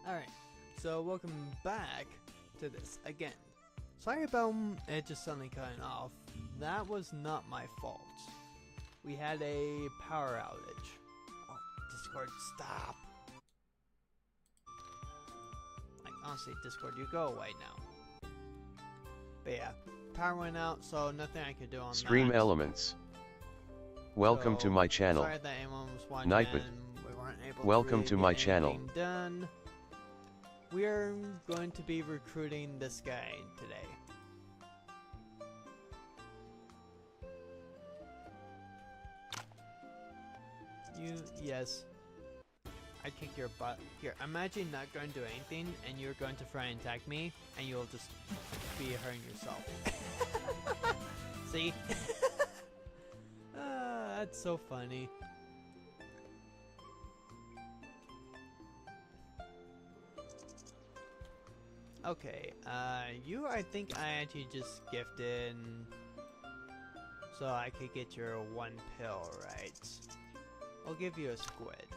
Alright, so welcome back to this again. Sorry about it just suddenly cutting off. That was not my fault. We had a power outage. Oh, Discord, stop. Like, honestly, Discord, you go away now. But yeah, power went out, so nothing I could do on Stream that. Elements. Welcome to my channel. Sorry that anyone was watching Nightbot. and we weren't able Welcome to to really my get channel. anything done. We are going to be recruiting this guy today. Yes. I kick your butt. Here, imagine not going to do anything and you're going to try and attack me and you'll just be hurting yourself. See? That's so funny. Okay, you I think I actually just gifted so I could get your one pill, right? I'll give you a squid.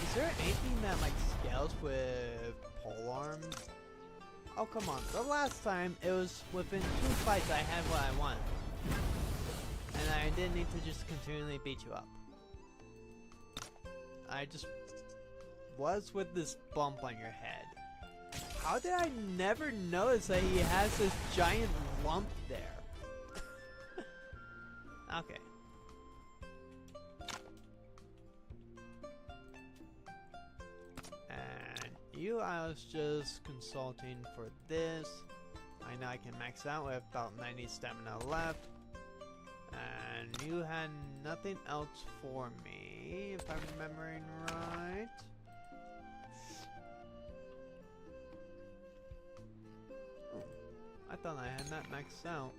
Is there anything that like scales with pole arms? Oh come on, the last time it was within 2 fights I had what I want. And I didn't need to just continually beat you up. I just was with this bump on your head. How did I never notice that he has this giant lump there? Okay. You, I was just consulting for this. I know I can max out with about 90 stamina left. And you had nothing else for me, if I'm remembering right. Ooh, I thought I had that maxed out.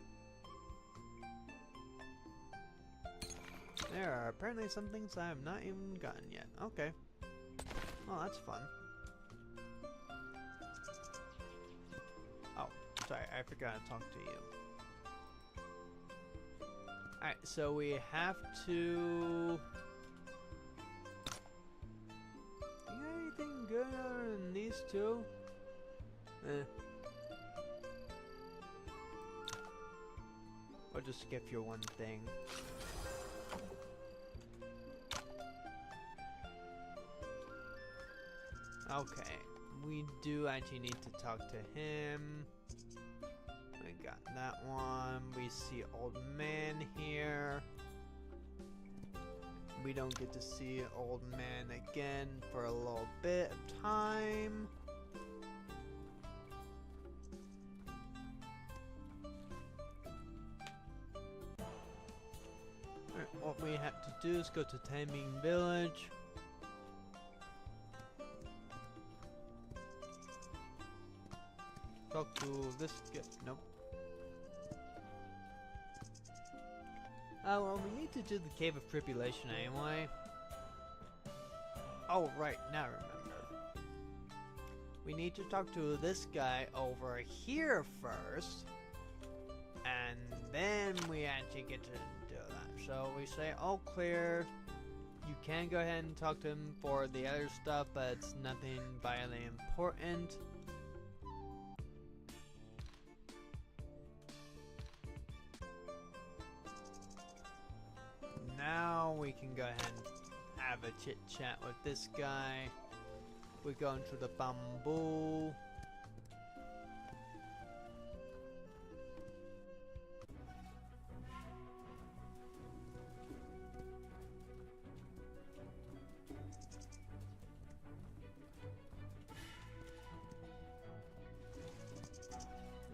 There are apparently some things I have not even gotten yet. Okay. Well, that's fun. Sorry, I forgot to talk to you. Alright, so we have to... You got anything good other than these two? I'll just skip your one thing. Okay, we do actually need to talk to him. We got that one. We see old man here. We don't get to see old man again for a little bit of time. Alright, what we have to do is go to Taming Village. Talk to this guy. Nope. Well, we need to do the Cave of Tribulation anyway. Oh, right, now I remember. We need to talk to this guy over here first. And then we actually get to do that. So we say, all clear. You can go ahead and talk to him for the other stuff, but it's nothing vitally important. Now we can go ahead and have a chit chat with this guy. We're going through the bamboo.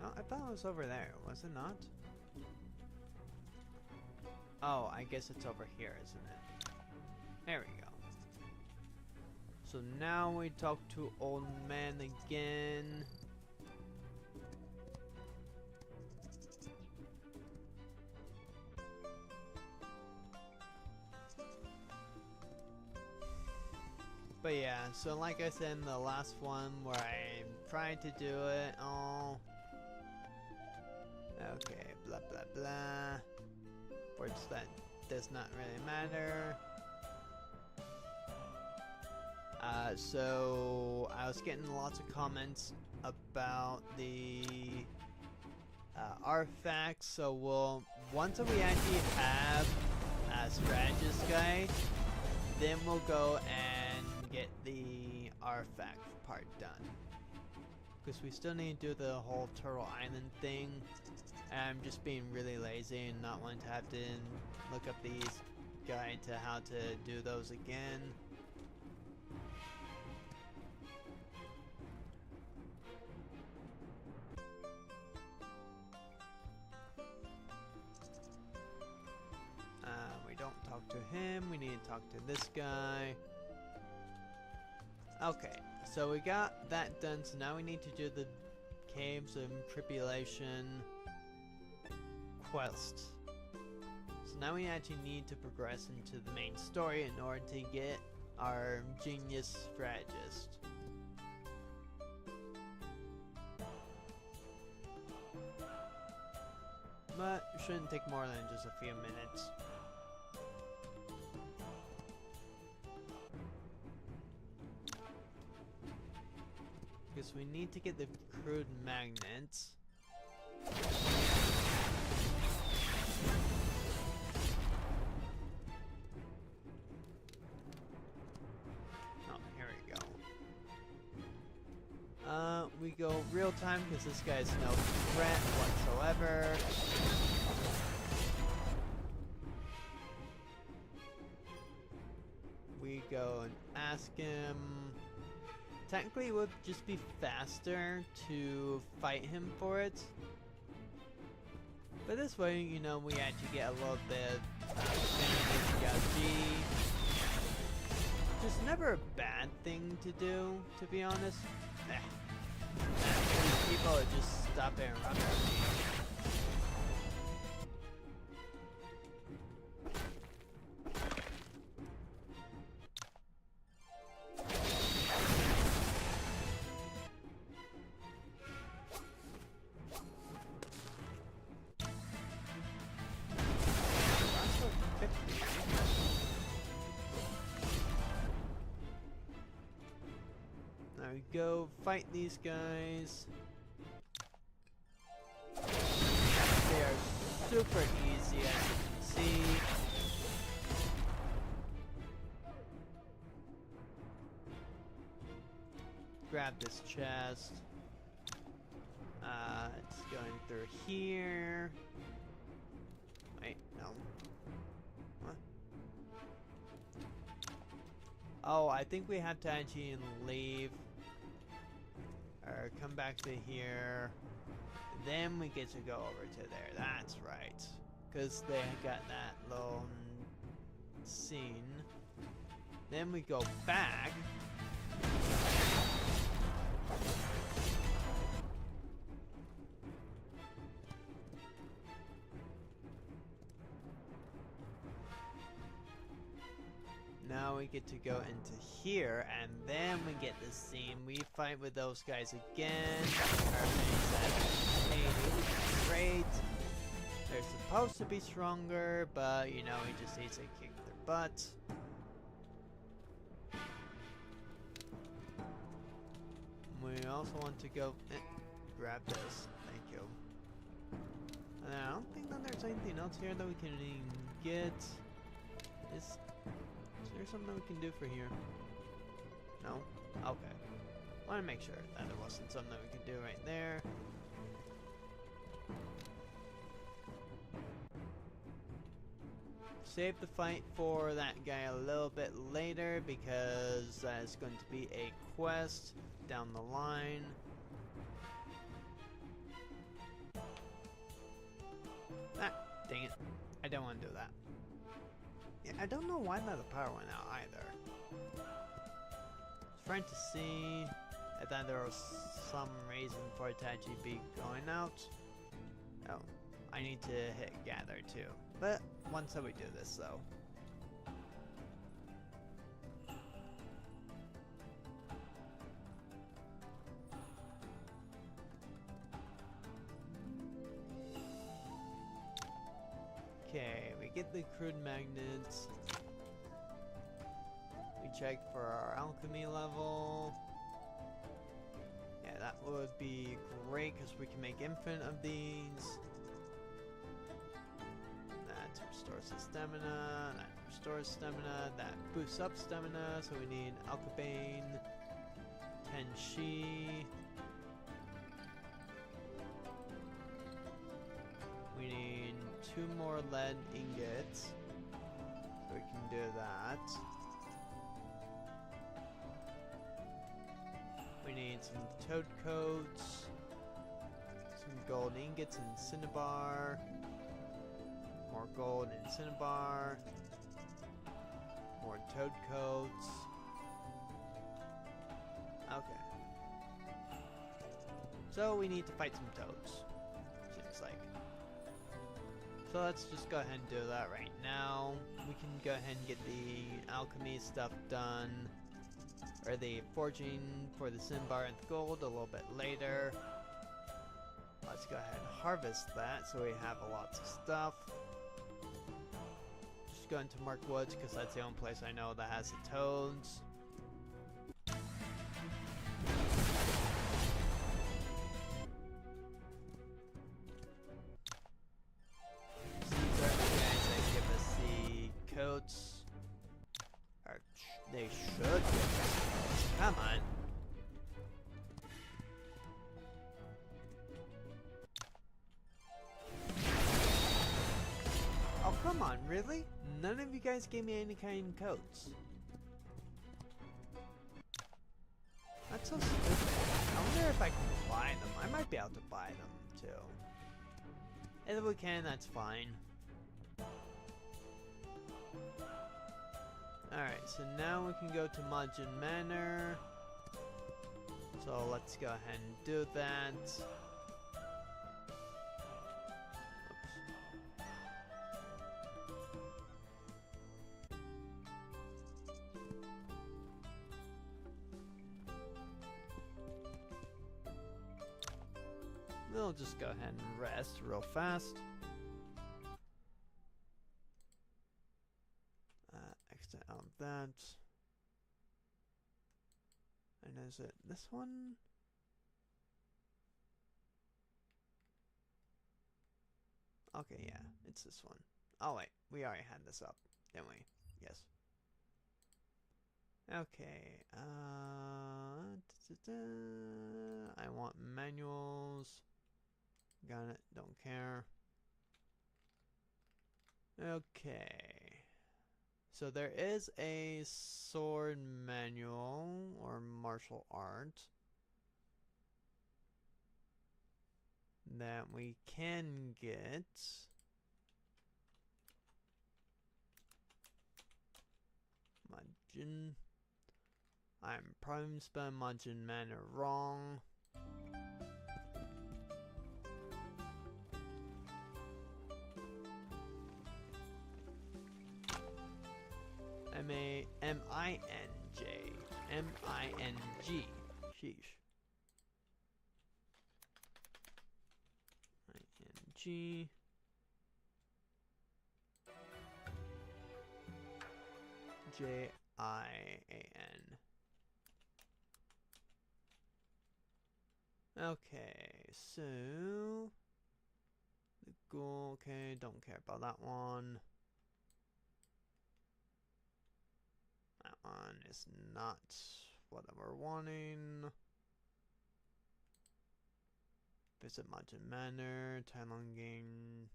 No, I thought it was over there, was it not? Oh, I guess it's over here, isn't it? There we go. So now we talk to old man again. But yeah, so like I said in the last one where I tried to do it, oh. Okay, blah blah blah. Words that does not really matter. So I was getting lots of comments about the artifacts, so once we actually have a strategist guy, then we'll go and get the artifact part done. Because we still need to do the whole Turtle Island thing. And I'm just being really lazy and not wanting to have to look up these guide to how to do those again. We don't talk to him, we need to talk to this guy. Okay, so we got that done, so now we need to do the Caves of Tribulation quest. So now we actually need to progress into the main story in order to get our genius strategist. But it shouldn't take more than just a few minutes. Because we need to get the crude magnets. Oh, here we go. We go real time because this guy's no threat whatsoever. We go and ask him. Technically, it would just be faster to fight him for it. But this way, you know, we actually get a little bit of G. Just never a bad thing to do, to be honest. People would just stop and run at me. Now we go fight these guys. They are super easy, as you can see. Grab this chest. It's going through here. Wait, no. What? Oh, I think we have to actually leave. Or come back to here. Then we get to go over to there. That's right. Because they got that little scene. Then we go back. Now we get to go into here, and then we get this scene. We fight with those guys again. Great. They're supposed to be stronger, but you know, he just needs to kick their butt. We also want to go grab this. Thank you. And I don't think that there's anything else here that we can even get. Is there something we can do for here? No? Okay. Want to make sure that there wasn't something we could do right there. Save the fight for that guy a little bit later because that is going to be a quest down the line. Ah, dang it. I don't want to do that. Yeah, I don't know why the power went out either. I was trying to see. I thought there was some reason for it to actually be going out. Oh, I need to hit gather too. But once we do this though. get the crude magnets. We check for our alchemy level. Yeah, that would be great because we can make infinite of these. That restores the stamina. That restores stamina. That boosts up stamina. So we need Alkabane, Tenshi. We need 2 more lead ingots. So we can do that. We need some toad coats, some gold ingots and cinnabar, more gold and cinnabar, more toad coats. Okay. So we need to fight some toads, seems like. So let's just go ahead and do that right now. We can go ahead and get the alchemy stuff done. Or the forging for the cinnabar and the gold a little bit later. Let's go ahead and harvest that so we have lots of stuff. Just go into Mark Woods because that's the only place I know that has the toads. These are the guys that give us the coats. Or they should give us coats. Come on. Oh, come on, really? None of you guys gave me any kind of coats. That's so stupid. I wonder if I can buy them. I might be able to buy them, too. If we can, that's fine. Alright, so now we can go to Majin Manor. So let's go ahead and do that. Oops. We'll just go ahead and rest real fast. Exit out of that. And is it this one? Okay, yeah, it's this one. Oh wait, we already had this up, didn't we? Yes. Okay, I want manuals. Got it, don't care. Okay. So there is a sword manual or martial art that we can get. Majin. I'm probably spelling Majin Manor wrong. M-A-M-I-N-J. M-I-N-G. Sheesh. I-N-G. J-I-A-N. Okay, so... the ghoul, okay, don't care about that one. That one is not what we're wanting. Visit Majin Manor, Tailonging.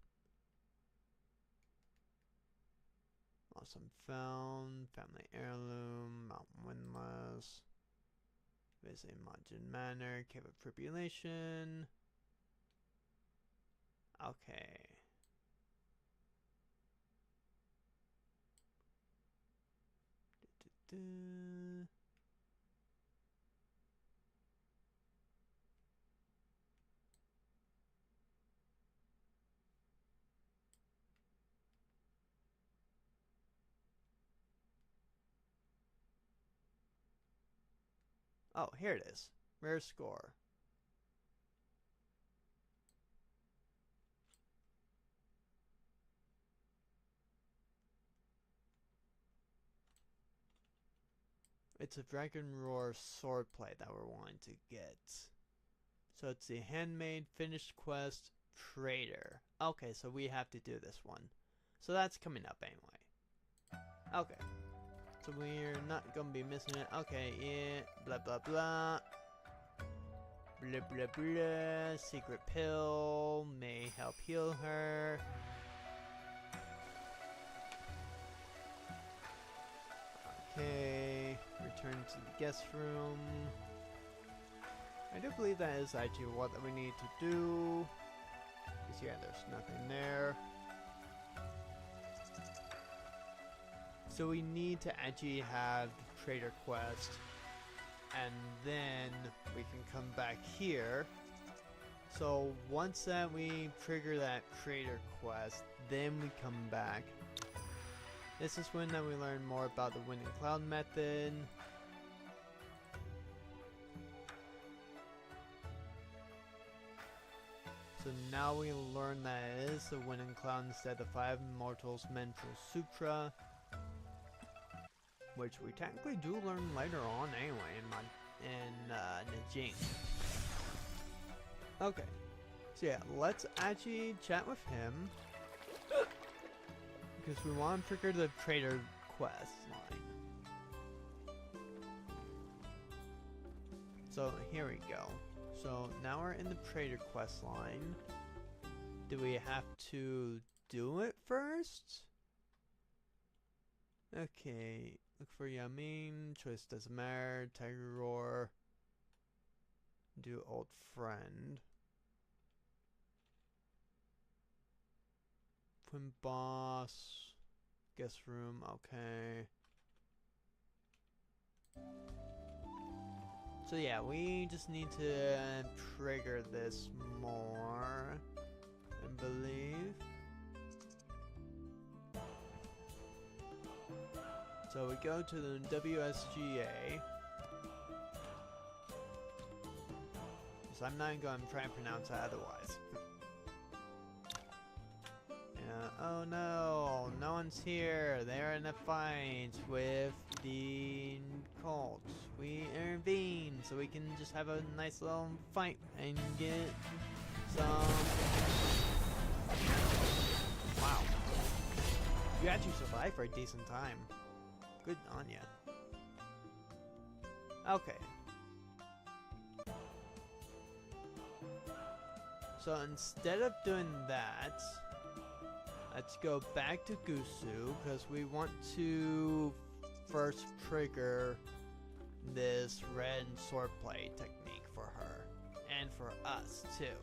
Awesome found, family heirloom, Mountain Windlass. Visit Majin Manor, Cave of Tribulation. Okay. Oh, here it is. Rare score. it's a Dragon Roar swordplate that we're wanting to get. So it's the handmade finished quest trader. Okay, so we have to do this one. So that's coming up anyway. Okay. So we're not gonna be missing it. Okay, yeah. Blah blah blah. Blah blah blah. Secret pill may help heal her. Okay. Return to the guest room. I do believe that is actually what we need to do. Because yeah, there's nothing there. So we need to actually have the trader quest. And then we can come back here. So once that we trigger that trader quest, then we come back. This is when we learn more about the wind and cloud method. So now we learn that it is the wind and cloud instead of 5 Immortals Mental Sutra. Which we technically do learn later on anyway in Najing. Okay. So yeah, let's actually chat with him. Because we want to trigger the trader quest line. So here we go. So now we're in the trader quest line. Do we have to do it first? Okay. Look for Yamin. Choice doesn't matter. Tiger Roar. Do old friend. Twin boss. Guest room. Okay. So yeah, we just need to trigger this more, I believe. So we go to the WSGA. So I'm not going to try and pronounce that otherwise. Yeah, oh no, no one's here. They're in a fight with the cults. We intervene so we can just have a nice little fight and get some... Wow. You actually survived for a decent time. Good on ya. Okay. So instead of doing that, let's go back to Gusu, because we want to first trigger this red swordplay technique for her. And for us, too.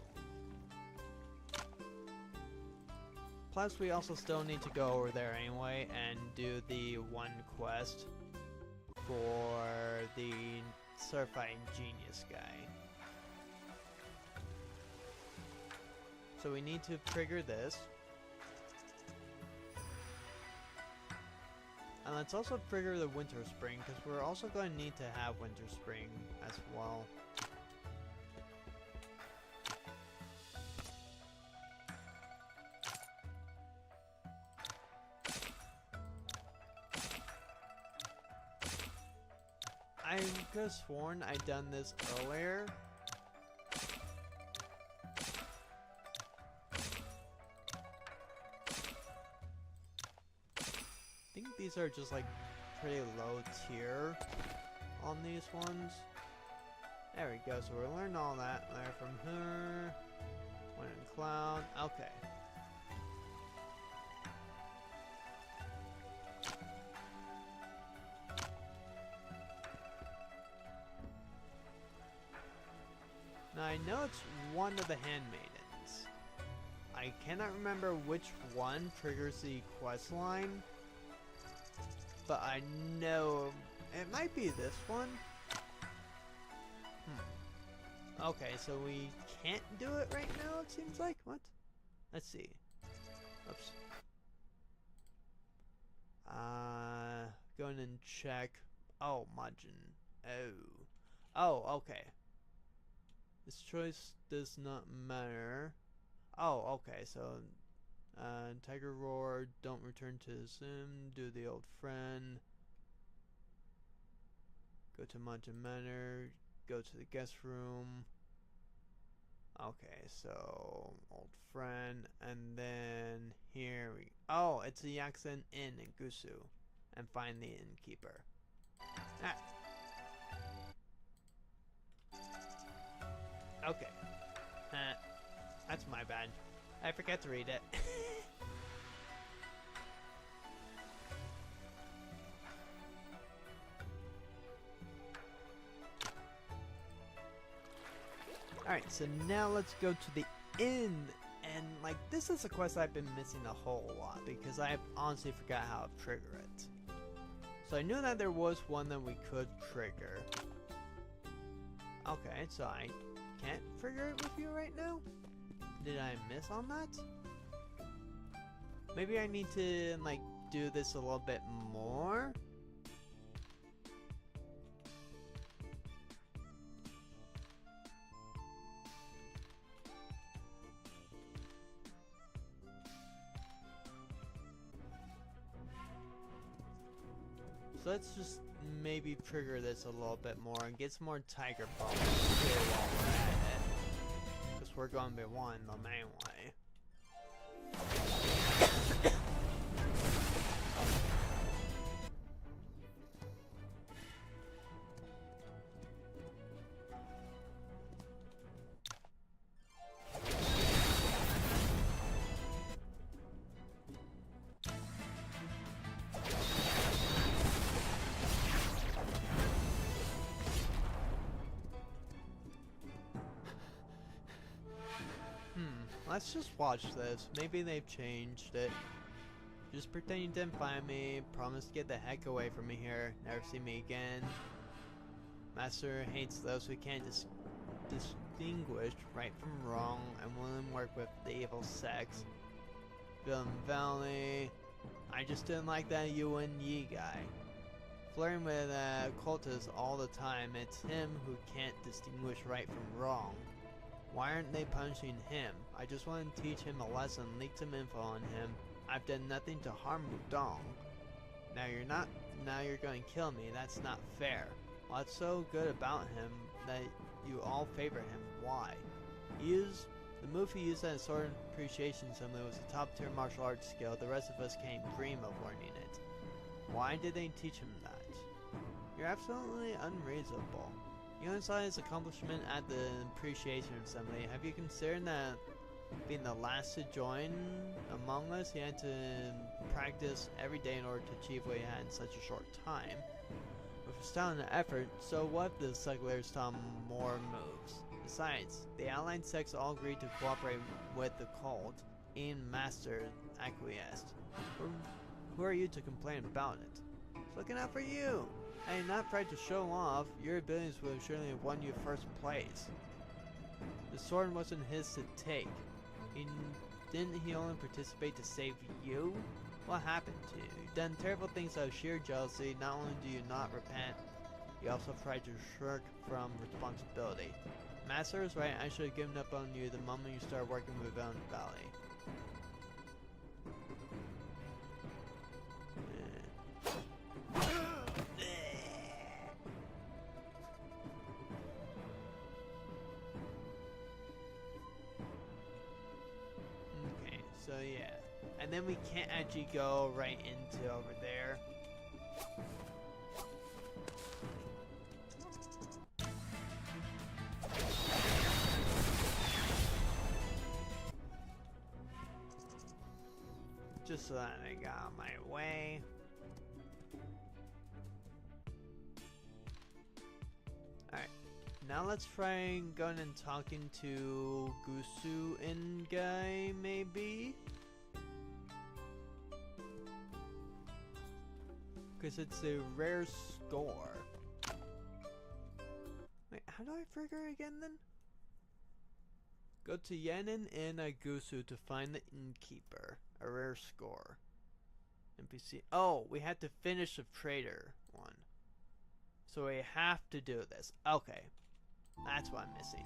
Plus, we also still need to go over there anyway and do the one quest for the Certified Genius guy. So we need to trigger this. And let's also trigger the Winter Spring, because we're also going to need to have Winter Spring as well. I could have sworn I'd done this earlier. I think these are just like pretty low tier on these ones. There we go, so we're learning all that there from her. Wind and Cloud, okay. Now I know it's one of the handmaidens. I cannot remember which one triggers the quest line, but I know it might be this one. Okay, so we can't do it right now, it seems like. What? Let's see. Oops. Go in and check. Oh, Majin. Oh, okay. This choice does not matter. Oh, okay, so Tiger Roar, don't return to Sim, do the old friend. Go to Mountain Manor. Go to the guest room. Okay, so old friend, and then here we. Oh, it's the Yaksen Inn in Gusu, and find the innkeeper. Ah. Okay. That's my bad. I forgot to read it. Alright, so now let's go to the inn. And, like, this is a quest I've been missing a whole lot because I honestly forgot how to trigger it. So I knew that there was one that we could trigger. Okay, so I can't trigger it with you right now? Did I miss on that? Maybe I need to, like, do this a little bit more? So let's just maybe trigger this a little bit more and get some more tiger bones here while we're at it. Because we're going to be one the main way. Let's just watch this. Maybe they've changed it. Just pretend you didn't find me. Promise to get the heck away from me here. Never see me again. Master hates those who can't distinguish right from wrong and willing to work with the evil sex. Villain Valley. I just didn't like that Yuan Yi guy. Flirting with cultists all the time. It's him who can't distinguish right from wrong. Why aren't they punishing him? I just want to teach him a lesson, leak some info on him. I've done nothing to harm Wudong. Now you're going to kill me. That's not fair. What's so good about him that you all favor him? Why? The move he used at his sword appreciation assembly was a top tier martial arts skill. The rest of us can't dream of learning it. Why did they teach him that? You're absolutely unreasonable. You only saw his accomplishment at the appreciation assembly. Have you considered that being the last to join among us, he had to practice every day in order to achieve what he had in such a short time? With his talent and effort, so what if the Sucklayers taught him more moves? Besides, the allied sects all agreed to cooperate with the cult. Ian Master acquiesced. Who are you to complain about it? It's looking out for you! I am not afraid to show off. Your abilities would have surely have won you first place. The sword wasn't his to take. Didn't he only participate to save you? What happened to you? You've done terrible things out of sheer jealousy. Not only do you not repent, you also tried to shirk from responsibility. Master is right. I should have given up on you the moment you started working with Villain Valley. So yeah, and then we can't actually go right into over there. Just so that I got out of my way. Alright, now let's try going and talking to Gusu in guy, maybe? Because it's a rare score. Wait, how do I figure it again then? Go to Yanin in Gusu to find the innkeeper. A rare score. NPC. Oh, we had to finish the trader one. So we have to do this. Okay. That's what I'm missing.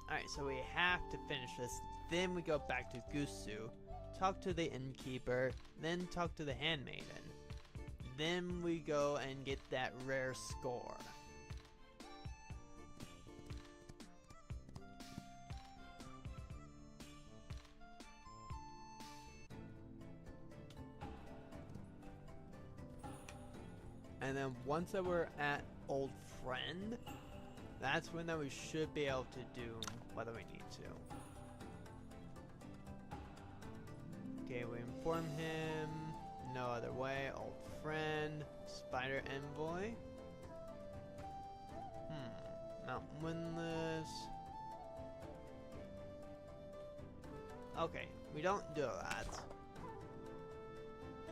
Alright, so we have to finish this. Then we go back to Gusu. Talk to the innkeeper. Then talk to the handmaiden. then we go and get that rare score. And then once that we're at Old Friend, that's when that we should be able to do whether we need to. Okay, we inform him. No other way. Old Friend. Spider Envoy. Mountain Windless. Okay, we don't do that.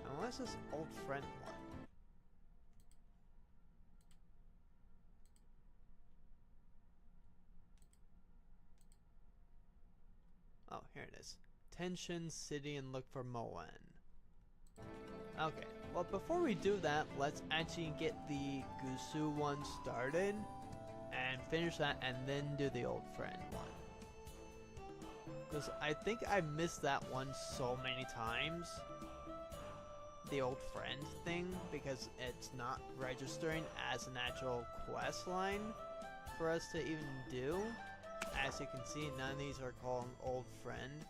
And what's this Old Friend one? Oh, here it is. Tension City and look for Moen. Okay, well before we do that, let's actually get the Gusu one started and finish that and then do the Old Friend one. Because I think I missed that one so many times. The Old Friend thing, because it's not registering as an actual quest line for us to even do. As you can see, none of these are called Old Friend.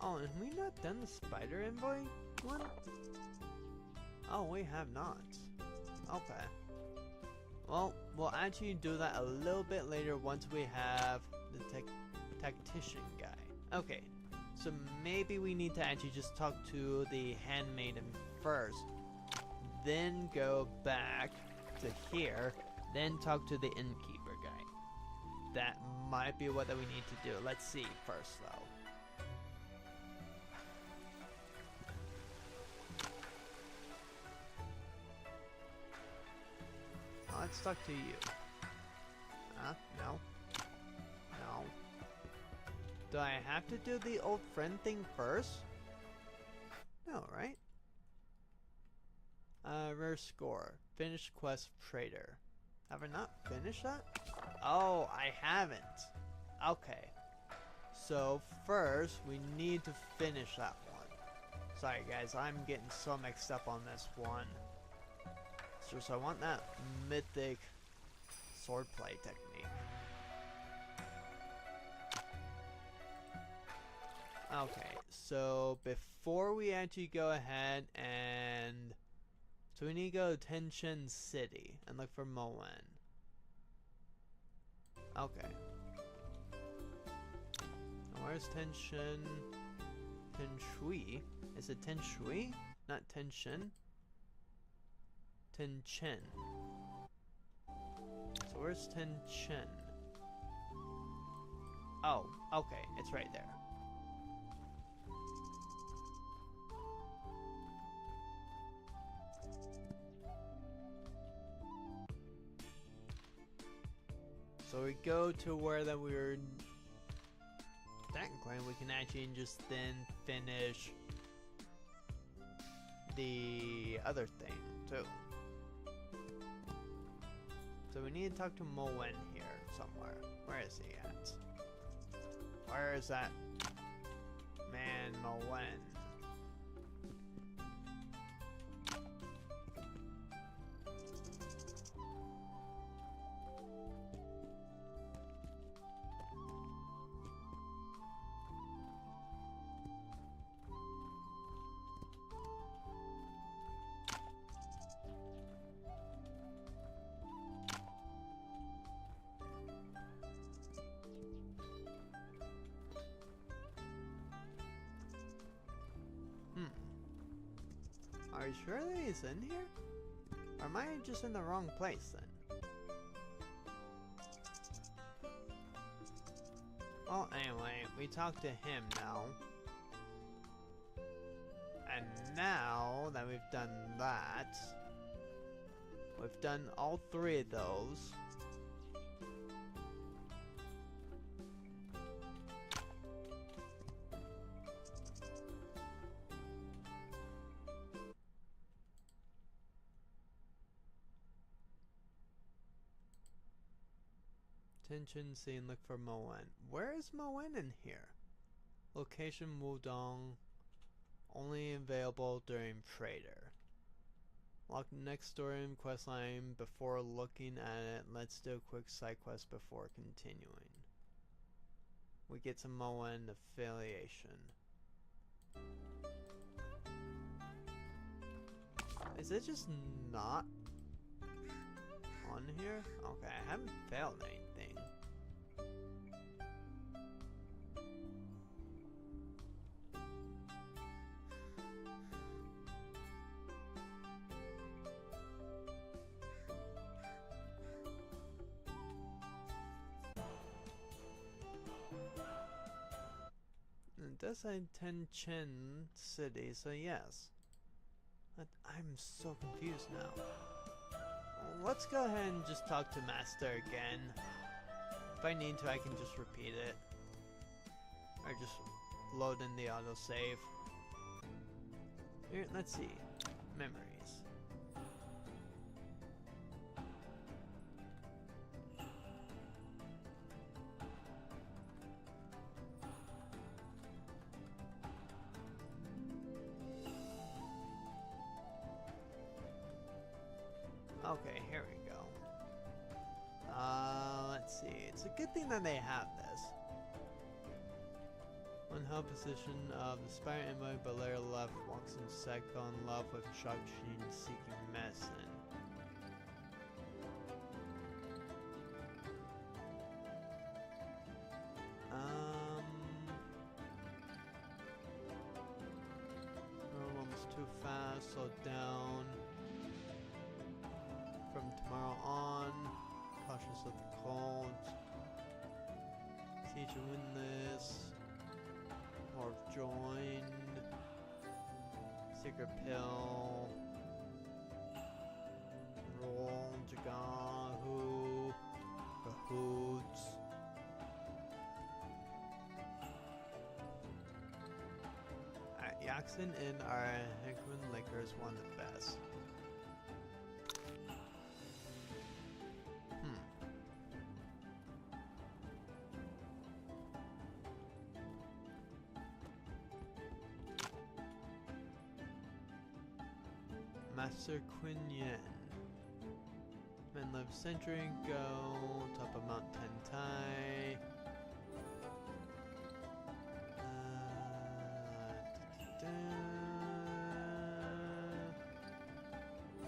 Oh, and have we not done the Spider Envoy one? Oh, we have not. Okay. Well, we'll actually do that a little bit later once we have the tactician guy. Okay, so maybe we need to actually just talk to the handmaiden first, then go back to here, then talk to the innkeeper guy. That might be what we need to do. Let's see first though. Let's talk to you. No. No. Do I have to do the Old Friend thing first? No, right? Rare score. Finish quest trader. Have I not finished that? Oh, I haven't. Okay. So first, we need to finish that one. Sorry guys, I'm getting so mixed up on this one. So I want that mythic swordplay technique. Okay, so before we actually go ahead and... So we need to go to Tension City and look for Moen. Okay. Where's Tension? Tenshui? Is it Tenshui? Not Tension. Tenchen. So where's Tenchen? Oh, okay, it's right there. So we go to where that we were. Technically, we can actually just then finish the other thing too. So we need to talk to Moen here somewhere. Where is he at? Where is that man, Moen? Are you sure that he's in here? Or am I just in the wrong place then? Well, anyway, we talked to him now. And now that we've done that, we've done all three of those. Tension scene, look for Moen. Where is Moen in here? Location Wudong. Only available during Praetor. Lock the next story in questline before looking at it. Let's do a quick side quest before continuing. We get some Moen affiliation. Is it just not on here? Okay, I haven't failed anything. It does say Tenchen City, so yes. But I'm so confused now. Let's go ahead and just talk to Master again. If I need to, I can just repeat it. Or just load in the autosave. Here, let's see. Memories. Okay, here we go. Let's see. It's a good thing that they have this. One held position of the Spire Envoy, Belair left walks in sec, fell in love with Shang-Chi seeking medicine. Almost too fast, slow down. From tomorrow on, cautious of the cold. See to win this. Morph joined. Secret pill. Roll. Jagahu. Cahoots. Yaxin in our Heckman liquor is one of the best. Master Quinn Yen. Men live century ago, top of Mount Tentai.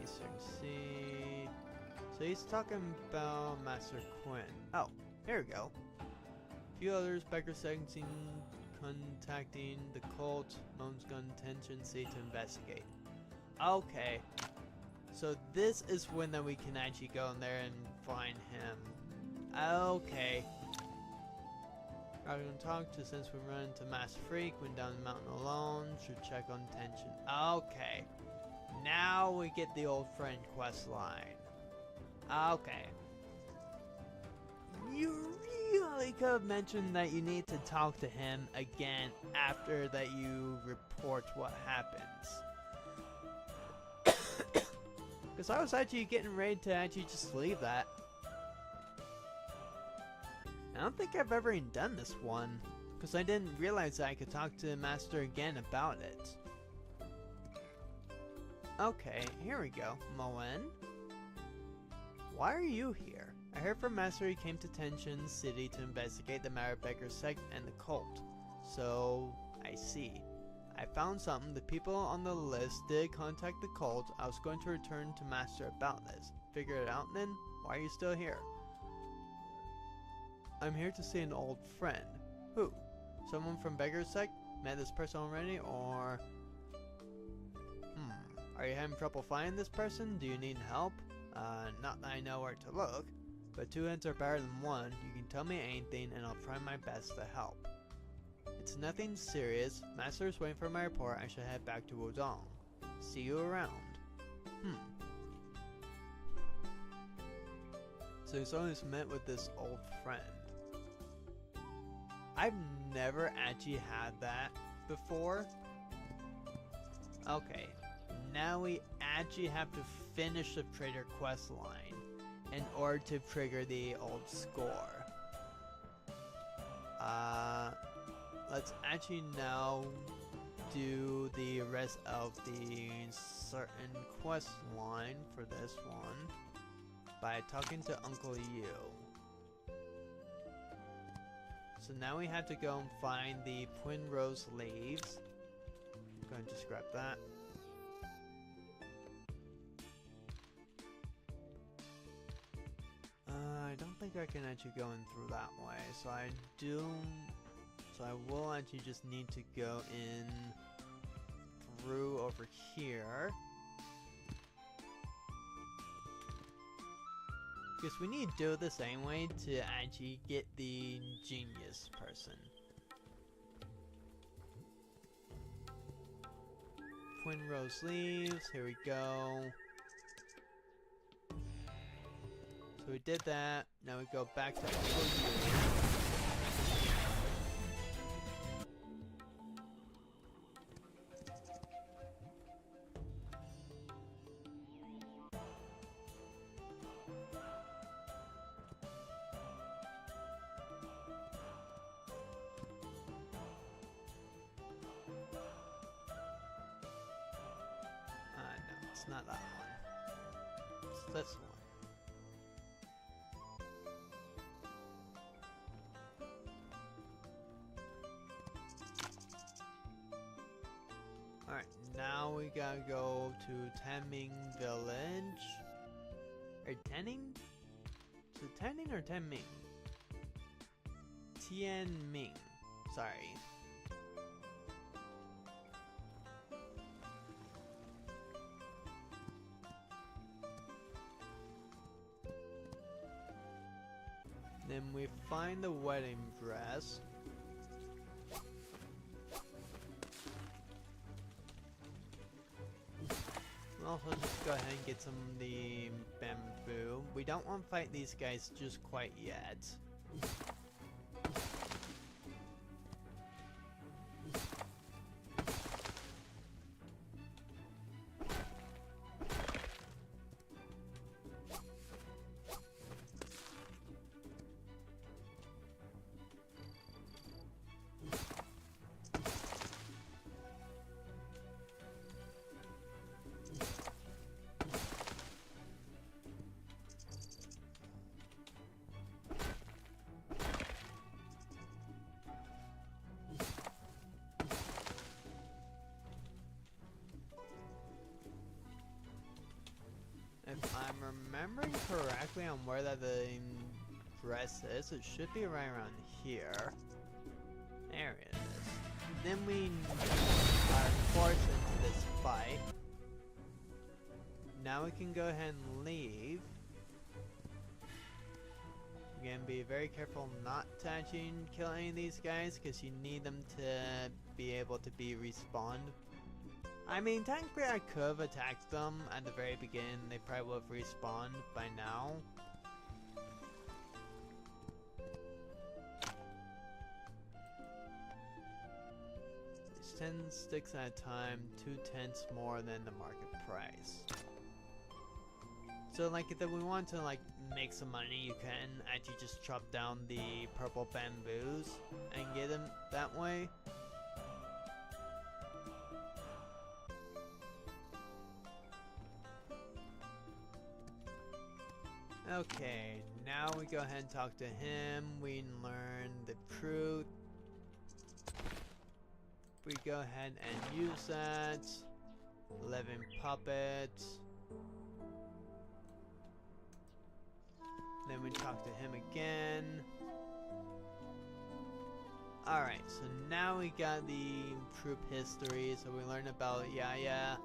Eastern Sea. So he's talking about Master Quinn. Oh, here we go. A few others, Becker seen contacting the cult, Moan's gun tension sea to investigate. Okay, so this is when that we can actually go in there and find him. Okay. I'm gonna talk to, since we run into Mass Freak, went down the mountain alone, should check on tension. Okay. Now we get the old friend quest line. Okay. You really could have mentioned that you need to talk to him again after that you report what happens. Because I was actually getting ready to actually just leave that. I don't think I've ever even done this one. Because I didn't realize that I could talk to the Master again about it. Okay, here we go. Moen? Why are you here? I heard from Master he came to Tension City to investigate the Marabeggar sect and the cult. So, I see. I found something. The people on the list did contact the cult. I was going to return to Master about this. Figure it out then? Why are you still here? I'm here to see an old friend. Who? Someone from Beggar Sect? Met this person already, or... Are you having trouble finding this person? Do you need help? Not that I know where to look, but 2 heads are better than 1. You can tell me anything and I'll try my best to help. It's nothing serious. Master is waiting for my report. I should head back to Wudong. See you around. So he's always met with this old friend. I've never actually had that before. Okay, now we actually have to finish the Praetor quest line in order to trigger the old score. Let's actually now do the rest of the certain quest line for this one by talking to Uncle You. So now we have to go and find the Primrose leaves. I'm going to scrap that. I don't think I can actually go in through that way, so I will actually just need to go in through over here. Because we need to do this anyway to actually get the genius person. Primrose leaves, here we go. So we did that, now we go back to Uncle You. No, it's not that one. It's this one. Alright, now we gotta go to Tanming Village. Or Tanning? Is it Tanning or Tanming? Tianming. Sorry. Then we find the wedding dress. We'll also just go ahead and get some of the bamboo. We don't want to fight these guys just quite yet. If I'm remembering correctly on where that the dress is, it should be right around here. There it is. Then we are forced into this fight. Now we can go ahead and leave. Again, be very careful not to actually kill any of these guys, because you need them to be able to be respawned. I mean, technically I could have attacked them at the very beginning, they probably would have respawned by now. It's 10 sticks at a time, 2/10 more than the market price. So like if we want to like make some money, you can actually just chop down the purple bamboos and get them that way. Okay, now we go ahead and talk to him. We learn the truth. We go ahead and use that. Living puppet. Then we talk to him again. Alright, so now we got the troop history. So we learn about Yaya.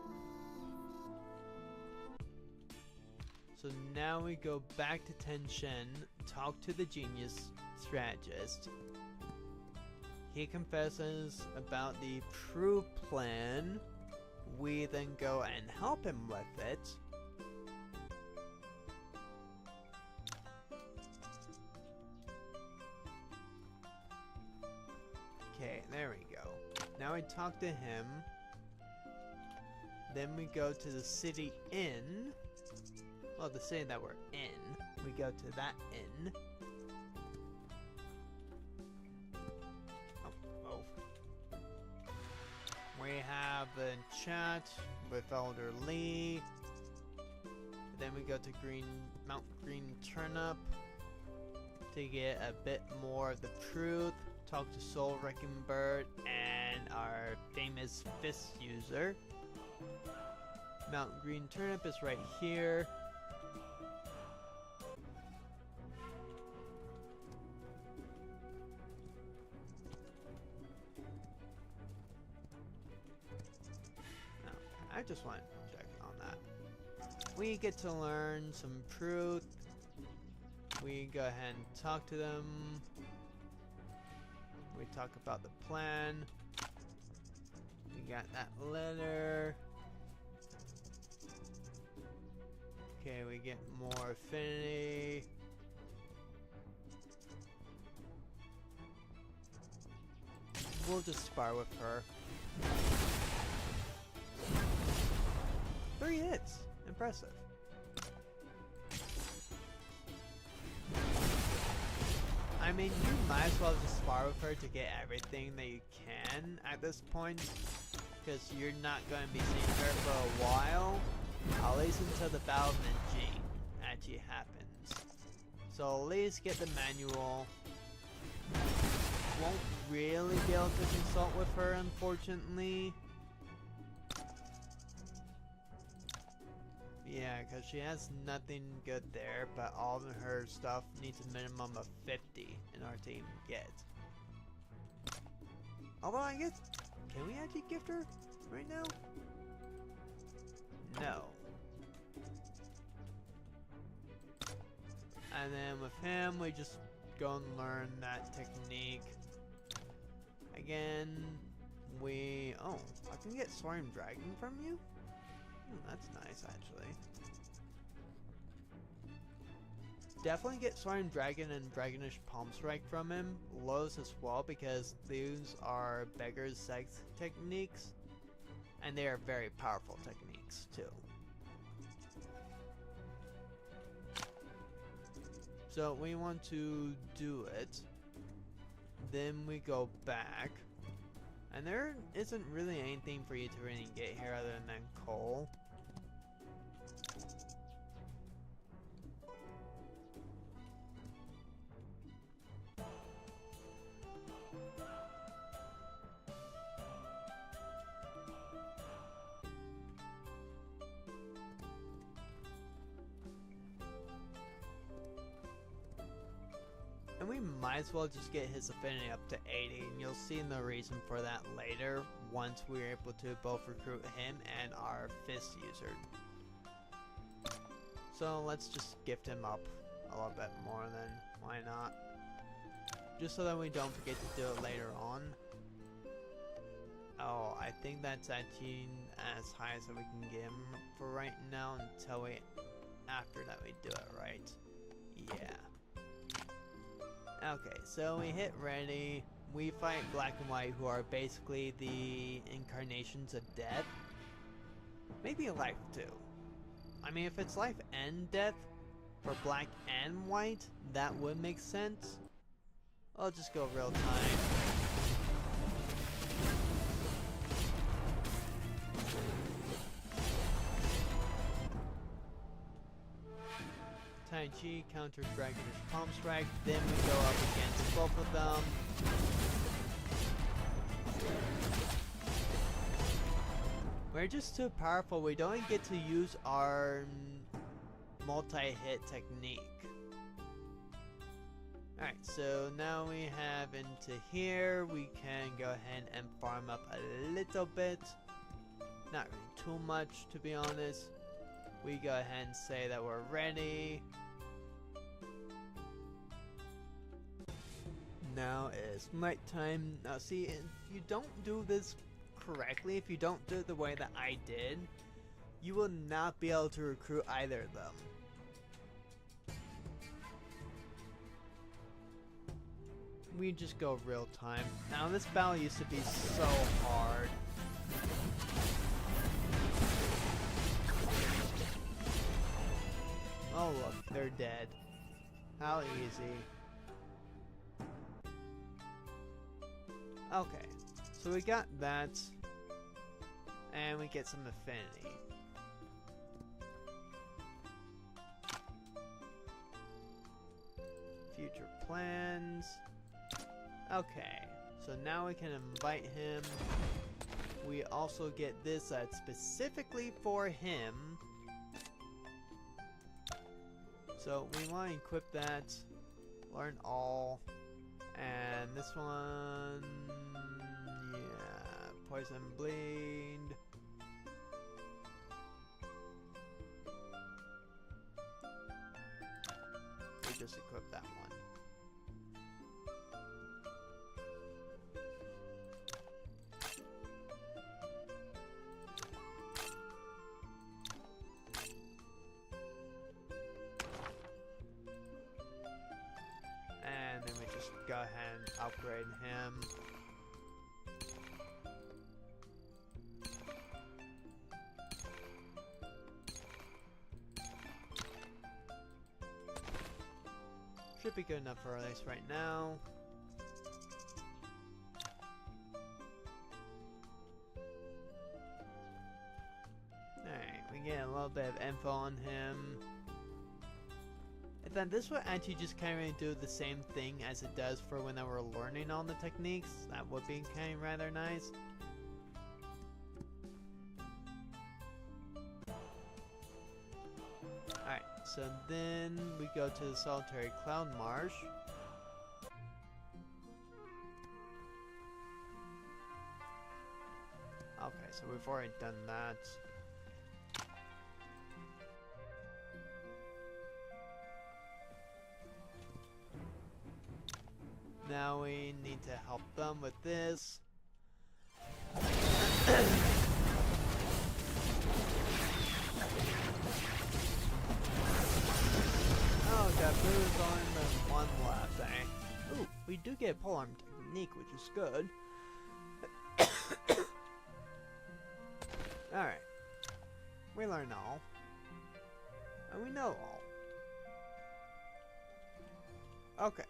So now we go back to Tenshin, talk to the genius strategist. He confesses about the true plan. We then go and help him with it. Okay, there we go. Now we talk to him. Then we go to the city inn. Well, the city that we're in. We go to that inn. We have a chat with Elder Lee. Then we go to Mount Green Turnip to get a bit more of the truth. Talk to Soul Wrecking Bird and our famous fist user. Mount Green Turnip is right here. I just want to check on that. We get to learn some truth. We go ahead and talk to them. We talk about the plan. We got that letter. Okay, we get more affinity. We'll just spar with her. 3 hits. Impressive. I mean, you might as well just spar with her to get everything that you can at this point, because you're not going to be seeing her for a while, at least until the Battle of Nanjing actually happens. So at least get the manual. Won't really be able to consult with her, unfortunately. Yeah, because she has nothing good there, but all of her stuff needs a minimum of 50 in our team to get. Although I guess, can we actually gift her right now? No. And then with him, we just go and learn that technique. Again, oh, I can get Soaring Dragon from you? That's nice, actually. Definitely get Soaring Dragon and Dragonish Palm Strike from him. Lows as well, because these are Beggar's Sex techniques. And they are very powerful techniques, too. So we want to do it. Then we go back. And there isn't really anything for you to really get here other than coal. And we might as well just get his affinity up to 80, and you'll see the reason for that later once we're able to both recruit him and our fist user. So let's just gift him up a little bit more, then why not? Just so that we don't forget to do it later on. Oh, I think that's actually as high as we can get him for right now until after that we do it, right? Yeah. Okay, so we hit ready. We fight Black and White, who are basically the incarnations of death. Maybe life too. I mean, if it's life and death for Black and White, that would make sense. I'll just go real time. Tai Chi counter Dragonish Palm Strike, then we go up against both of them. We're just too powerful, we don't get to use our multi-hit technique. Alright, so now we have into here, we can go ahead and farm up a little bit. Not really too much, to be honest. We go ahead and say that we're ready. Now is nighttime. Now see, if you don't do this correctly, if you don't do it the way that I did, you will not be able to recruit either of them. We just go real time. Now this battle used to be so hard. Oh look, they're dead. How easy. Okay, so we got that. And we get some affinity. Future plans. Okay, so now we can invite him. We also get this that's specifically for him. So we want to equip that. Learn all. And this one, yeah, poison bleed. We just equip that one. And then we just go ahead and upgrade him. Should be good enough for our race right now. Alright, we get a little bit of info on him. And then this would actually just kind of do the same thing as it does for when we're learning all the techniques. That would be kind of rather nice. Alright, so then we go to the Solitary Cloud Marsh. Okay, so we've already done that. Now we need to help them with this. Oh, got blues on the one left, eh? Ooh, we do get polearm technique, which is good. Alright. We learn all. And we know all. Okay.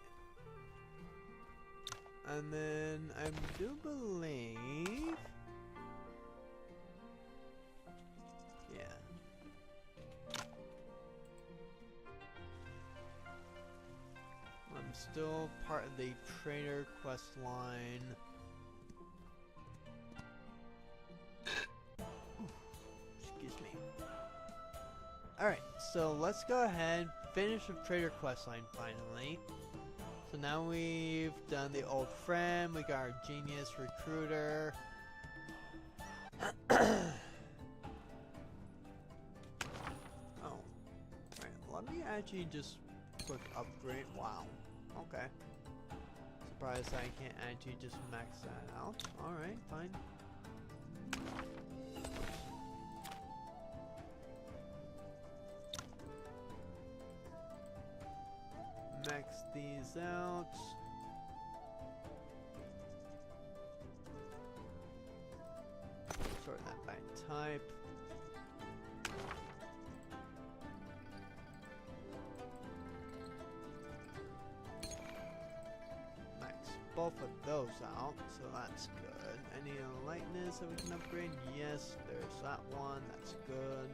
And then I do believe... Yeah. I'm still part of the trader quest line. Excuse me. Alright, so let's go ahead, finish the trader quest line finally. So now we've done the old friend, we got our genius recruiter. Oh. Right, let me actually just quick upgrade. Wow. Okay. Surprised I can't actually just max that out. Alright, fine. Max these out. Sort that by type. Max both of those out, so that's good. Any lightness that we can upgrade? Yes, there's that one. That's good.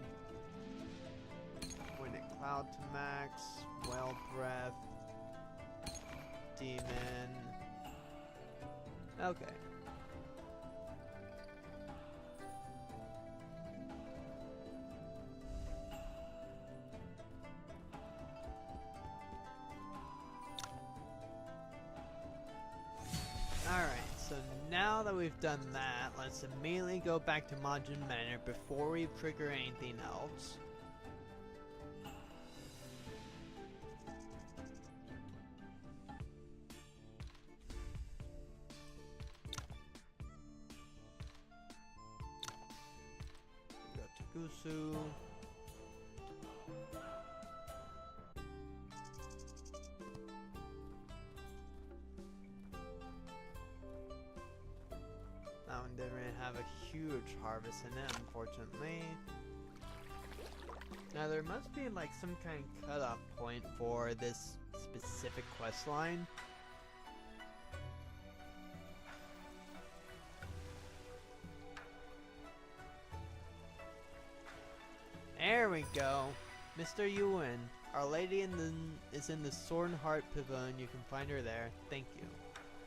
Point at cloud to max. Well breath. Demon. Okay. Alright, so now that we've done that, let's immediately go back to Majin Manor before we trigger anything else. Gusu. That one didn't really have a huge harvest in it, unfortunately. Now there must be like some kind of cutoff point for this specific quest line. we go. Mr. Ewan, Our Lady is in the Sword Heart Pavilion. You can find her there. Thank you.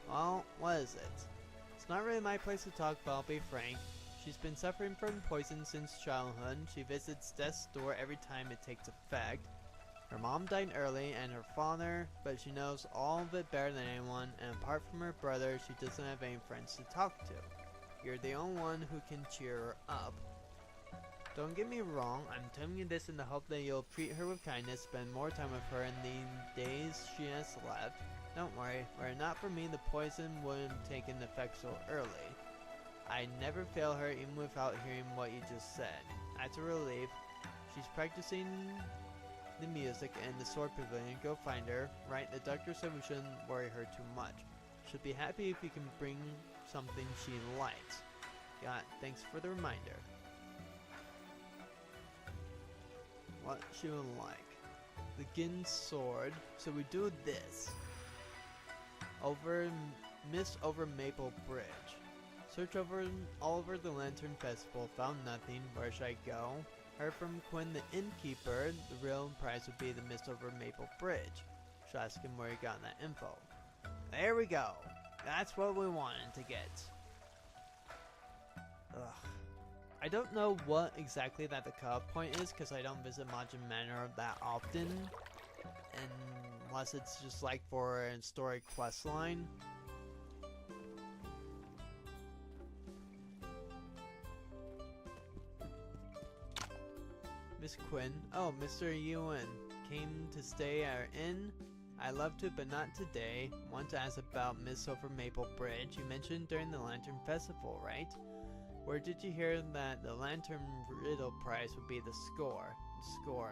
Well, what is it? It's not really my place to talk, but I'll be frank. She's been suffering from poison since childhood. She visits death's door every time it takes effect. Her mom died early, and her father, but she knows all of it better than anyone, and apart from her brother, she doesn't have any friends to talk to. You're the only one who can cheer her up. Don't get me wrong, I'm telling you this in the hope that you'll treat her with kindness, spend more time with her in the days she has left. Don't worry, were it not for me, the poison wouldn't have taken effect so early. I'd never fail her even without hearing what you just said. As a relief, she's practicing the music in the sword pavilion. Go find her. Right, the doctor said we shouldn't worry her too much. She'll be happy if you can bring something she likes. God, thanks for the reminder. What she would like. The Gin sword. So we do this. Miss over Maple Bridge. Search all over the Lantern Festival. Found nothing. Where should I go? Heard from Quinn the innkeeper. The real prize would be the Mist over Maple Bridge. Should ask him where he got that info. There we go. That's what we wanted to get. Ugh. I don't know what exactly that the cutoff point is because I don't visit Majin Manor that often. Unless it's just like for a story quest line. Miss Quinn. Oh, Mr. Ewan came to stay at our inn. I love to, but not today. Want to ask about Miss over Maple Bridge. You mentioned during the Lantern Festival, right? Where did you hear that the Lantern Riddle prize would be the score?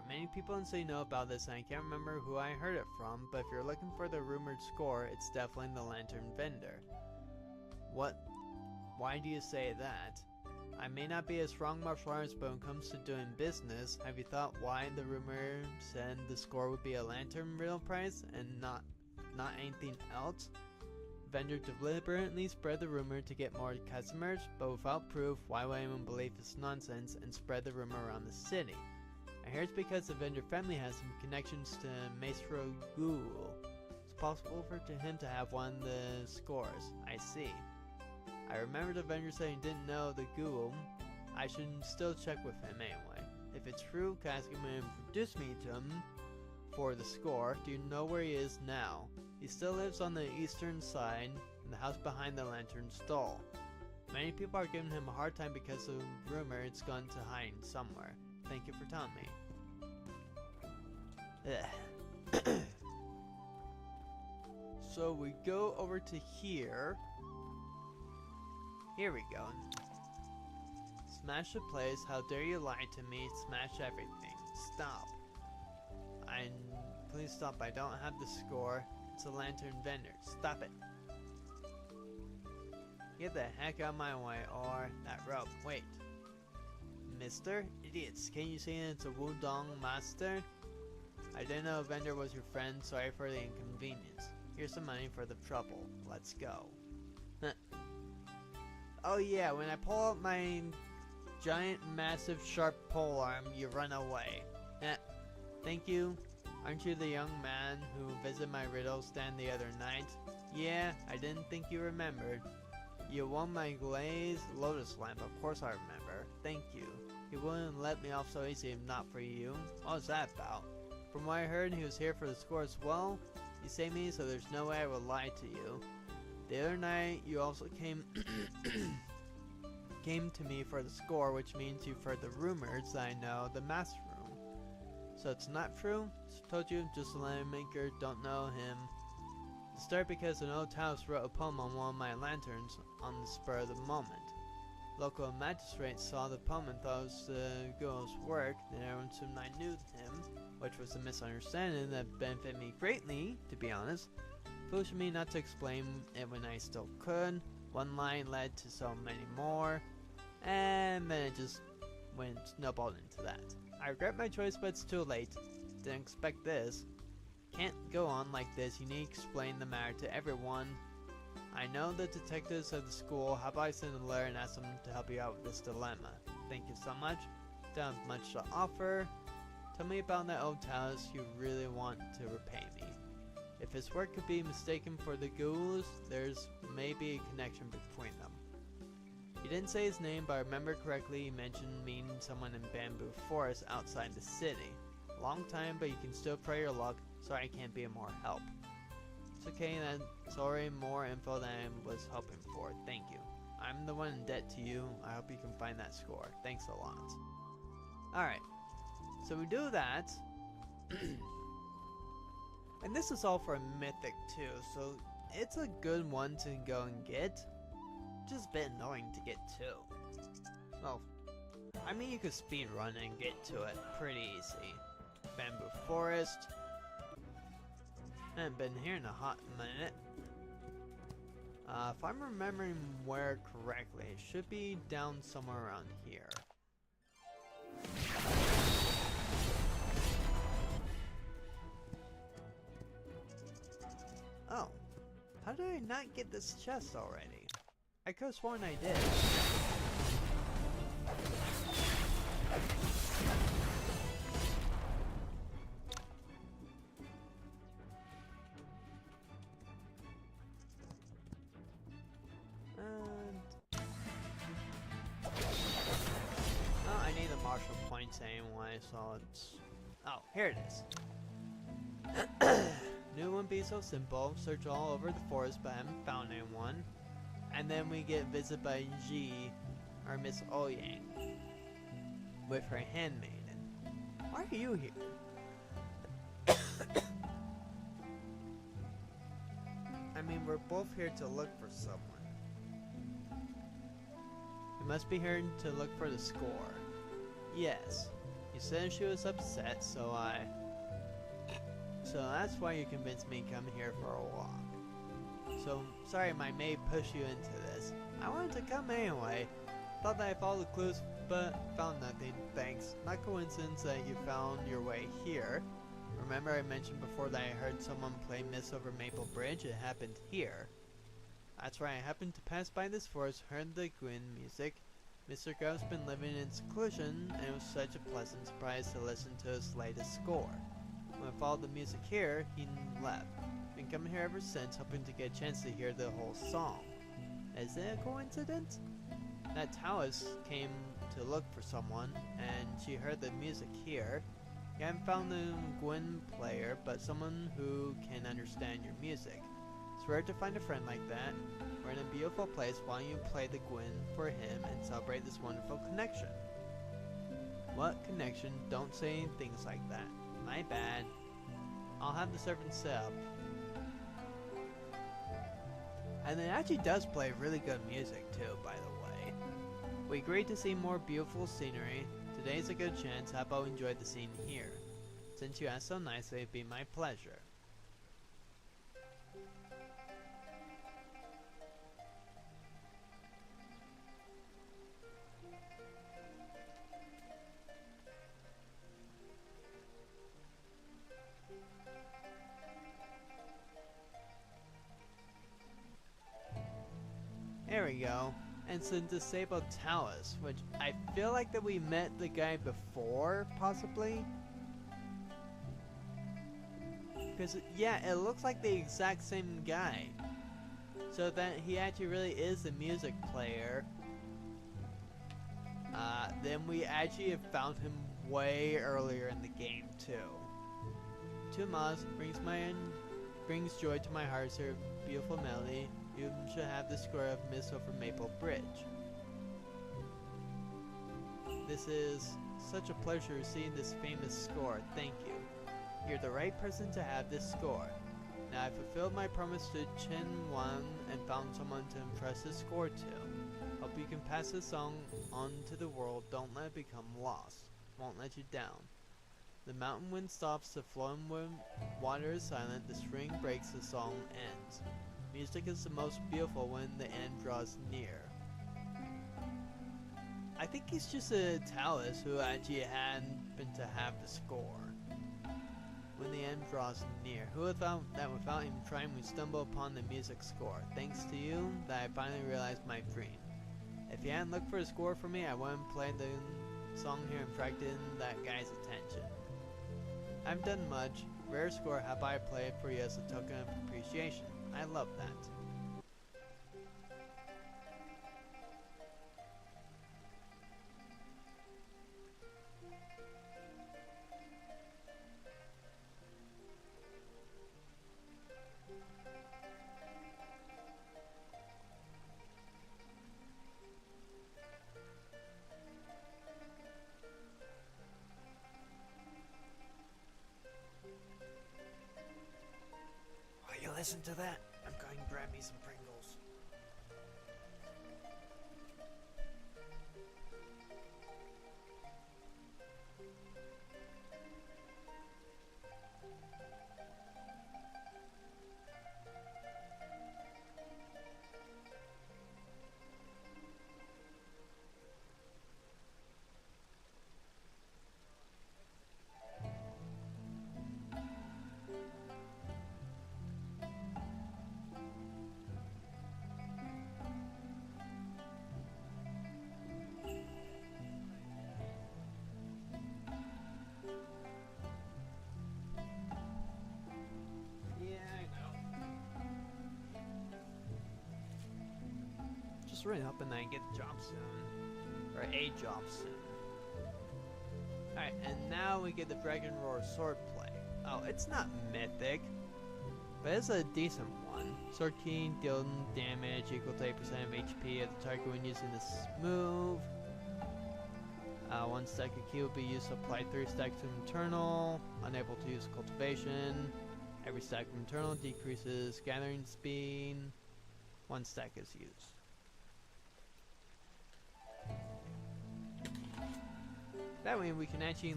Many in the city know about this, and I can't remember who I heard it from. But if you're looking for the rumored score, it's definitely the Lantern vendor. What? Why do you say that? I may not be a strong martial artist, but when it comes to doing business, have you thought why the rumor said the score would be a Lantern Riddle prize and not anything else? Vendor deliberately spread the rumor to get more customers, but without proof, why would anyone believe it's nonsense and spread the rumor around the city? I hear it's because the vendor family has some connections to Maestro Ghoul. It's possible for him to have won the scores. I see. I remember the vendor saying he didn't know the Ghoul. I should still check with him anyway. If it's true, can I ask him to introduce me to him for the score? Do you know where he is now? He still lives on the eastern side, in the house behind the lantern stall. Many people are giving him a hard time because of the rumor it's gone to hide somewhere. Thank you for telling me. So we go over to here. Here we go. Smash the place. How dare you lie to me? Smash everything. Stop. Please stop. I don't have the score. It's a lantern vendor. Stop it. Get the heck out of my way, or that rope. Wait. Mister? Idiots. Can't you see it's a Wudong master? I didn't know a vendor was your friend. Sorry for the inconvenience. Here's some money for the trouble. Let's go. Oh yeah, when I pull out my giant, massive, sharp polearm, you run away. Thank you. Aren't you the young man who visited my riddle stand the other night? Yeah, I didn't think you remembered. You won my glazed lotus lamp, of course I remember. Thank you. He wouldn't let me off so easy if not for you. What was that about? From what I heard, he was here for the score as well. You saved me, so there's no way I would lie to you. The other night, you also came to me for the score, which means you've heard the rumors that I know the master room. So it's not true? Just told you, just a lantern maker, don't know him. It started because an old Taoist wrote a poem on one of my lanterns on the spur of the moment. Local magistrate saw the poem and thought it was the girl's work, then everyone assumed I knew him, which was a misunderstanding that benefited me greatly, to be honest. Foolish of me not to explain it when I still could. One line led to so many more, and then it just went snowballed into that. I regret my choice, but it's too late. Didn't expect this. Can't go on like this. You need to explain the matter to everyone. I know the detectives of the school. How about I send a letter and ask them to help you out with this dilemma? Thank you so much. Don't have much to offer. Tell me about that old Taos you really want to repay me. If his work could be mistaken for the ghouls, there's maybe a connection between them. He didn't say his name, but I remember correctly he mentioned meeting someone in Bamboo Forest outside the city. Long time, but you can still pray your luck. Sorry I can't be of more help. It's okay, that's already more info than I was hoping for. Thank you. I'm the one in debt to you. I hope you can find that score. Thanks a lot. Alright. So we do that. And this is all for a mythic too, so it's a good one to go and get. Just a bit annoying to get too. Well, I mean you could speedrun and get to it pretty easy. Bamboo Forest. I haven't been here in a hot minute. If I'm remembering where correctly, it should be down somewhere around here. Oh, how did I not get this chest already? I could have sworn I did. Oh, I need the marshal points anyway, so it's... Oh, here it is. Knew it wouldn't be so simple. Search all over the forest, but I haven't found anyone. And then we get visited by Ji, or Miss Ouyang, with her handmaiden. Why are you here? I mean, we're both here to look for someone. We must be here to look for the score. Yes. You said she was upset, so that's why you convinced me to come here for a walk. So, sorry my maid pushed you into this. I wanted to come anyway. Thought that I followed the clues, but found nothing. Thanks. Not coincidence that you found your way here. Remember I mentioned before that I heard someone play Miss over Maple Bridge? It happened here. That's right, I happened to pass by this forest, heard the Gwyn music. Mr. Grove's been living in seclusion, and it was such a pleasant surprise to listen to his latest score. When I followed the music here, he left. Been coming here ever since, hoping to get a chance to hear the whole song. Is it a coincidence? That Taos came to look for someone, and she heard the music here. You haven't found the Gwyn player, but someone who can understand your music. It's rare to find a friend like that. We're in a beautiful place. Why don't you play the Gwyn for him and celebrate this wonderful connection? What connection? Don't say things like that. My bad. I'll have the servant set up. And it actually does play really good music too, by the way. We agreed to see more beautiful scenery. Today's a good chance. How about we enjoy the scene here? Since you asked so nicely, it'd be my pleasure. There we go. And it's a disabled Taos, which I feel like that we met the guy before, possibly. Because, yeah, it looks like the exact same guy. So that he actually really is a music player. Then we actually have found him way earlier in the game, too. 2 miles brings joy to my heart, sir. Beautiful melody. You should have the score of Miss over Maple Bridge. This is such a pleasure seeing this famous score. Thank you. You're the right person to have this score. Now I fulfilled my promise to Chen Wang and found someone to impress his score to. Hope you can pass this song on to the world. Don't let it become lost. Won't let you down. The mountain wind stops, the flowing water is silent, the spring breaks, the song ends. Music is the most beautiful when the end draws near. I think he's just a Taos who actually happened to have the score. When the end draws near. Who would have thought that without even trying we stumble upon the music score? Thanks to you, that I finally realized my dream. If you hadn't looked for a score for me, I wouldn't play the song here and attracted that guy's attention. I've done much. Rare score have I played for you as a token of appreciation. I love that. While you listen to that, I'm going to grab me some Pringles. Just ring up and then get a job soon. Or a job soon. Alright, and now we get the Dragon Roar Swordplay. Oh, it's not mythic, but it's a decent one. Sword King, deal damage equal to 8% of HP of the target when using this move. One stack of key will be used to apply 3 stacks of internal. Unable to use cultivation. Every stack of internal decreases gathering speed. 1 stack is used. That way we can actually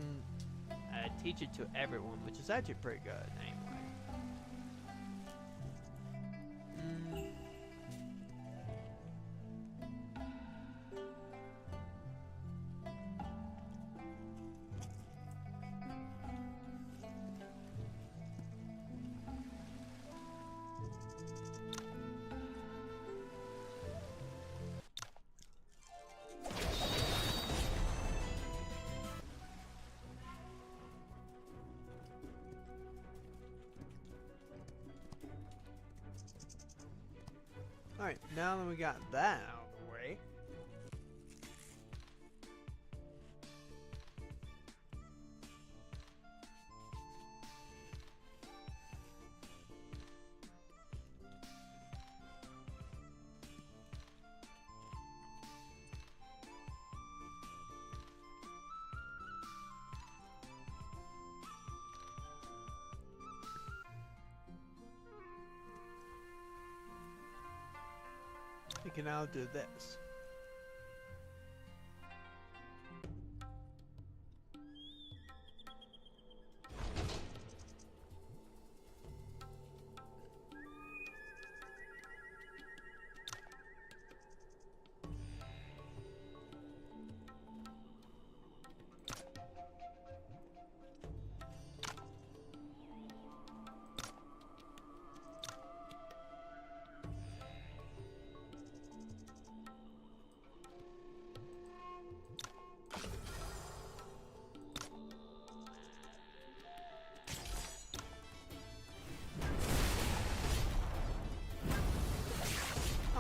teach it to everyone, which is actually pretty good anyway. Alright, now that we got that out of the way, we can now do this.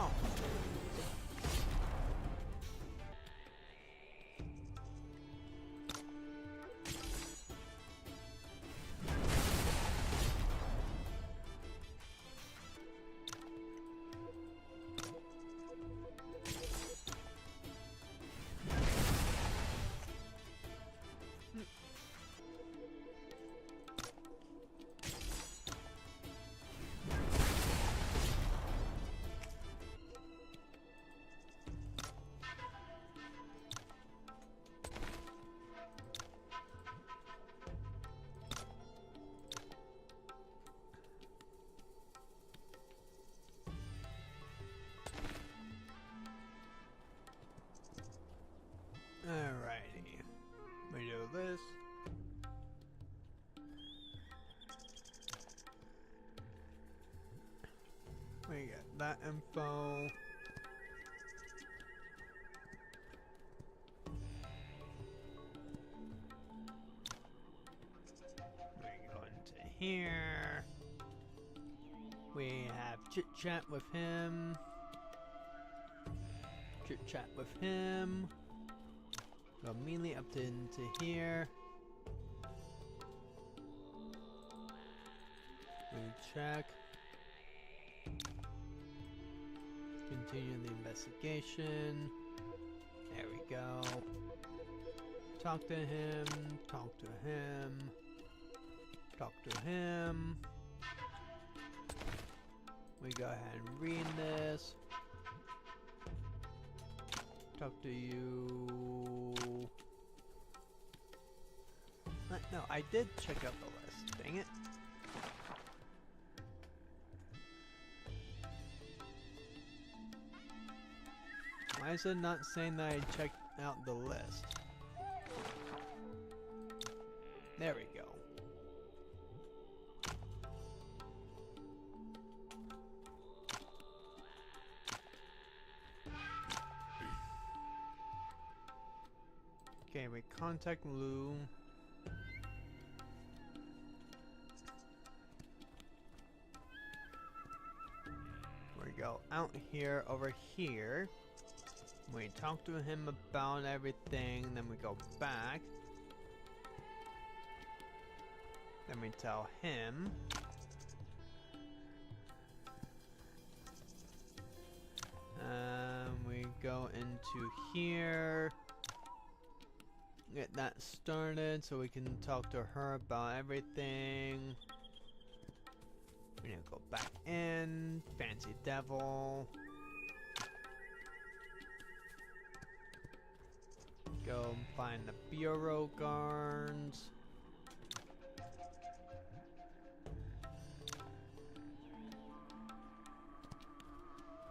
Oh. Alrighty, we do this. We get that info. We here. We have chit chat with him. Chit chat with him. Go immediately up to into here. We check. Continue the investigation. There we go. Talk to him. Talk to him. Talk to him. We go ahead and read this. Talk to you. No, I did check out the list. Dang it. Why is it not saying that I checked out the list? There we go. Okay, we contact Lou. We go out here, over here. We talk to him about everything, then we go back. Then we tell him. We go into here. Get that started so we can talk to her about everything. We're gonna go back in. Fancy Devil. Go find the bureau guards.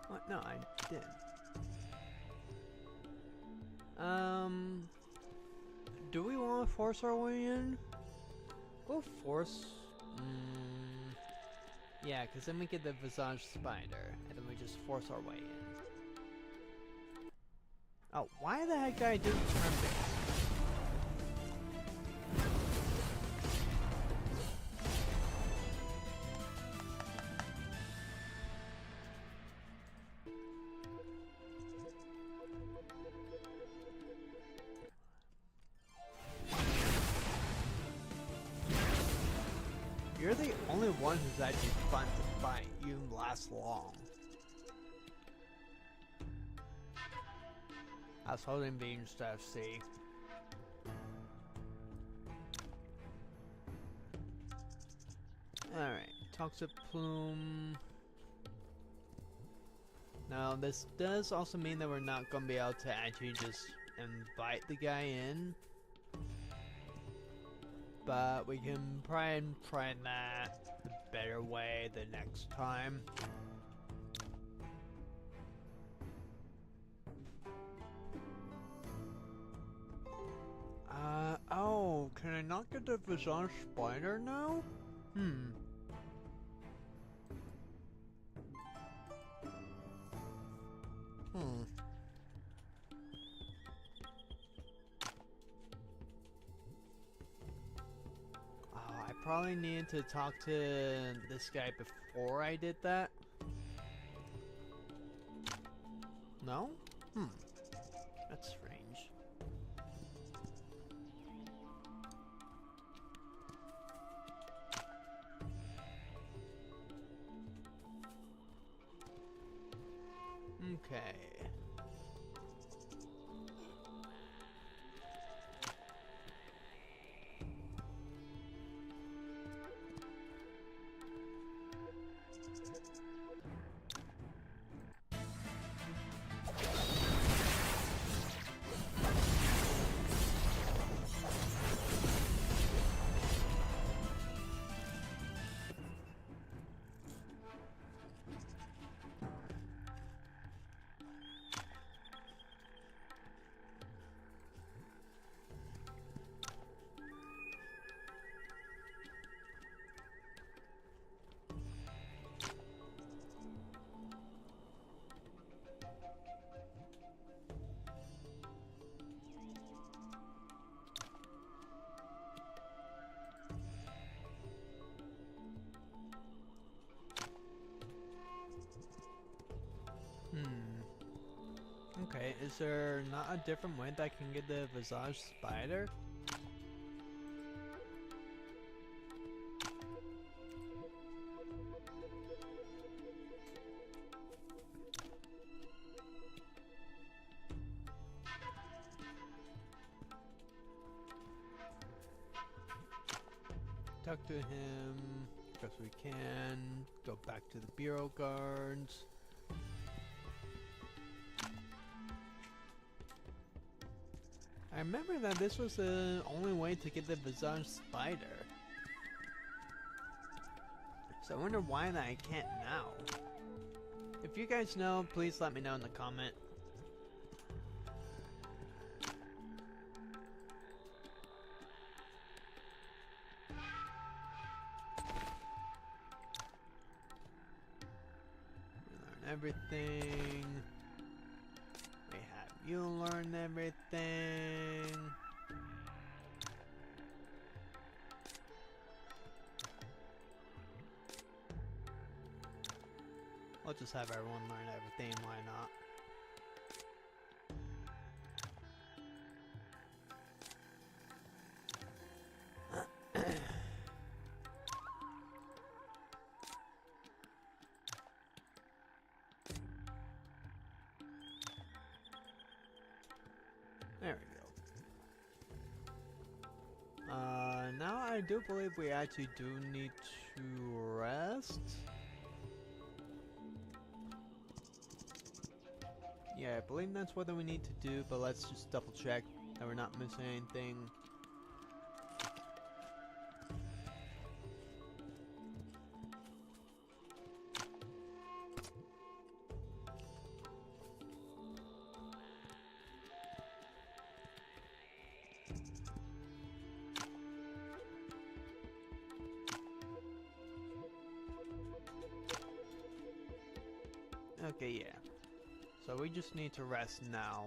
What? No, I did. Do we want to force our way in? We'll force. Yeah, because then we get the Visage Spider, and then we just force our way in. Oh, why the heck did I do turn-based? You're the only one who's actually fun to fight. You last long. I was holding B instead of C. Alright, Toxic Plume. Now, this does also mean that we're not going to be able to actually just invite the guy in. But we can try that the better way the next time. Oh, can I not get the Visage Spider now? I probably needed to talk to this guy before I did that. No? That's strange. Okay. Okay, is there not a different way that I can get the visage spider? Talk to him, because we can. Go back to the bureau guards. I remember that this was the only way to get the visage spider. So I wonder why that I can't now. If you guys know, please let me know in the comment. We learn everything. We have you learn everything. I'll just have everyone learn everything, why not? There we go. Now I do believe we actually do need to rest. Yeah, I believe that's what we need to do, but let's just double check that we're not missing anything. Okay, yeah. So we just need to rest now.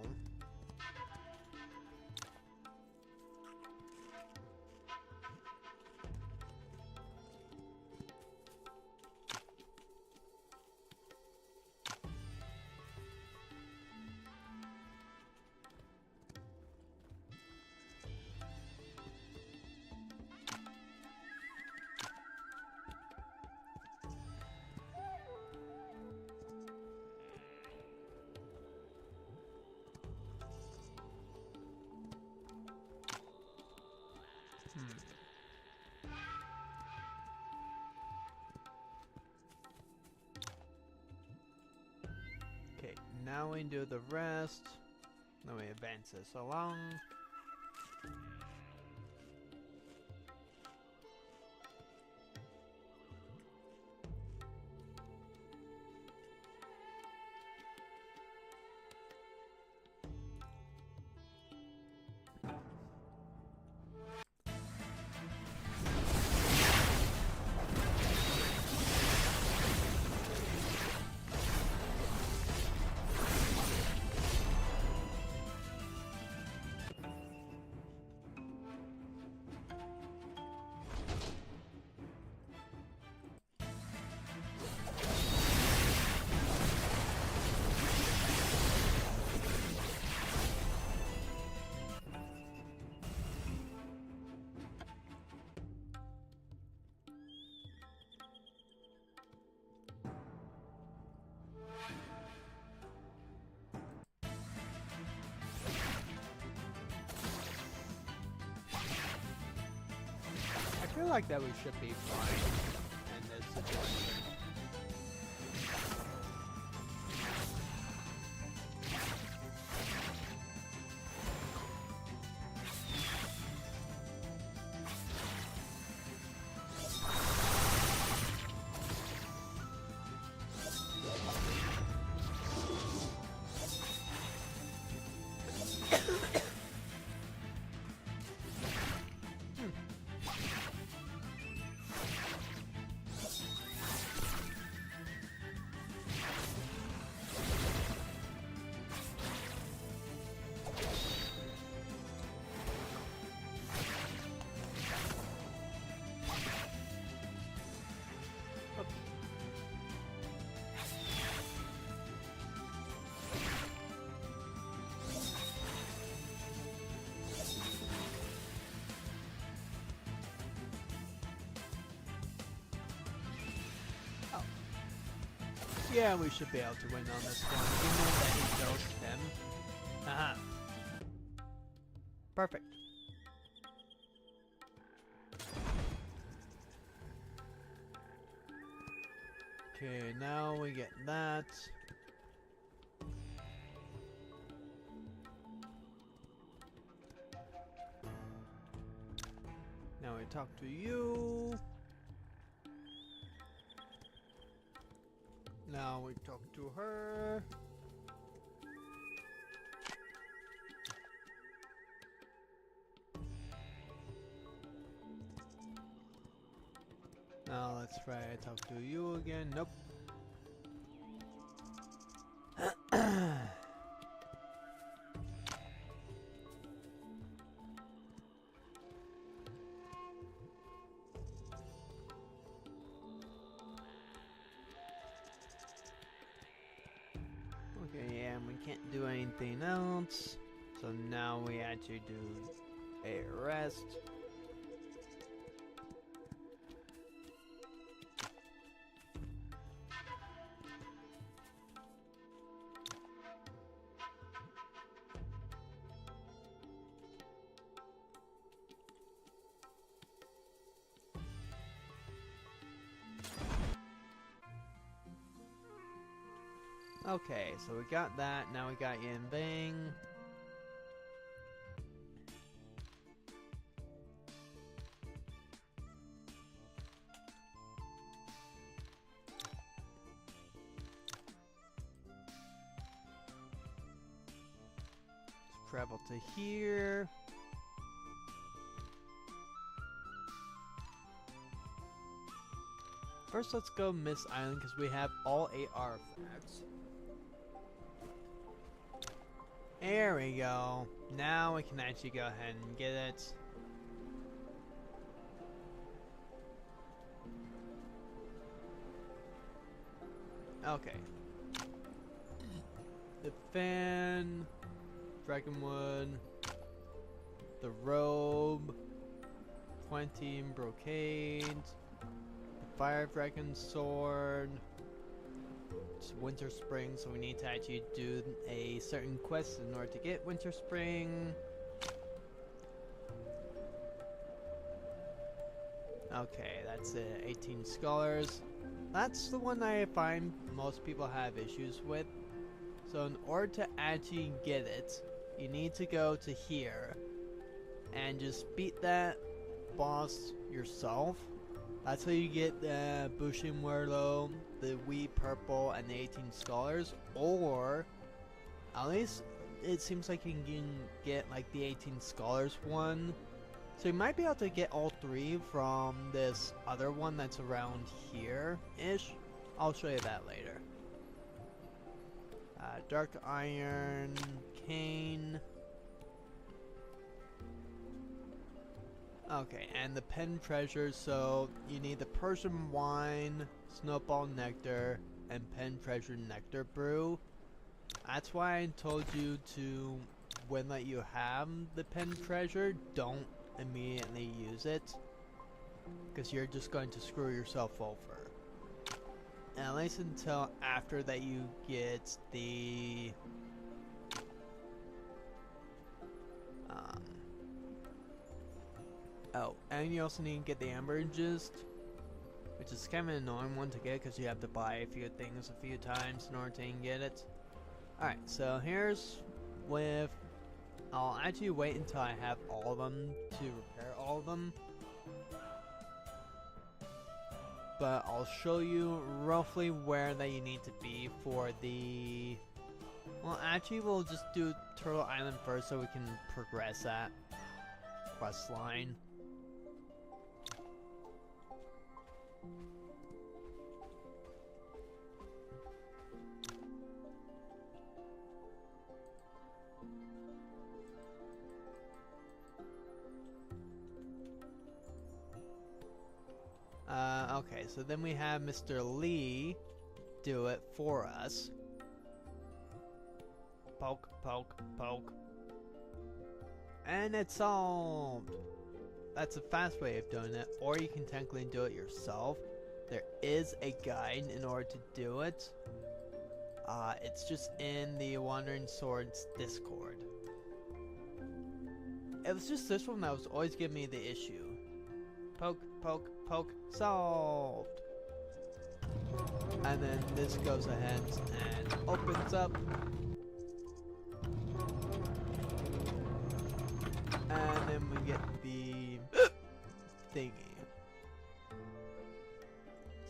Okay, now we do the rest. Then we advance this along. I feel like that we should be fine in this situation. Yeah, we should be able to win on this one, even that he kills him. Aha. Perfect. Okay, now we get that. Now we talk to you. Now we talk to her. Now let's try to talk to you again. Nope. Okay, yeah, and we can't do anything else. So now we actually do a rest. Okay, so we got that. Now we got Yin Bang. Let's travel to here. First, let's go Miss Island because we have all 8 artifacts. There we go. Now we can actually go ahead and get it. Okay. The fan, Dragonwood, the robe, 20 brocade, the fire dragon sword. It's winter spring, so we need to actually do a certain quest in order to get winter spring. Okay, that's it. 18 scholars. That's the one I find most people have issues with. So in order to actually get it, you need to go to here and just beat that boss yourself. That's how you get the Bushin Werlo, the Wee Purple, and the 18 Scholars. Or, at least it seems like you can get like the 18 Scholars one. So you might be able to get all 3 from this other one that's around here-ish. I'll show you that later. Dark Iron, Cane. Okay, and the pen treasure, so you need the Persian wine, snowball nectar, and pen treasure nectar brew. That's why I told you to, when that you have the pen treasure, don't immediately use it, because you're just going to screw yourself over. And at least until after that you get the oh, and you also need to get the Amber Gist, which is kind of an annoying one to get because you have to buy a few things a few times in order to get it. Alright, so here's with... I'll actually wait until I have all of them to repair all of them. But I'll show you roughly where that you need to be for the... Well, actually we'll just do Turtle Island first so we can progress that quest line. Okay, so then we have Mr. Lee do it for us. Poke, poke, poke. And it's solved! That's a fast way of doing it, or you can technically do it yourself. there is a guide in order to do it. It's just in the Wandering Swords Discord. It was just this one that was always giving me the issue. Poke, poke, poke, solved. And then this goes ahead and opens up. And then we get the thingy.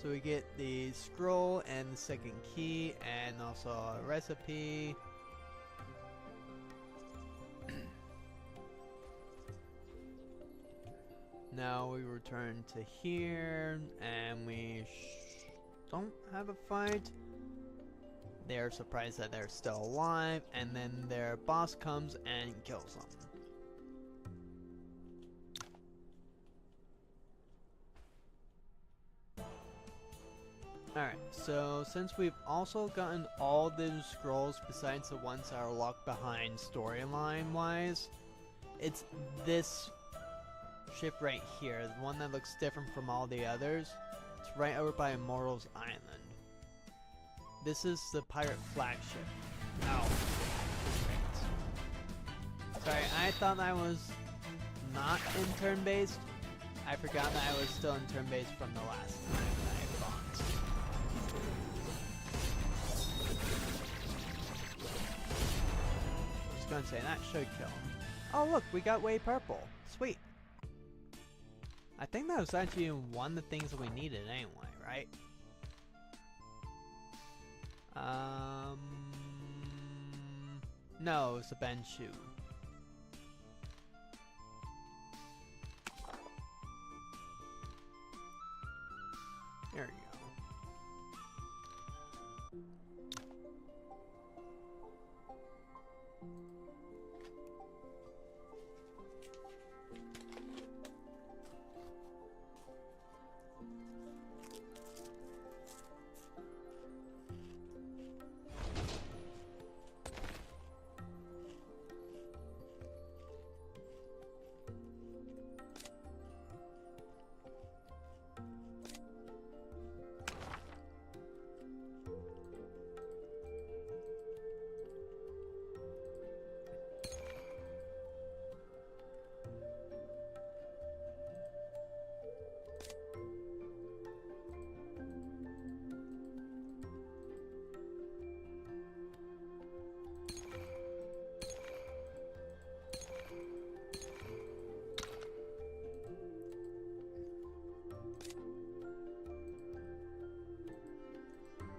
So we get the scroll and the second key and also a recipe. Now we return to here and we don't have a fight. They're surprised that they're still alive, and then their boss comes and kills them. Alright, so since we've also gotten all the scrolls besides the ones that are locked behind storyline wise, it's this ship right here, the one that looks different from all the others. It's right over by Immortals Island. This is the pirate flagship. Oh. Sorry, I thought I was not in turn-based. I forgot that I was still in turn-based from the last time that I fought. I was gonna say, that should kill him. Oh look, we got way purple. Sweet. I think that was actually one of the things that we needed anyway, right? No, it's a bench shoe. There you go.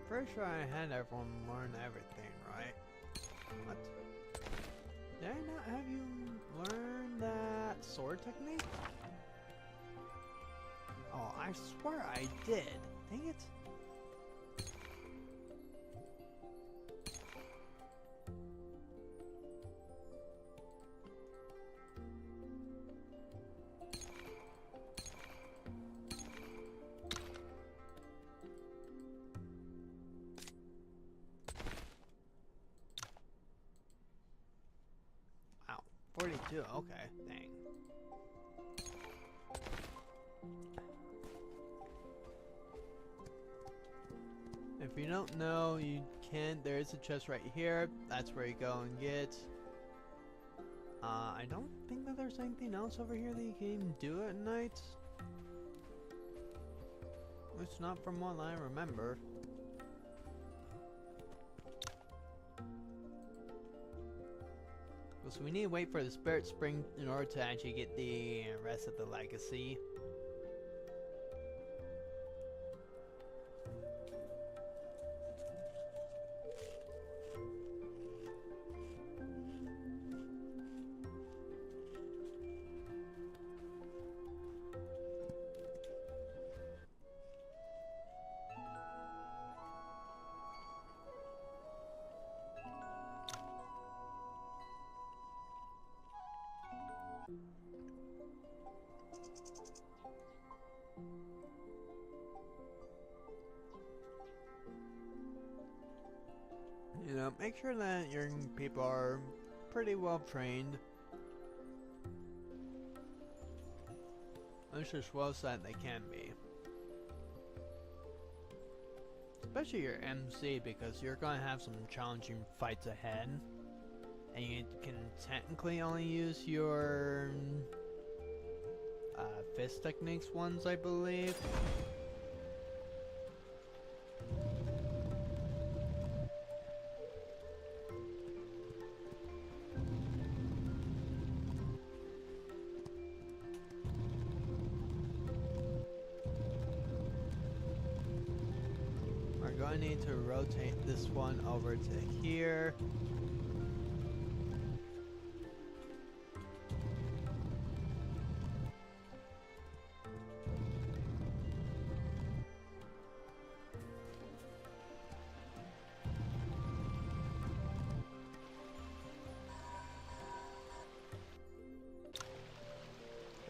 Pretty sure I had everyone learn everything, right? What? Did I not have you learn that sword technique? Oh, I swear I did. Dang it. Wow, 42, okay, dang. If you don't know, you can. There is a chest right here. That's where you go and get. I don't think that there's anything else over here that you can even do at night. At least not from what I remember. So we need to wait for the Spirit Spring in order to actually get the rest of the legacy. You know, make sure that your people are pretty well trained. At least as well as that they can be. especially your MC, because you're gonna have some challenging fights ahead, and you can technically only use your fist techniques ones, I believe. We're going to need to rotate this one over to here.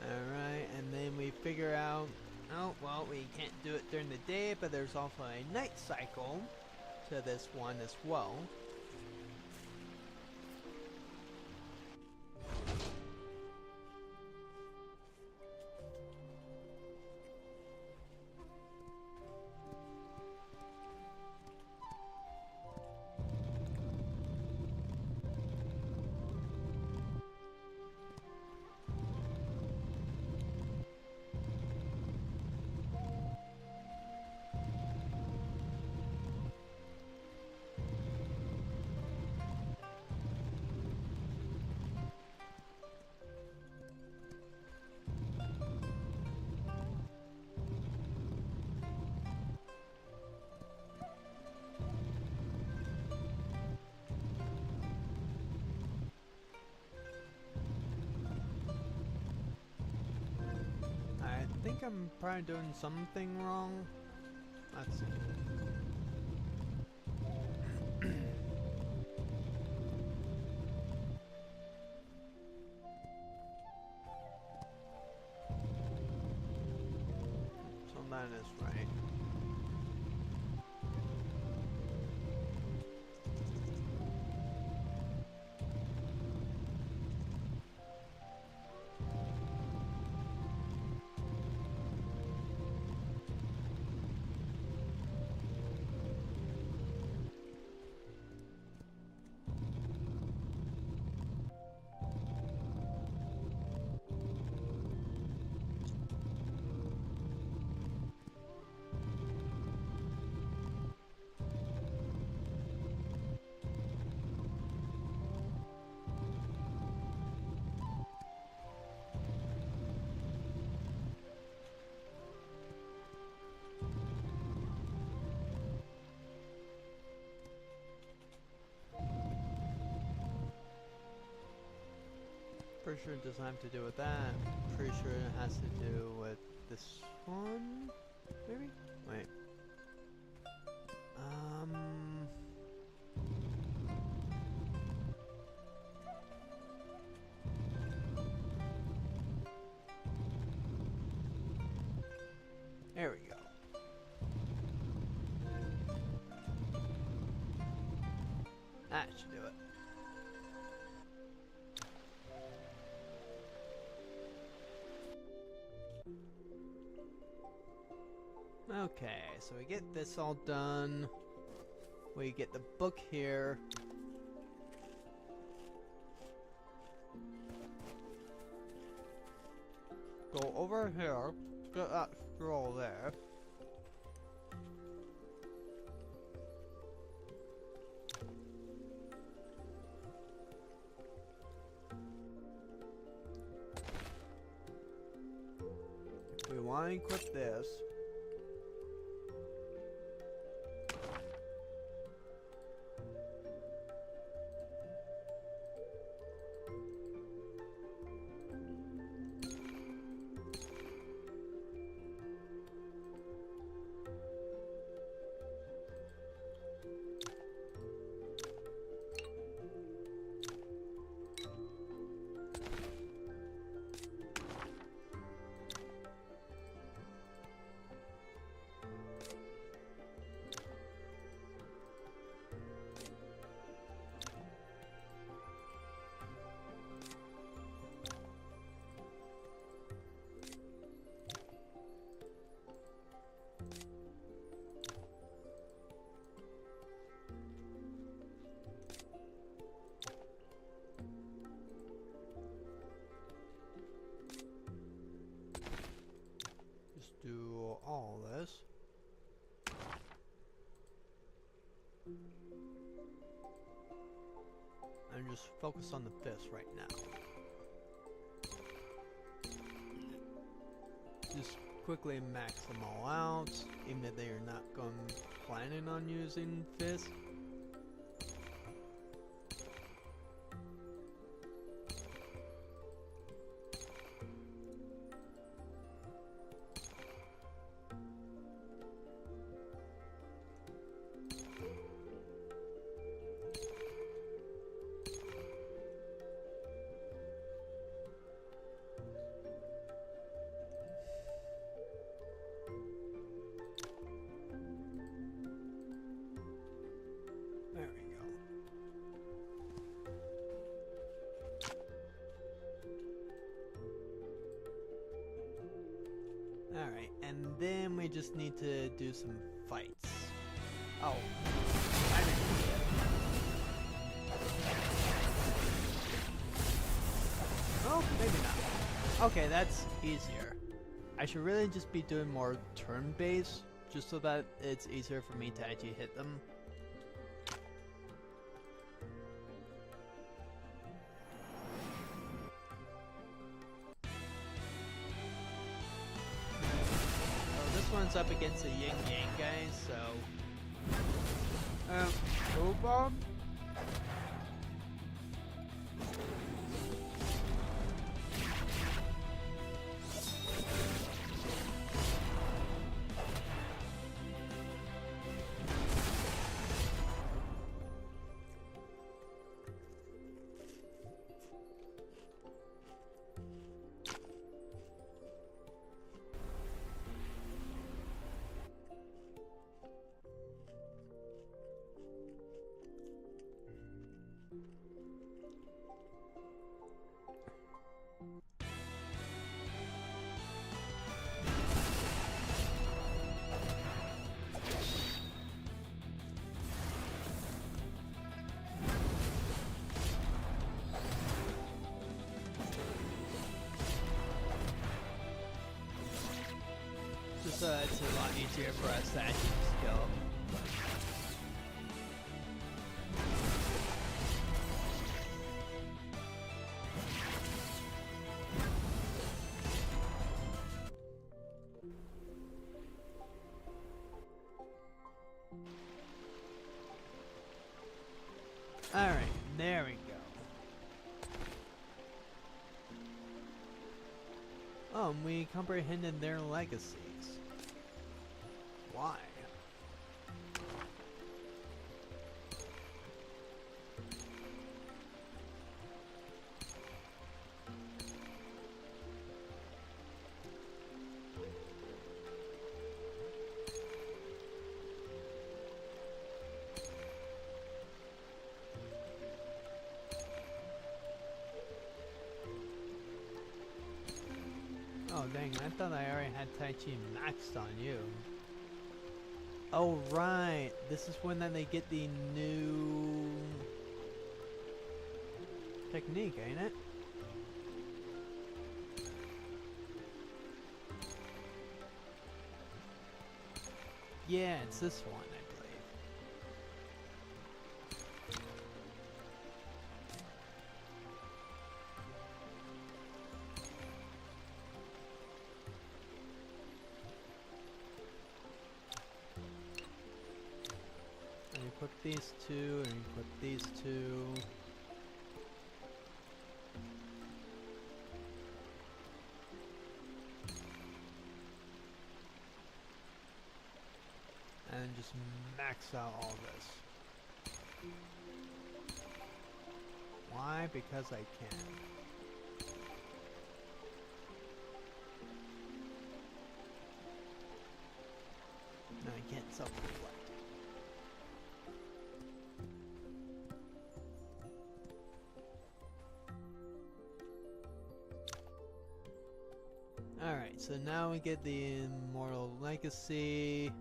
Alright, and then we figure out, oh, well, we can't do it during the day, but there's also a night cycle to this one as well. I think I'm probably doing something wrong. Let's see. So that is right. Pretty sure it doesn't have to do with that. Pretty sure it has to do with this one, maybe? Wait. There we go. That should do it. Okay, so we get this all done. We get the book here. Go over here, get that scroll there. We want to equip this. this. And just focus on the fists right now. Just quickly max them all out, even if they are not planning on using fists. There we go. Alright, and then we just need to do some fights. Oh, I didn't see it. Oh, maybe not. Okay, that's easier. I should really just be doing more turn-based, just so that it's easier for me to actually hit them. Oh, this one's up against the Yin Yang guys, so... Blue Bomb? So it's a lot easier for us to actually just kill them. Alright, there we go. Oh, and we comprehended their legacies. Why? Oh dang, I thought I already had Tai Chi maxed on you. Oh right, this is when then they get the new technique, ain't it? Yeah, it's this one, I believe. And you put these two, and you put these two. And just max out all this. Why? Because I can. No, I can't self-reflect. Alright, so now we get the Immortal Legacy.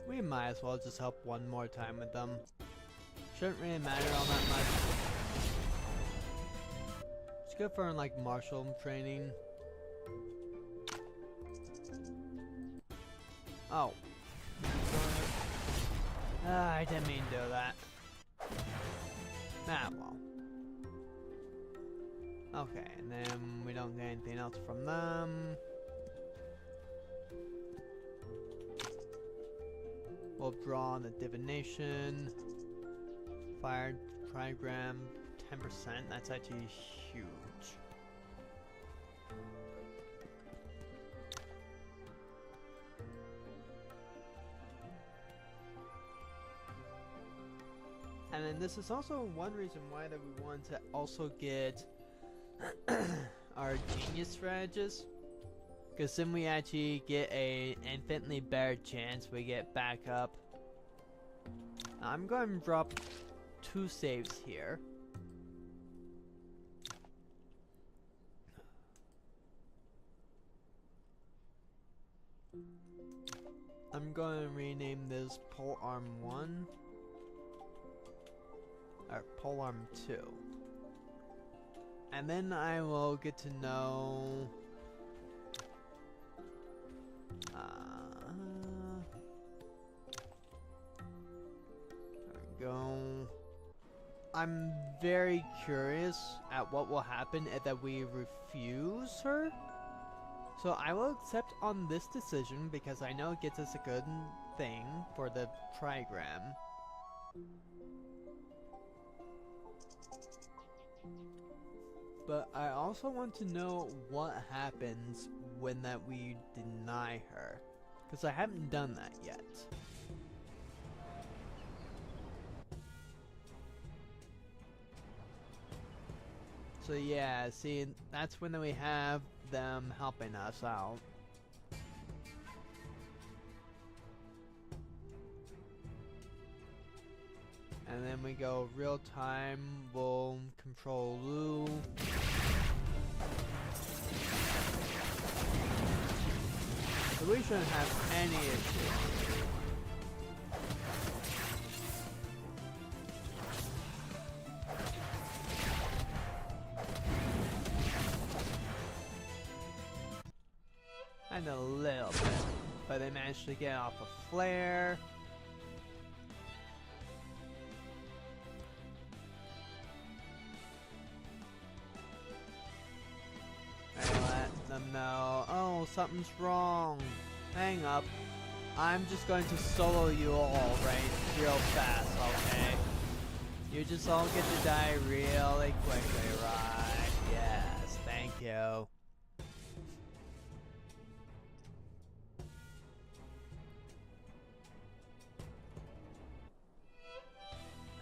We might as well just help one more time with them. Shouldn't really matter all that much. good for like martial training. Oh. I didn't mean to do that. Ah, well. Okay, and then we don't get anything else from them. We'll draw on the divination. Fire trigram 10%. That's actually huge. And then this is also one reason why that we want to also get our genius strategist, because then we actually get a infinitely better chance we get back up. I'm going to drop 2 saves here. I'm going to rename this Polearm 1 or Polearm 2. And then I will get to know there we go. I'm very curious at what will happen if that we refuse her. So I will accept on this decision because I know it gets us a good thing for the trigram. But I also want to know what happens when that we deny her, because I haven't done that yet. So yeah, see, that's when we have them helping us out. And then we go real time, we'll control Lou. So we shouldn't have any issue. And a little bit, but they managed to get off a flare. Let them know, oh, something's wrong. Hang up. I'm just going to solo you all real fast, okay? You just all get to die really quickly, right? Yes, thank you.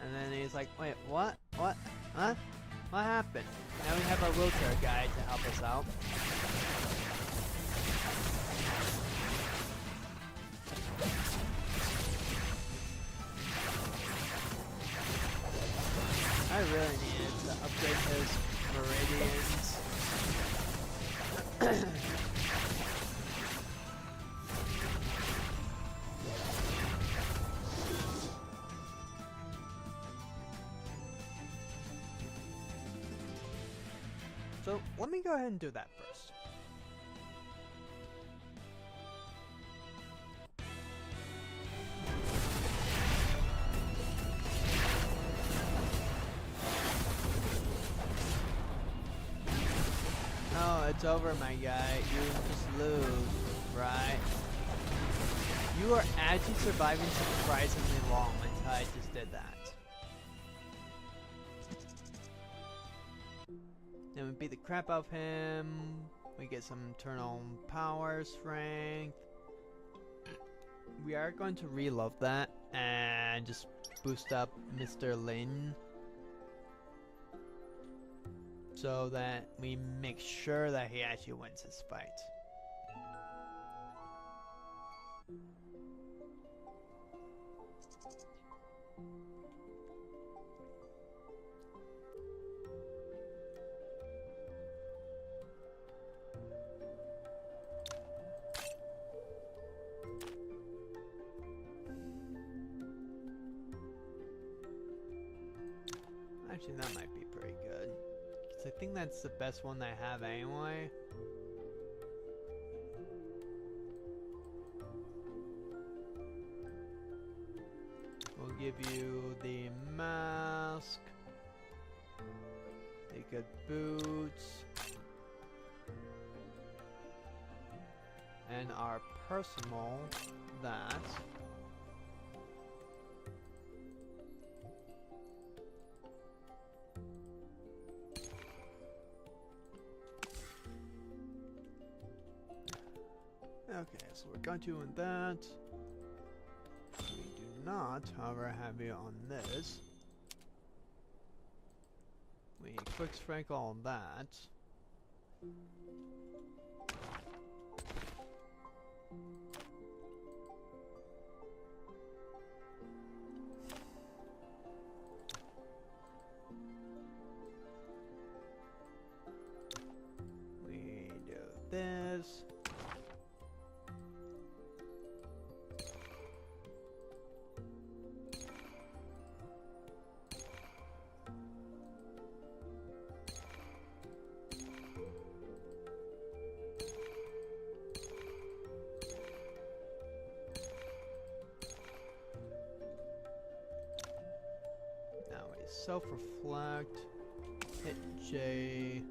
And then he's like, wait, what? What? Huh? What happened? Now we have our wheelchair guy to help us out. I really needed to upgrade his meridians. So let me go ahead and do that first. Oh, it's over, my guy. You just lose, right? You are actually surviving surprisingly long until I just did that. Then we beat the crap out of him. We get some internal power strength. We are going to reload that and just boost up Mr. Lin, so that we make sure that he actually wins his fight. Actually, that might be pretty good, I think that's the best one I have anyway. We'll give you the mask, the good boots, and our personal that. Okay, so we're going to do that. We do not, however, have you on this. We quick strike all that. We do this. Self-reflect, hit J,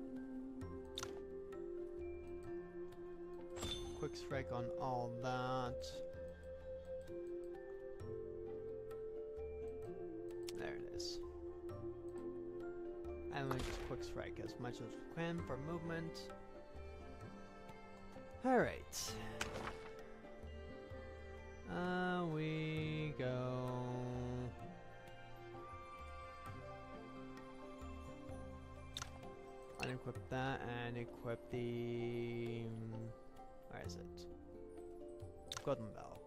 quick strike on all that. There it is. And we just quick strike as much as we can for movement. Alright. We go. Unequip that and equip the. Where is it? Golden Bell.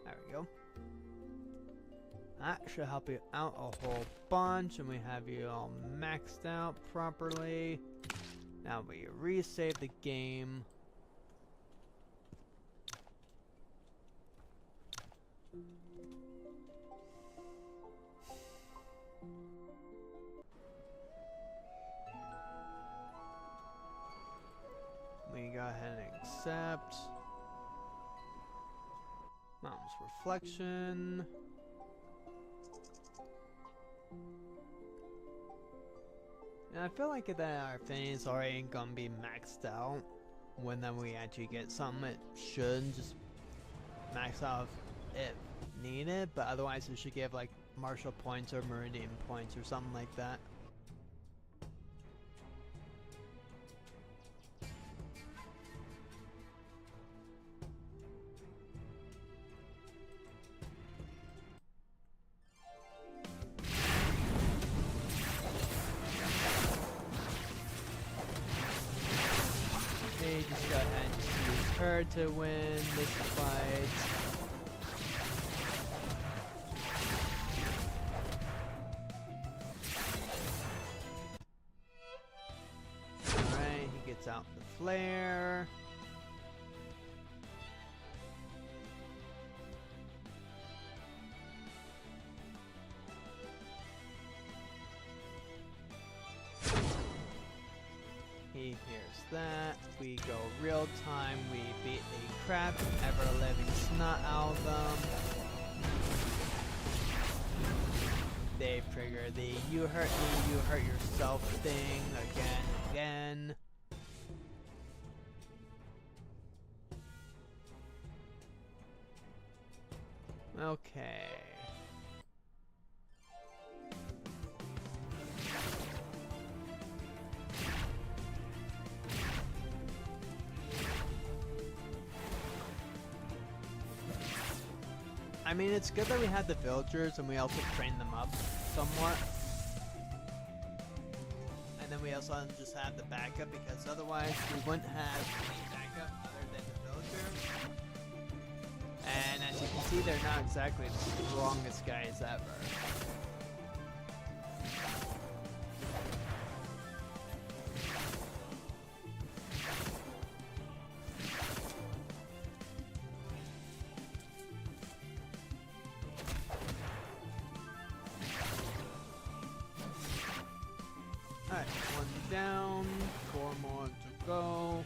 There we go. That should help you out a whole bunch, and we have you all maxed out properly. Now we resave the game. We go ahead and accept. Mom's reflection. And I feel like that our Phineas already ain't gonna be maxed out when then we actually get something. It should just max out if needed, but otherwise it should give like Marshall points or Meridian points or something like that. Just go ahead and just use her to win this fight. Alright, he gets out the flare. He hears that. We go real time. We beat the crap ever living snot out of them. They trigger the you hurt me, you hurt yourself thing again. Okay. I mean, it's good that we had the villagers and we also trained them up somewhat. And then we also just have the backup because otherwise we wouldn't have any backup other than the villagers. And as you can see, they're not exactly the strongest guys ever. Alright, one down, 4 more to go.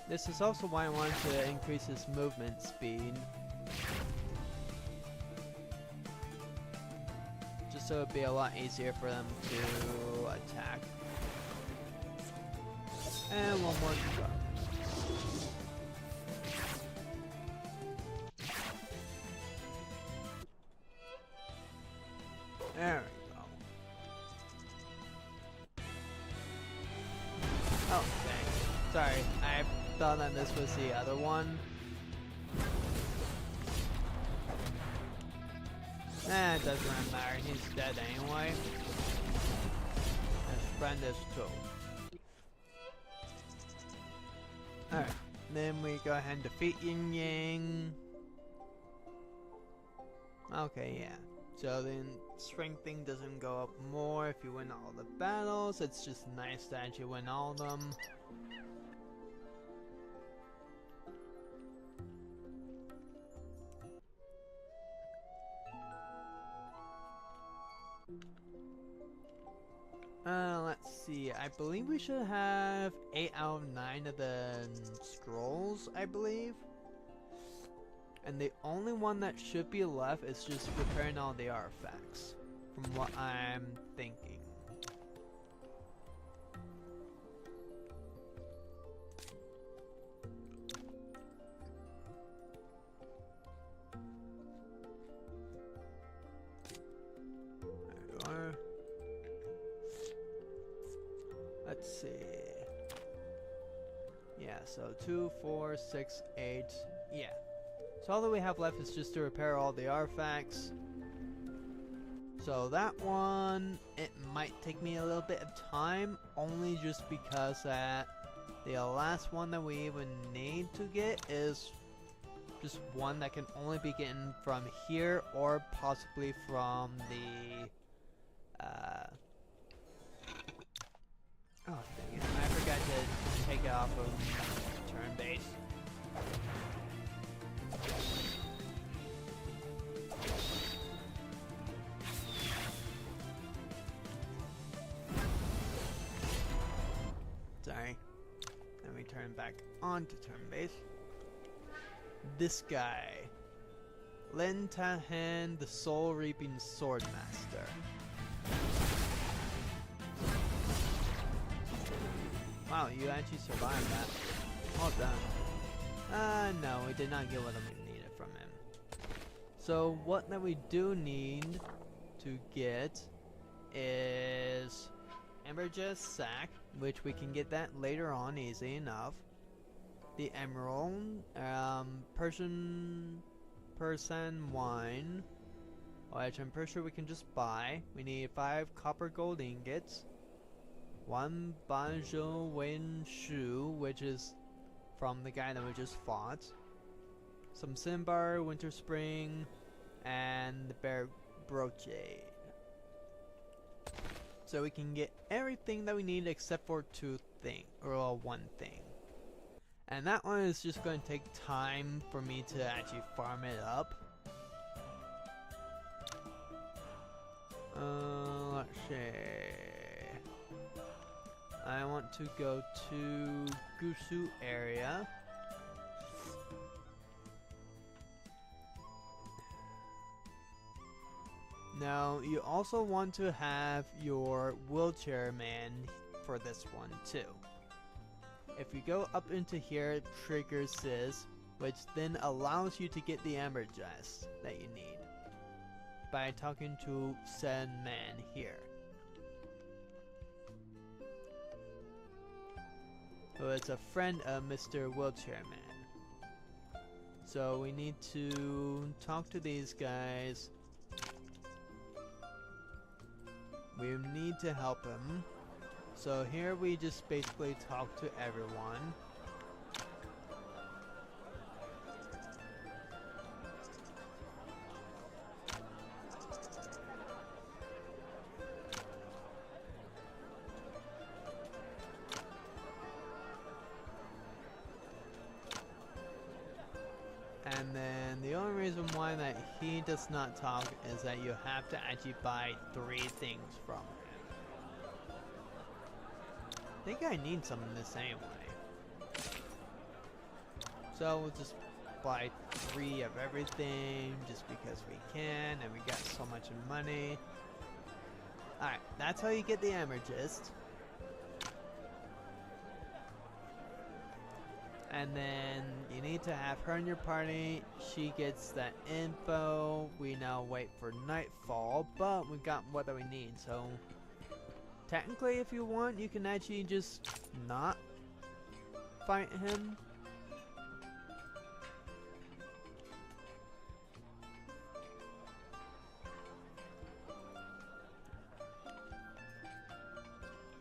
This is also why I wanted to increase his movement speed. Just so it'd be a lot easier for them to attack. And one more to go. There we go. Oh, thanks. Sorry, I thought that this was the other one. It doesn't really matter, he's dead anyway. His friend is too. Alright, then we go ahead and defeat Yin Yang. Okay, yeah. So then strength thing doesn't go up more if you win all the battles. It's just nice that you win all of them. Let's see. I believe we should have 8 out of 9 of the scrolls, I believe. And the only one that should be left is just repairing all the artifacts, from what I'm thinking. There you are. Let's see. Yeah, so 2, 4, 6, 8. Yeah. So all that we have left is just to repair all the artifacts. So that one, it might take me a little bit of time, only just because that the last one that we even need to get is just one that can only be gotten from here or possibly from the oh dang it, I forgot to take it off of turn base. Sorry. Let me turn back on to turn base. This guy. Len Tahan, the Soul Reaping Swordmaster. Wow, you actually survived that. Well done. No, we did not get what we needed from him. So what that we do need to get is Amberjess Sack, which we can get that later on easy enough. The Emerald, Persian Wine, which I'm pretty sure we can just buy. We need 5 copper gold ingots. 1 Banjo Wen Shu, which is from the guy that we just fought. Some Simbar, Winter Spring, and the Bear Brocade. So we can get everything that we need except for 2 things, or 1 thing. And that one is just going to take time for me to actually farm it up. Let's see. I want to go to Gusu area. Now, you also want to have your wheelchair man for this one too. If you go up into here, it triggers this, which then allows you to get the Amberjess that you need by talking to said man here, who is a friend of Mr. Wheelchair Man. So we need to talk to these guys. We need to help him. So here we just basically talk to everyone. he does not talk is that you have to actually buy 3 things from him. I think I need some of this anyway. So we'll just buy 3 of everything just because we can, and we got so much money. Alright, that's how you get the amethyst. And then you need to have her in your party. She gets that info. We now wait for nightfall, but we got what we need. So technically, if you want, you can actually just not fight him.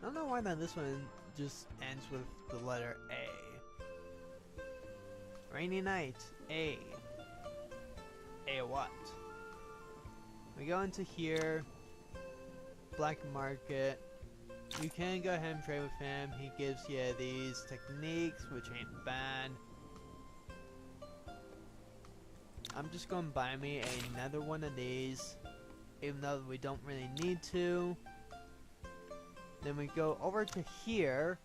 I don't know why that this one just ends with the letter A. Rainy night, A. A what? We go into here, black market. You can go ahead and trade with him. He gives you these techniques, which ain't bad. I'm just gonna buy me another one of these, even though we don't really need to. Then we go over to here.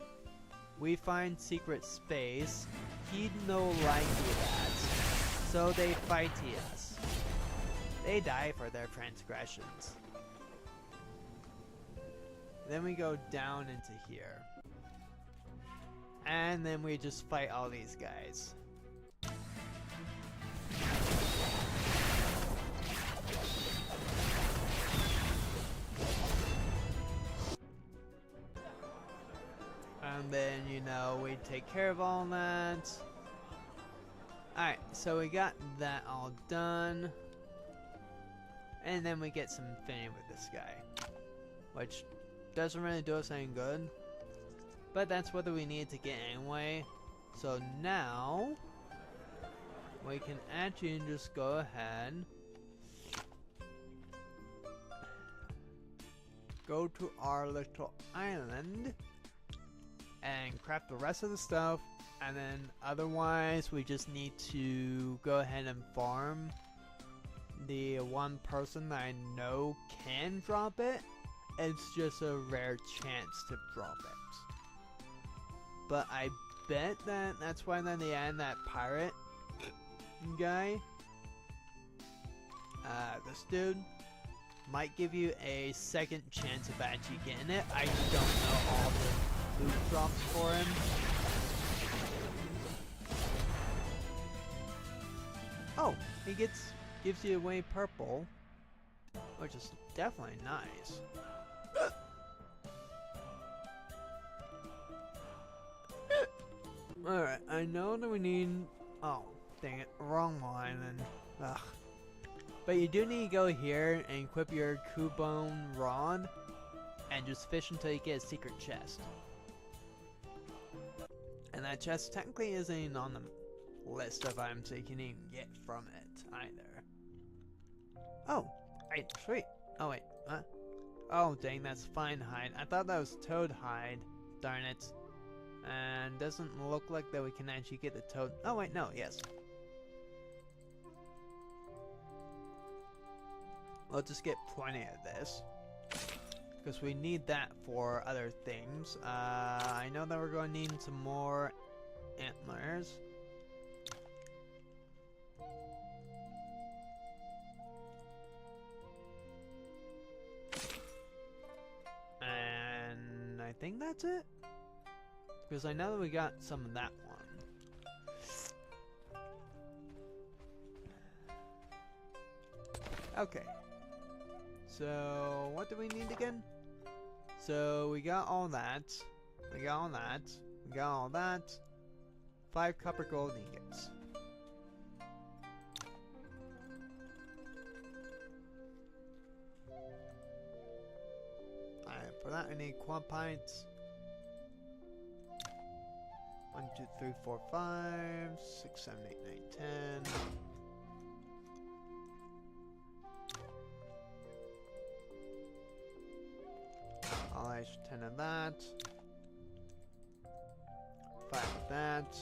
We find secret space. He'd no like that, so they fight us. They die for their transgressions. Then we go down into here. And then we just fight all these guys. And then, you know, we take care of all that. Alright, so we got that all done. And then we get some fame with this guy, which doesn't really do us any good. But that's what we need to get anyway. So now, we can actually just go ahead. Go to our little island. And craft the rest of the stuff, and then otherwise we just need to go ahead and farm the one person that I know can drop it. It's just a rare chance to drop it, but I bet that that's why in the end that pirate guy, this dude, might give you a second chance of actually getting it. I don't know all the loot drops for him. Oh, he gives you away purple, which is definitely nice. Alright, I know that we need... Oh, dang it, wrong one, and... Ugh. But you do need to go here and equip your Kubone rod, and just fish until you get a secret chest. And that chest technically isn't even on the list of items that you can even get from it either. Oh, right, sweet. Oh wait, huh? Oh dang, that's fine hide. I thought that was toad hide. Darn it. And doesn't look like that we can actually get the toad. Oh wait, no, yes. We'll just get plenty of this, because we need that for other things. I know that we're going to need some more antlers. And I think that's it, because I know that we got some of that one. Okay. So, what do we need again? So, we got all that. We got all that. We got all that. 5 copper gold ingots. Alright, for that I need quad pints. 1, 2, 3, 4, 5, 6, 7, 8, 9, 10. I'll add 10 of that. 5 of that.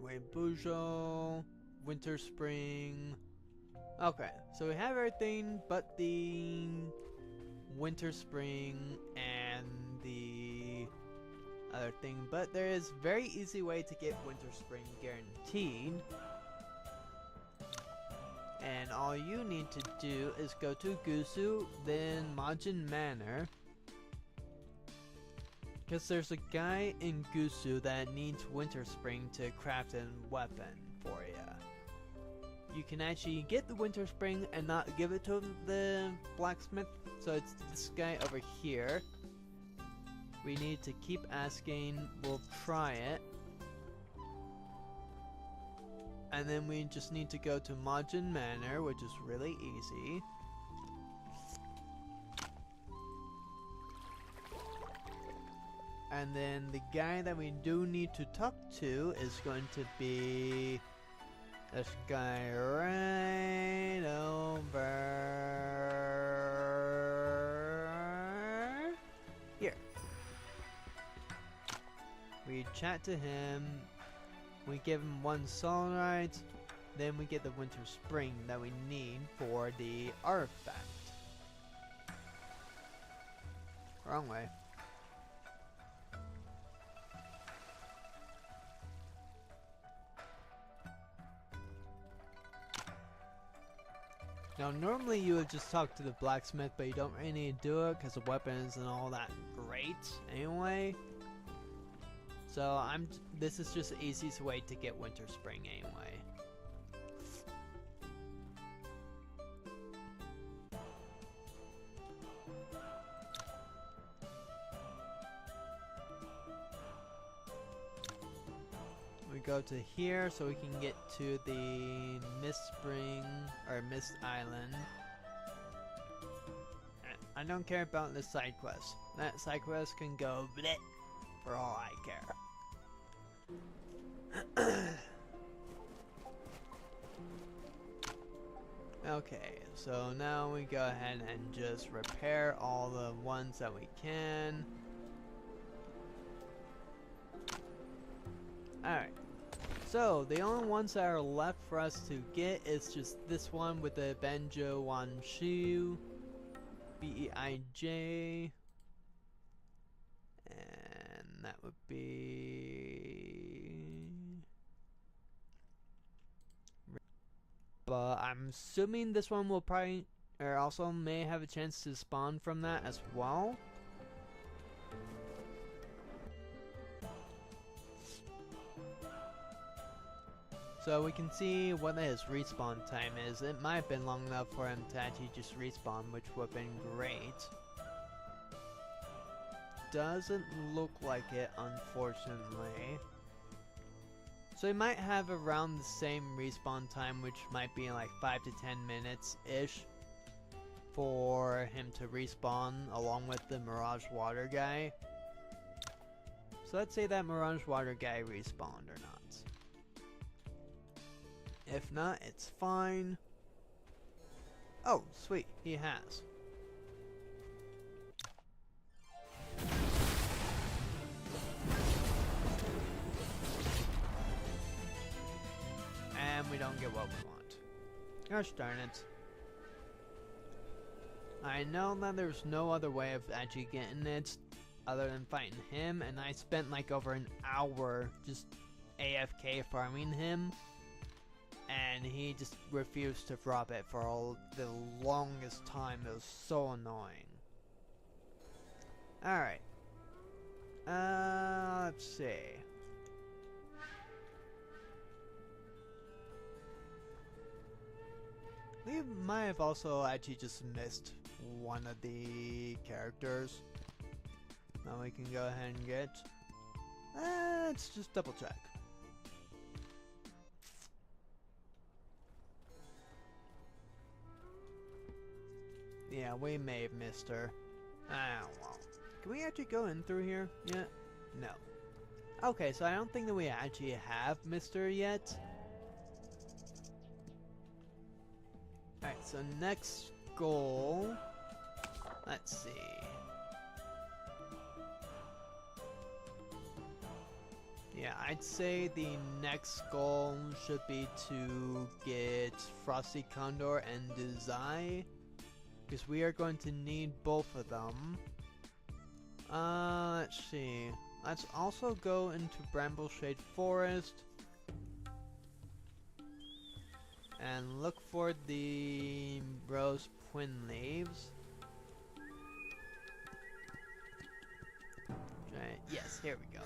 Wait, Bujo, Winter, Spring. Okay, so we have everything but the Winter, Spring, and the other thing. But there is a very easy way to get Winter, Spring guaranteed. And all you need to do is go to Gusu, then Majin Manor. Because there's a guy in Gusu that needs Winter Spring to craft a weapon for you. You can actually get the Winter Spring and not give it to the blacksmith. So it's this guy over here. We need to keep asking, we'll try it. And then we just need to go to Majin Manor, which is really easy. And then the guy that we do need to talk to is going to be this guy right over here. We chat to him, we give him one sunlight, then we get the Winter Spring that we need for the artifact. Wrong way. Now normally you would just talk to the blacksmith, but you don't really need to do it because the weapons and all that great anyway. So this is just the easiest way to get Winter Spring anyway. We go to here so we can get to the Mist Spring or Mist Island. I don't care about this side quest. That side quest can go bleh for all I care. Okay, so now we go ahead and just repair all the ones that we can. Alright, so the only ones that are left for us to get is just this one with the Benjo Wanshu, Beij, and that would be... But I'm assuming this one will probably, or also may have a chance to spawn from that as well. So we can see what his respawn time is. It might have been long enough for him to actually just respawn, which would have been great. Doesn't look like it, unfortunately. So he might have around the same respawn time, which might be like 5 to 10 minutes-ish for him to respawn along with the Mirage Water guy. So let's say that Mirage Water guy respawned or not. If not, it's fine. Oh, sweet, he has. And we don't get what we want. Gosh darn it. I know that there's no other way of actually getting it other than fighting him, and I spent like over an hour just AFK farming him. And he just refused to drop it for the longest time. It was so annoying. Alright. Let's see. We might have also actually just missed one of the characters. Now we can go ahead and get... let's just double check. Yeah, we may have missed her. Ah, well. Can we actually go in through here yet? No. Okay, so I don't think that we actually have missed her yet. Alright, so next goal... Let's see. Yeah, I'd say the next goal should be to get Frosty Condor and Dezai, because we are going to need both of them. Let's see. Let's also go into Brambleshade Forest and look for the Rose Twin Leaves. Okay, yes, here we go.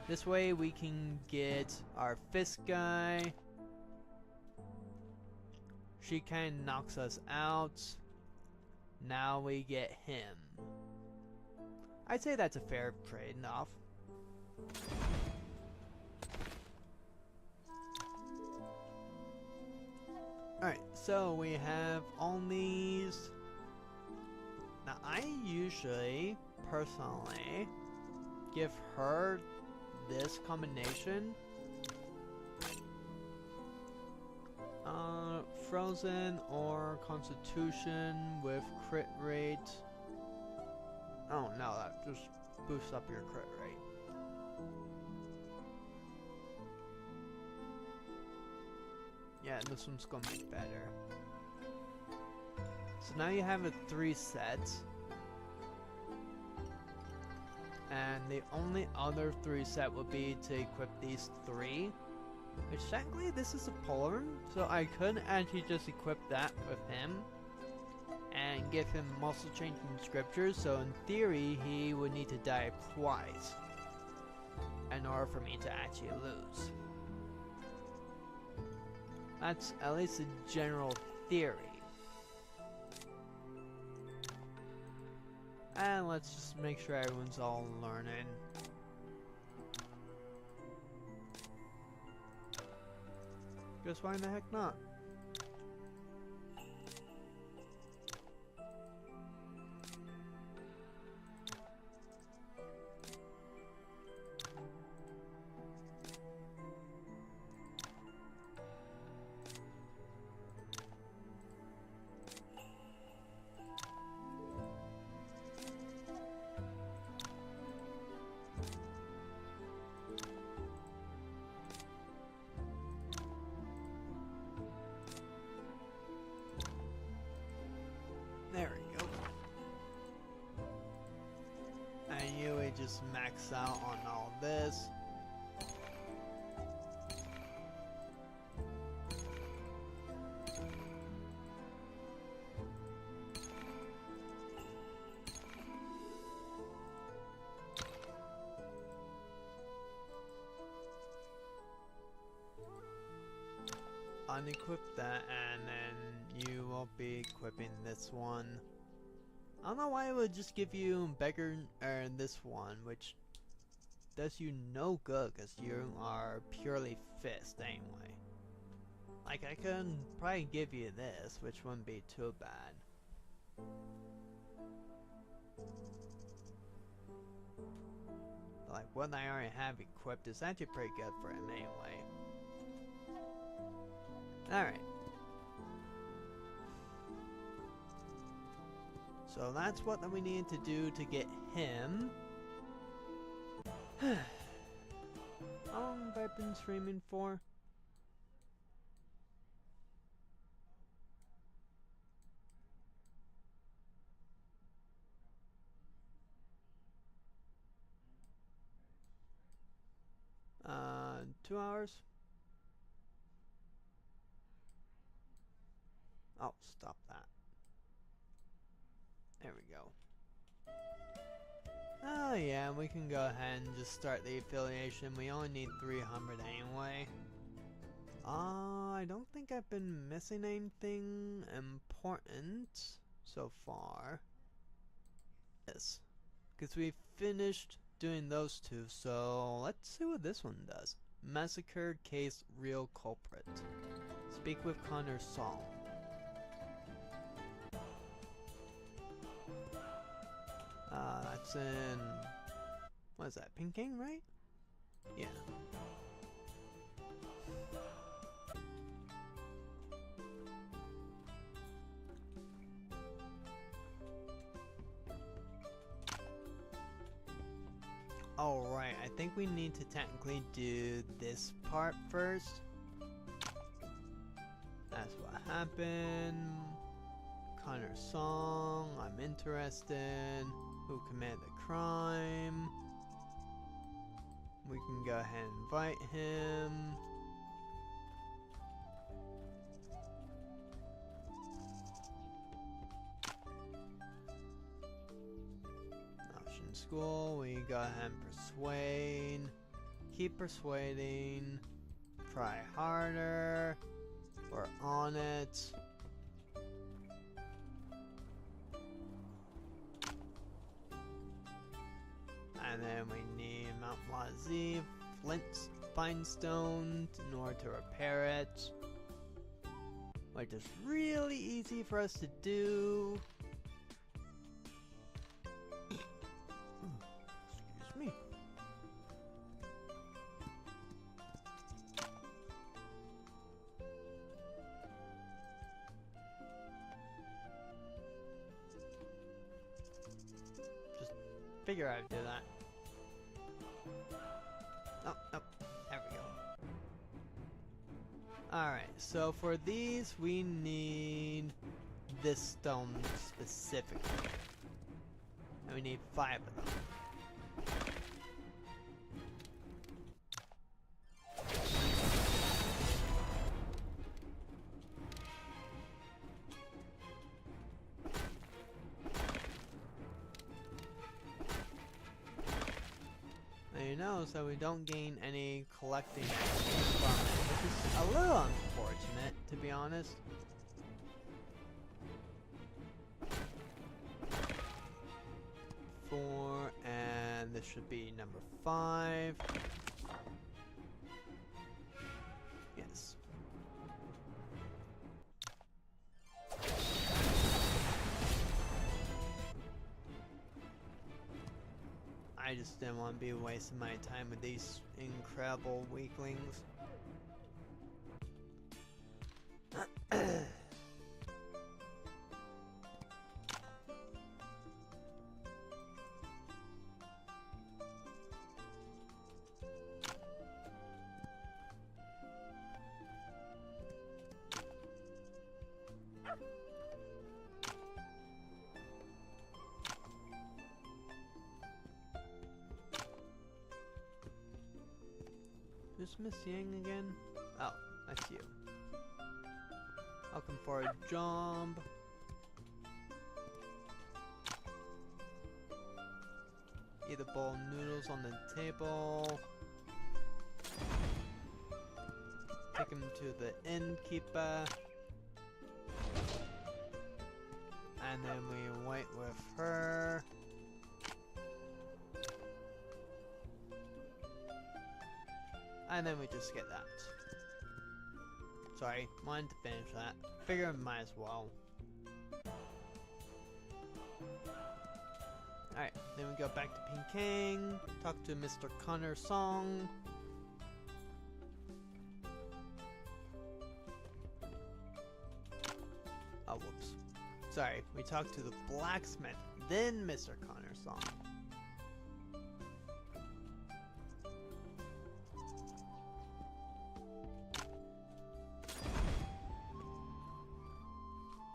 This way we can get our Fist guy. She kind of knocks us out. Now we get him. I'd say that's a fair trade-off. Alright, so we have all these. Now I usually, personally, give her this combination. Frozen or Constitution with crit rate. Oh no, that just boosts up your crit rate. Yeah, this one's gonna be better. So now you have 3 sets. And the only other 3 set would be to equip these 3. Which technically this is a polar, so I could actually just equip that with him. And give him muscle changing scriptures, so in theory he would need to die twice in order for me to actually lose. That's at least a general theory. And let's just make sure everyone's all learning. Because why in the heck not? There we go. And you would just max out on all this. Unequip that, and then you will be equipping this one. I don't know why it would just give you beggar this one, which does you no good because you are purely fist anyway. Like I could probably give you this, which wouldn't be too bad. Like what I already have equipped is actually pretty good for him anyway. Alright. So that's what we need to do to get him. How long have I been streaming for? Uh, 2 hours? Oh, stop that. There we go. Oh yeah, we can go ahead and just start the affiliation. We only need 300 anyway. I don't think I've been missing anything important so far. Yes, because we finished doing those 2, so let's see what this one does. Massacre case real culprit. Speak with Connor Saul. That's in... what is that? Pinking, right? Yeah. Alright, I think think we need to technically do this part first. That's what happened. Connor's song. I'm interested. Who committed the crime? We can go ahead and invite him. Option school. We go ahead and persuade. Keep persuading. Try harder. We're on it. And then we need Mount Lazy, Flint, Finestone in order to repair it. Which is really easy for us to do. Excuse me. Just figure out how to do that. Oh, there we go. Alright, so for these we need this stone specifically. And we need 5 of them. Notice that we don't gain any collecting from it, which is a little unfortunate, to be honest. Four, and this should be number 5. Yes. I just didn't want to be wasting my time with these incredible weaklings. Who's Miss Yang again? Oh, that's you. Looking for a job. Eat a bowl of noodles on the table. Take him to the innkeeper. And then we wait with her. And then we just get that. Sorry, wanted to finish that. Figure I might as well. Alright, then we go back to Peking, talk to Mr. Connor Song. Oh, whoops. Sorry, we talked to the blacksmith, then Mr. Connor Song.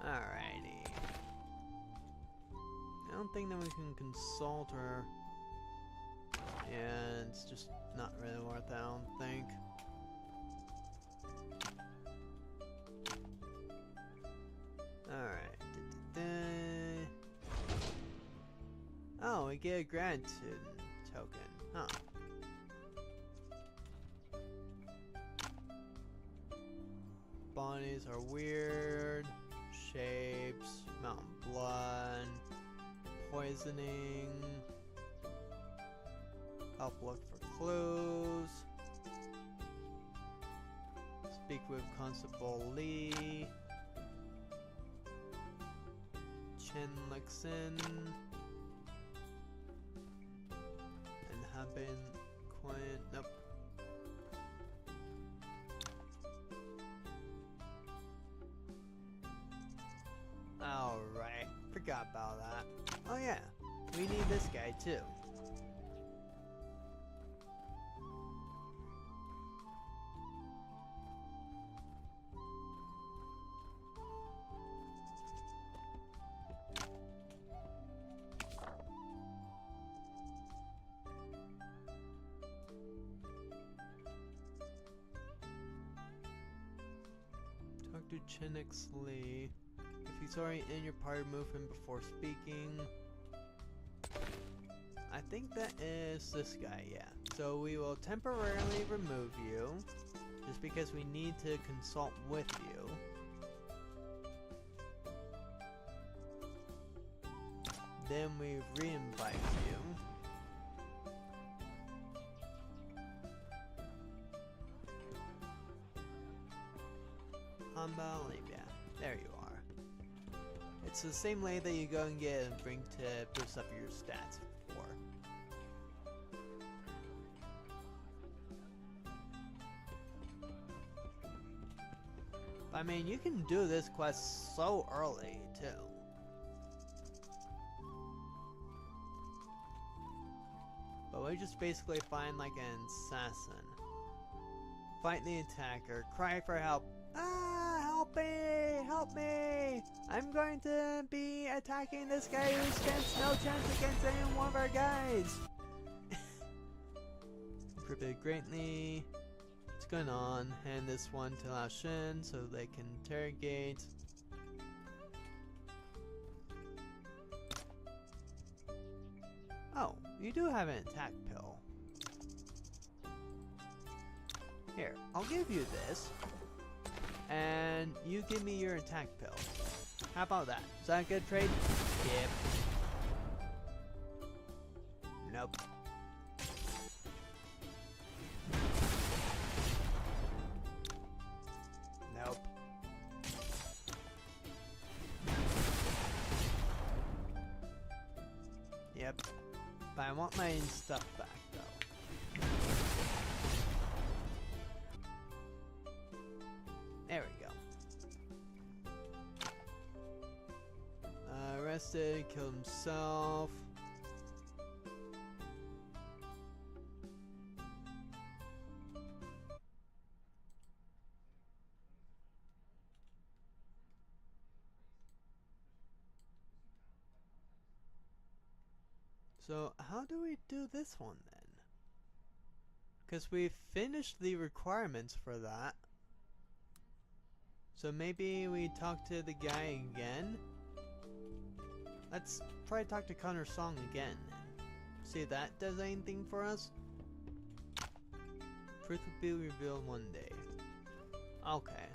Alrighty. I don't think that we can consult her. Yeah, it's just not really worth it, I don't think. Alright. Oh, we get a gratitude token. Huh. Bodies are weird. Shapes, mountain blood, poisoning, help look for clues, speak with Constable Lee, Chen Lexin, and Haben Quinn, nope. Alright, forgot about that. Oh yeah, we need this guy too. to Chinix Lee. If he's already in your party, move him before speaking. I think that is this guy, yeah. So we will temporarily remove you, just because we need to consult with you. Then we re-invite you. Olivia. There you are. It's the same lady that you go and get and bring to boost up your stats for. I mean, you can do this quest so early, too. But we just basically find like an assassin. Fight the attacker, cry for help. Ah, help me! Help me! I'm going to be attacking this guy who stands no chance against any one of our guys! Improved greatly. What's going on? Hand this one to Lao Shin so they can interrogate. Oh, you do have an attack pill. Here, I'll give you this. And you give me your attack pill. How about that? Is that a good trade? Yep. Nope. Nope. Yep. But I want my stuff back though. There we go. Arrested, killed himself. So how do we do this one then? Because we finished the requirements for that. So maybe we talk to the guy again? Let's try to talk to Connor Song again. See if that does anything for us. Truth will be revealed one day. Okay.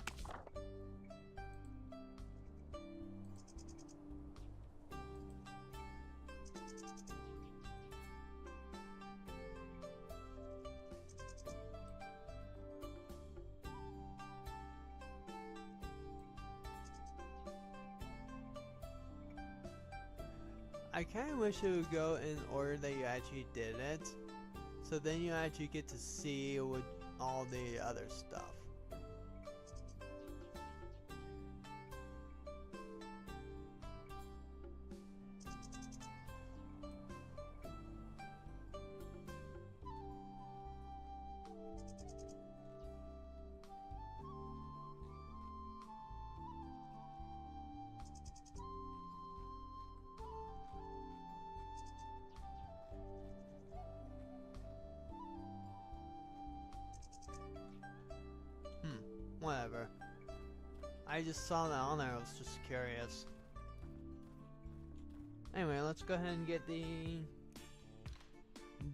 I kinda wish it would go in order that you actually did it, so then you actually get to see with all the other stuff. Whatever. I just saw that on there, I was just curious. Anyway, let's go ahead and get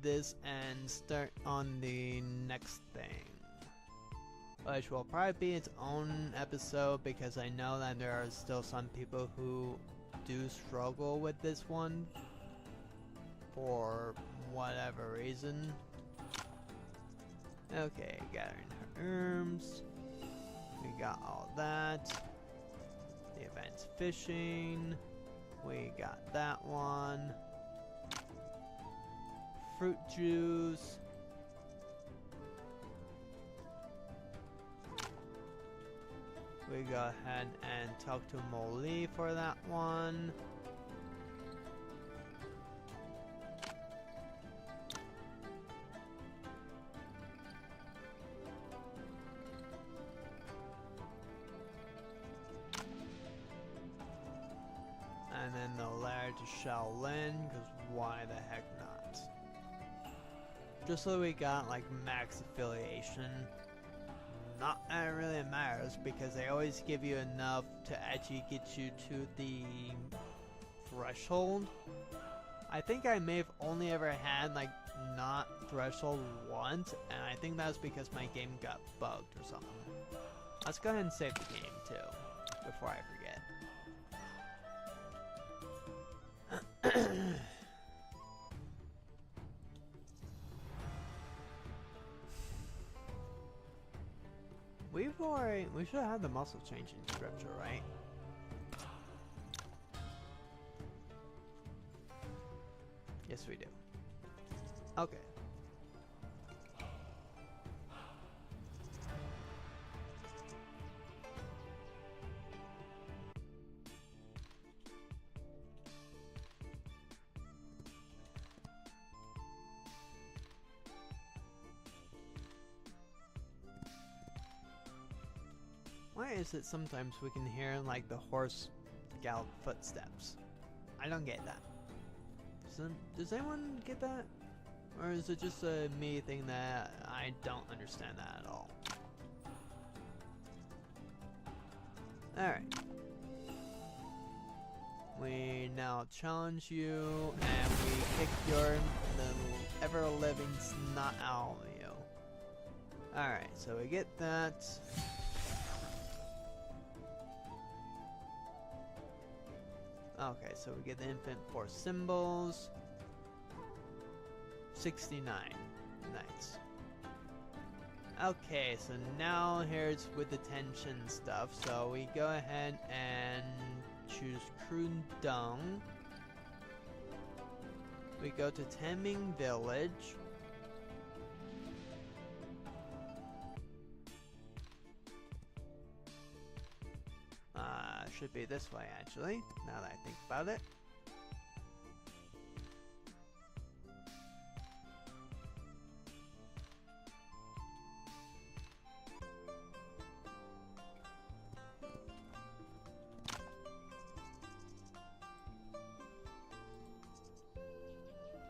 this and start on the next thing. Which will probably be its own episode because I know that there are still some people who do struggle with this one for whatever reason. Okay, gathering herbs. We got all that. The advanced fishing. We got that one. Fruit juice. We go ahead and talk to Molly for that one. And then the lair to Shaolin, because why the heck not? Just so we got like max affiliation. not that it really matters because they always give you enough to actually get you to the threshold. I think I may have only ever had like not threshold once, and I think that's because my game got bugged or something. Let's go ahead and save the game too before I forget. We should have the muscle changing scripture, right? Yes, we do. Okay. Why is it sometimes we can hear like the horse gallop footsteps? I don't get that. Does anyone get that? Or is it just a me thing that I don't understand that at all? Alright. We now challenge you and we kick your ever-living snot out of you. Alright, so we get that. Okay, so we get the infant four symbols. 69. Nice. Okay, so now here's with the tension stuff. So we go ahead and choose crude dung. We go to Temming Village. Should be this way actually, now that I think about it.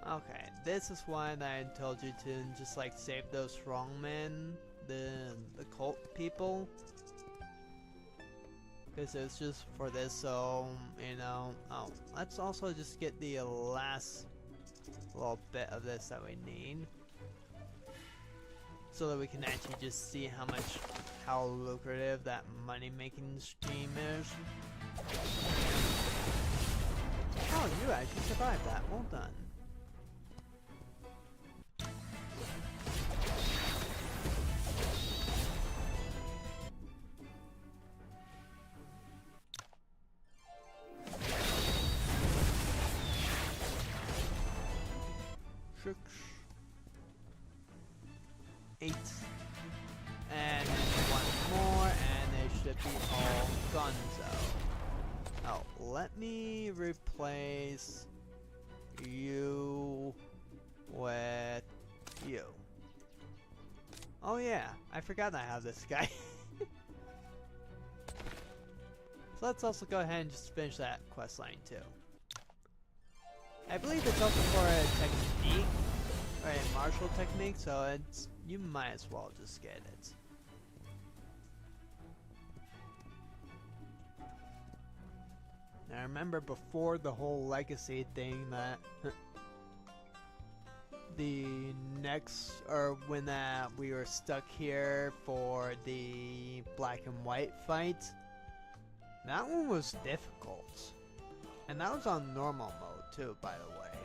Okay, this is why I told you to just like save those strongmen, the cult people. Because it's just for this, so, you know, oh, let's also just get the last little bit of this that we need. So that we can actually just see how lucrative that money-making scheme is. Oh, you actually survived that, well done. Six, 8, and one more, and they should be all gonzo. Oh, let me replace you with you. Oh yeah, I forgot I have this guy. So let's also go ahead and just finish that quest line too. I believe it's also for a technique, or a martial technique, so it's, you might as well just get it. Now remember before the whole legacy thing that the next, or when we were stuck here for the black and white fight, that one was difficult. And that was on normal mode too, by the way.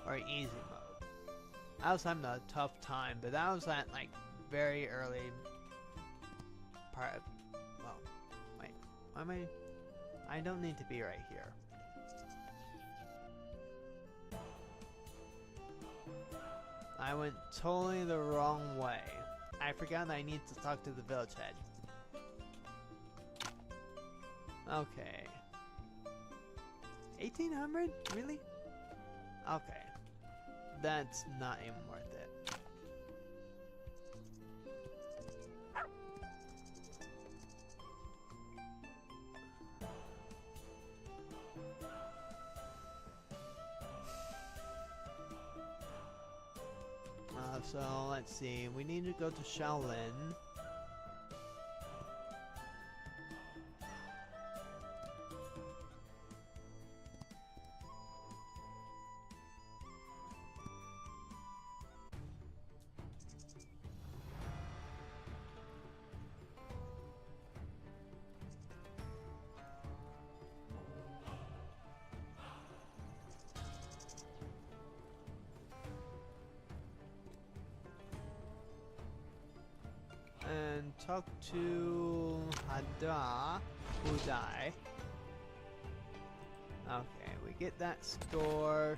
Or easy mode. I was having a tough time, but that was at like very early part of, well, wait, why am I don't need to be right here. I went totally the wrong way. I forgot that I need to talk to the village head. Okay. 1800? Really? Okay. That's not even worth it. So let's see. We need to go to Shaolin. talk to Hudai. Okay, we get that score,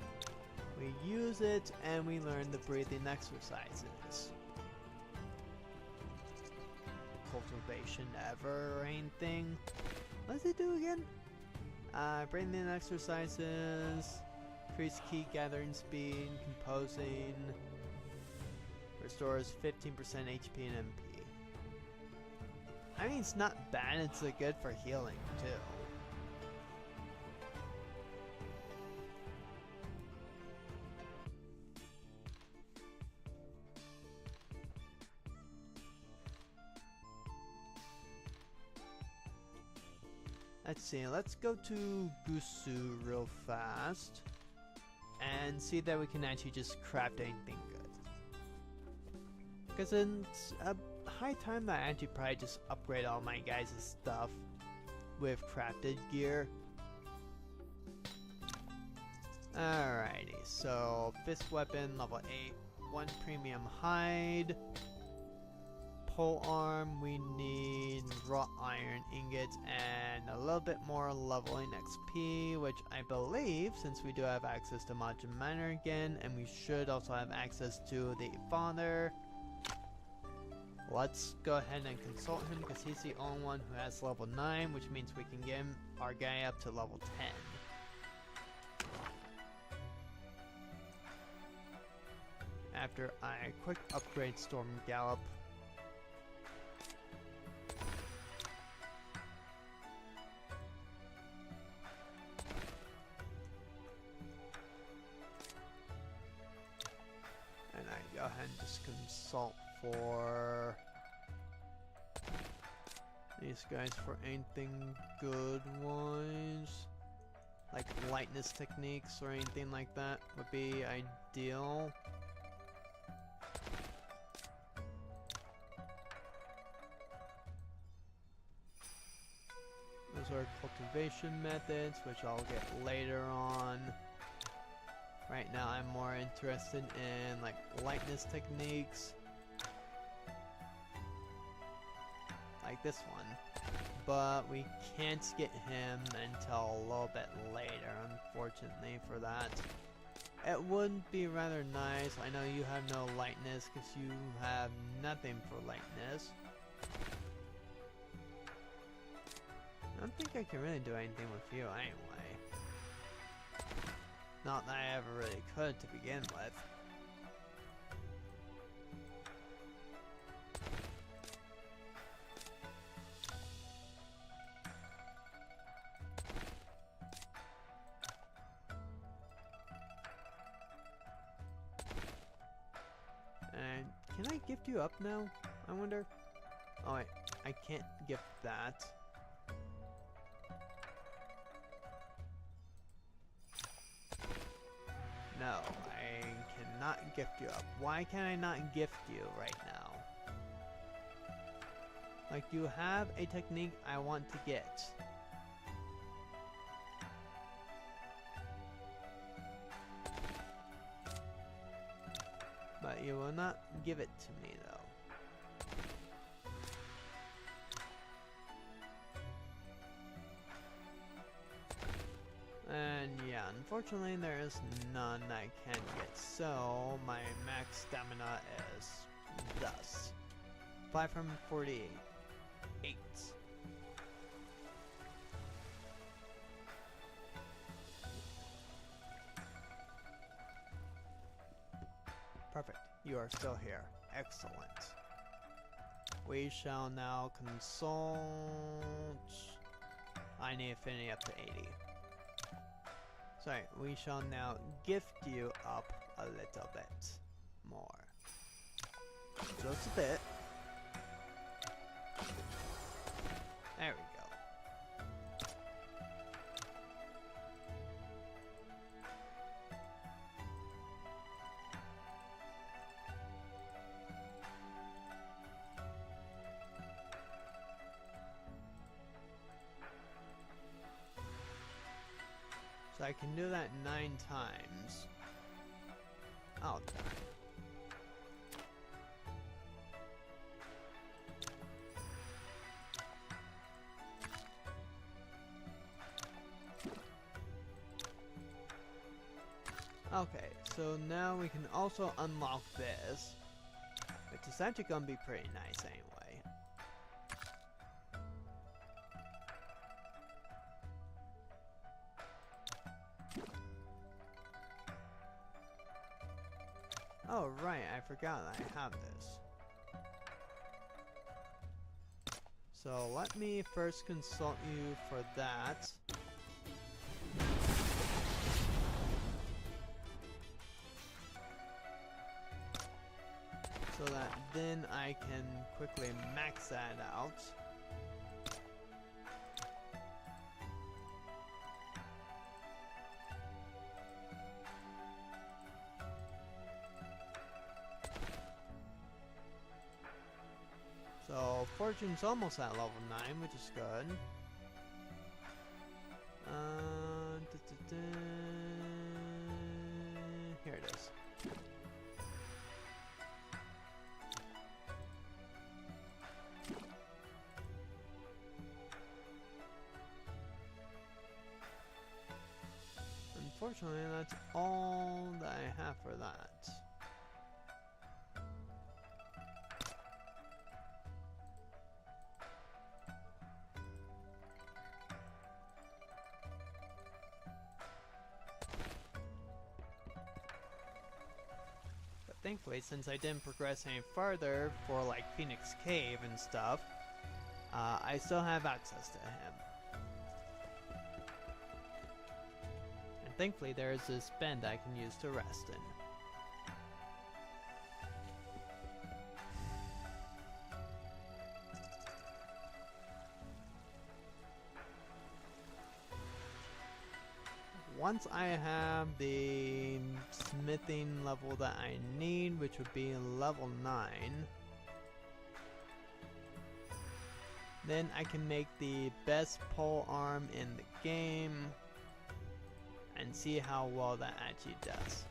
we use it, and we learn the breathing exercises. Cultivation ever or anything. What does it do again? Breathing exercises, increase key gathering speed, composing, restores 15% HP and MP. I mean, it's not bad, it's good for healing too. Let's see, let's go to Gusu real fast and see that we can actually just craft anything good. Because it's a high time that I actually probably just upgrade all my guys' stuff with crafted gear. Alrighty, so fist weapon level 8, 1 premium hide. Pole arm, we need raw iron ingots and a little bit more leveling XP, which I believe, since we do have access to Majin Miner again, and we should also have access to the father. Let's go ahead and consult him because he's the only one who has level 9, which means we can get our guy up to level 10. After I quick upgrade Storm Gallop. And I go ahead and just consult for these guys for anything good wise. Like lightness techniques or anything like that would be ideal. Those are cultivation methods, which I'll get later on. Right now I'm more interested in like lightness techniques. Like this one. But we can't get him until a little bit later, unfortunately for that. It would be rather nice. I know you have no lightness because you have nothing for lightness. I don't think I can really do anything with you anyway. Not that I ever really could to begin with. And can I gift you up now? I wonder. Oh wait, I can't gift that. No, I cannot gift you up. Why can I not gift you right now? Like, you have a technique I want to get. But you will not give it to me, though. And yeah, unfortunately there is none I can get, so my max stamina is thus. 548. 8. Perfect. You are still here. Excellent. We shall now consult. I need affinity up to 80. Sorry, we shall now gift you up a little bit more. Just a bit. There we go. So I can do that 9 times. Oh, darn. Okay, so now we can also unlock this, which is actually gonna be pretty nice anyway. Oh right, I forgot I have this. So let me first consult you for that. So that then I can quickly max that out. So Fortune's almost at level 9, which is good. Here it is. Unfortunately, that's all that I have for that. But thankfully, since I didn't progress any farther for like Phoenix Cave and stuff, I still have access to him. Thankfully, there is this bend I can use to rest in. Once I have the smithing level that I need, which would be level 9, then I can make the best pole arm in the game and see how well that actually does.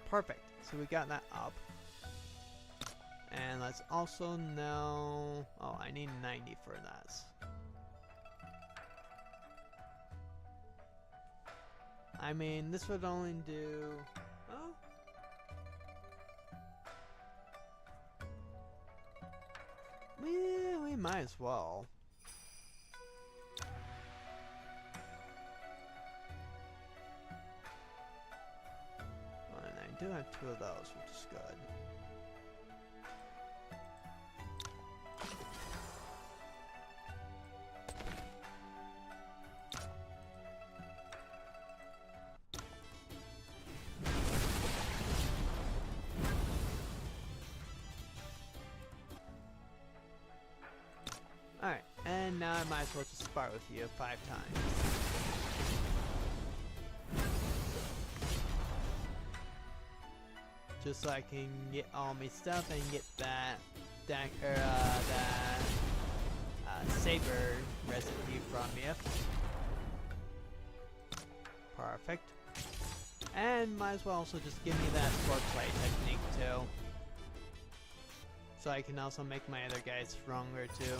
Perfect, so we got that up. And let's also know, oh, I need 90 for that. I mean, this would only do, oh. We might as well. I do have 2 of those, which is good. Alright, and now I might as well just spar with you 5 times. Just so I can get all my stuff and get that saber recipe from you. Perfect. And might as well also just give me that swordplay technique too. So I can also make my other guys stronger too.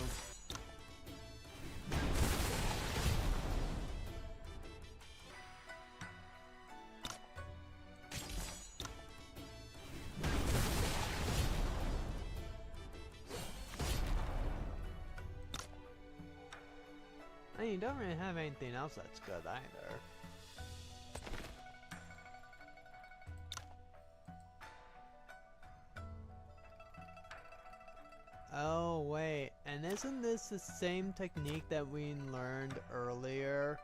And you don't really have anything else that's good either. Oh wait, and isn't this the same technique that we learned earlier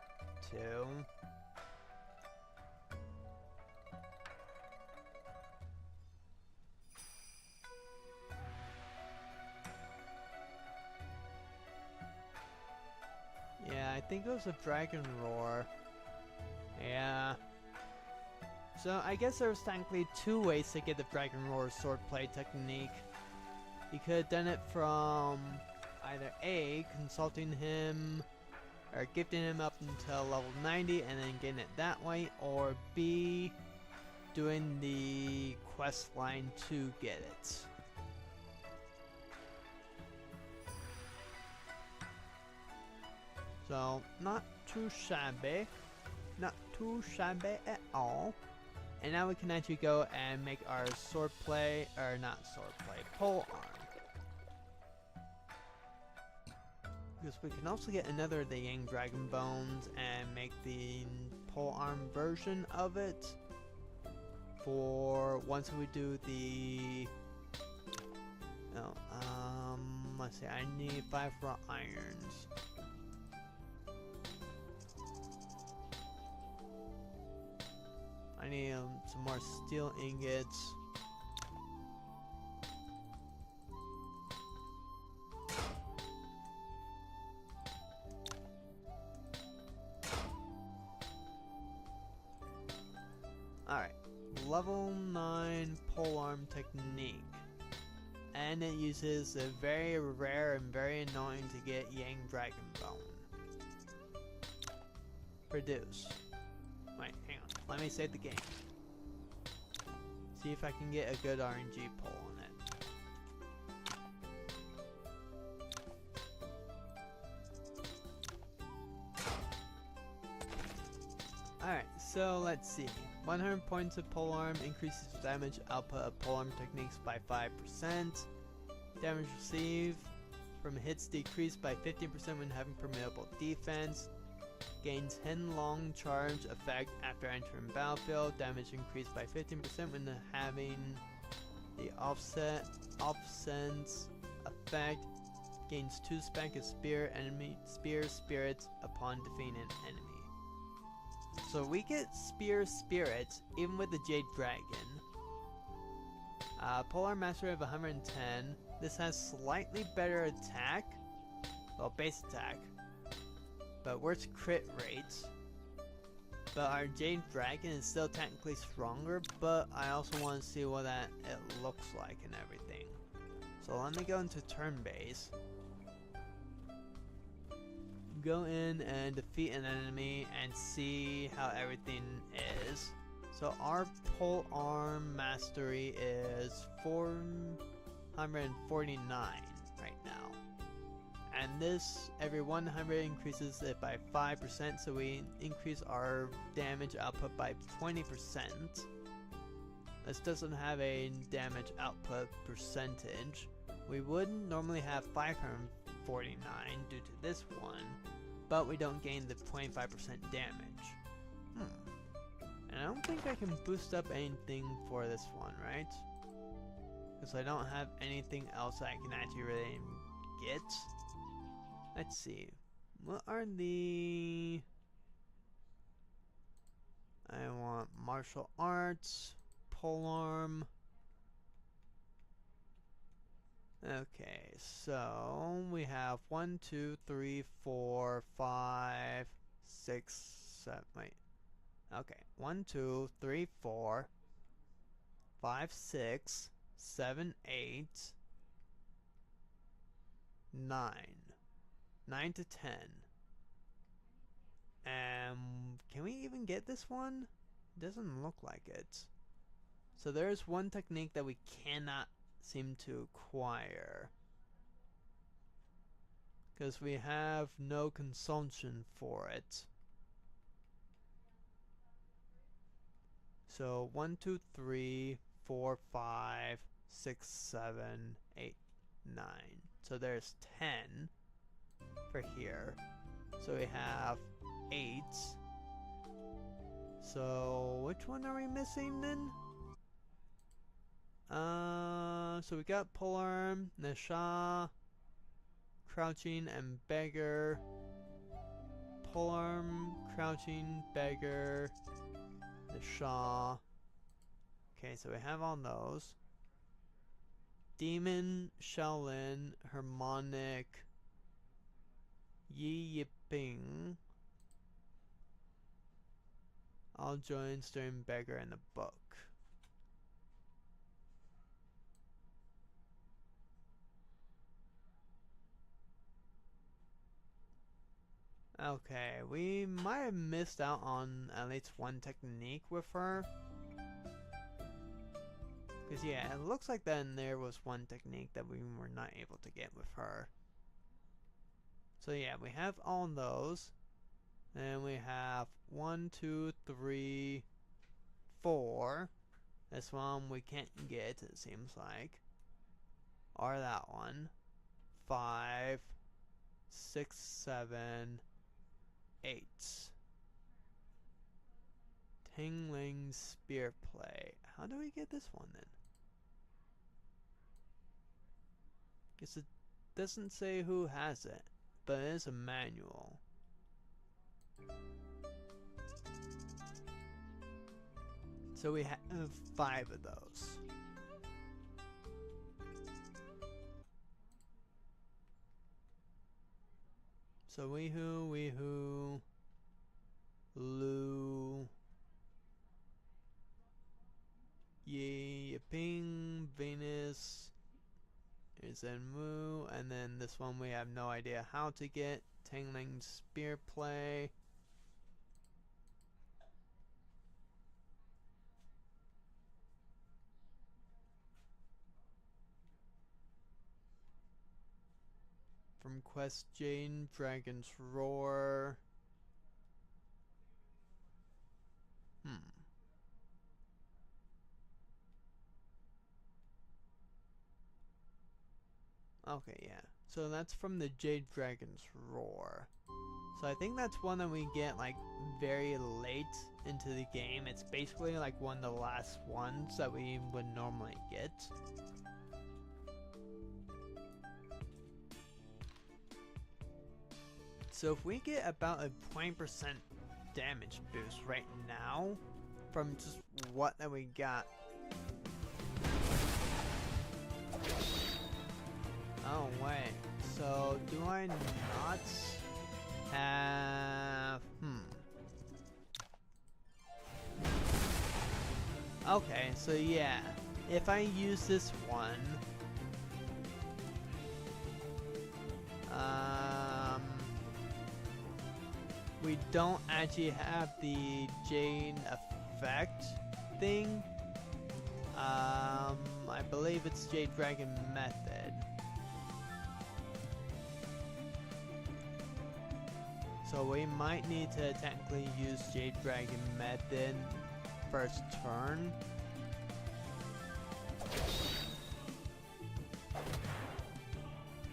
too? Yeah, I think it was a dragon roar. Yeah. So I guess there was technically 2 ways to get the dragon roar swordplay technique. You could have done it from either A, consulting him, or gifting him up until level 90 and then getting it that way, or B, doing the quest line to get it. So, not too shabby. Not too shabby at all. and now we can actually go and make our sword play, or not sword play, pole arm. Because we can also get another of the Yang Dragon Bones and make the pole arm version of it. For once we do the... No, let's see, I need 5 raw irons. I need some more steel ingots. Alright, level 9 polearm technique. And it uses a very rare and very annoying to get Yang Dragon Bone. Produce. Wait, hang on. Let me save the game. See if I can get a good RNG pull on it. Alright, so let's see. 100 points of polearm increases damage output of polearm techniques by 5%. Damage received from hits decreased by 15% when having formidable defense. Gains Henlong charge effect after entering battlefield. Damage increased by 15% when having the offense effect. Gains 2 spank of spear spirits upon defeating an enemy. So we get spear spirits even with the Jade Dragon. Polar Mastery of 110. This has slightly better attack. Well, base attack. But worse crit rates. But our Jade Dragon is still technically stronger, but I also want to see what it looks like and everything. So let me go into turn base. Go in and defeat an enemy and see how everything is. So our pole arm mastery is 449 right now. And this, every 100 increases it by 5%, so we increase our damage output by 20%. This doesn't have a damage output percentage. We would normally have 549 due to this one, but we don't gain the 25% damage. And I don't think I can boost up anything for this one, right? Because I don't have anything else I can actually really get. Let's see. What are the... I want martial arts, polearm. Okay, so we have 1, 2, 3, 4, 5, 6, 7. Wait. Okay, 1, 2, 3, 4, 5, 6, 7, 8, 9. 9 to 10. Can we even get this one? Doesn't look like it. So there's one technique that we cannot seem to acquire. Because we have no consumption for it. So 1, 2, 3, 4, 5, 6, 7, 8, 9. So there's 10 for here. So we have 8. So which one are we missing then? So we got polearm, Nasha, crouching, and beggar. Polearm, crouching, beggar, Nasha. Okay, so we have all those. Demon, Shaolin, harmonic, Yi Yiping. All join Stern Beggar in the book. Okay, we might have missed out on at least one technique with her. Because yeah, it looks like then there was one technique that we were not able to get with her. So yeah, we have all those. And we have 1, 2, 3, 4. This one we can't get, it seems like. Or that one. 5, 6, 7, 8. Tingling Spear Play. How do we get this one then? Guess it doesn't say who has it, but it is a manual. So we have 5 of those. So weehoo, Lou, Ping, Venus, is in Moo, and then this one we have no idea how to get. Tingling Spear Play. From Quest Jane, Dragon's Roar. Okay, yeah. So that's from the Jade Dragon's Roar. So I think that's one that we get like very late into the game. It's basically like one of the last ones that we would normally get. So if we get about a 20% damage boost right now from just what that we got. Oh wait, so do I not have... Okay, so yeah, if I use this one, we don't actually have the Jane effect thing. I believe it's Jade Dragon method. So we might need to technically use Jade Dragon method first turn.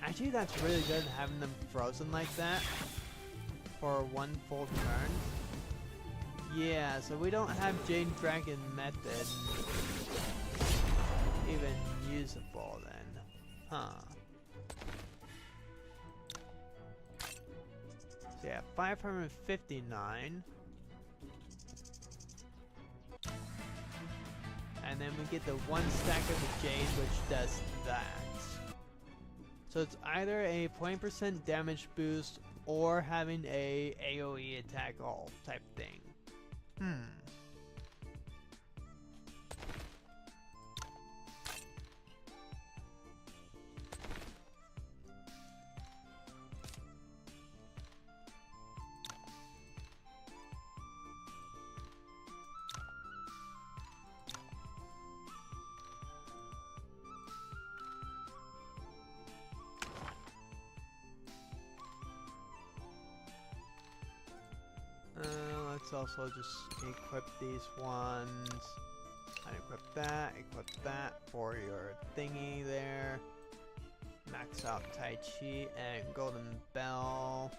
Actually, that's really good having them frozen like that for one full turn. Yeah, so we don't have Jade Dragon method even usable then. Huh. So yeah, 559. And then we get the 1 stack of the Jade, which does that. So it's either a 20% damage boost or having a AoE attack all type thing. Let's also just equip these ones. Equip that for your thingy there. Max out Tai Chi and Golden Bell.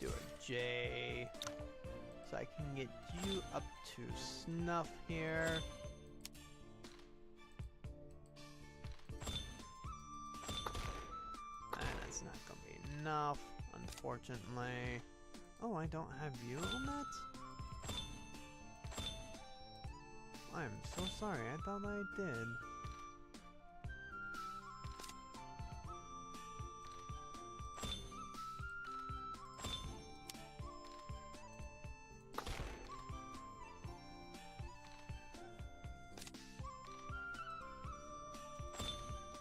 Do a J. So I can get you up to snuff here. And that's not gonna be enough, unfortunately. Oh, I don't have you on that? I'm so sorry, I thought I did.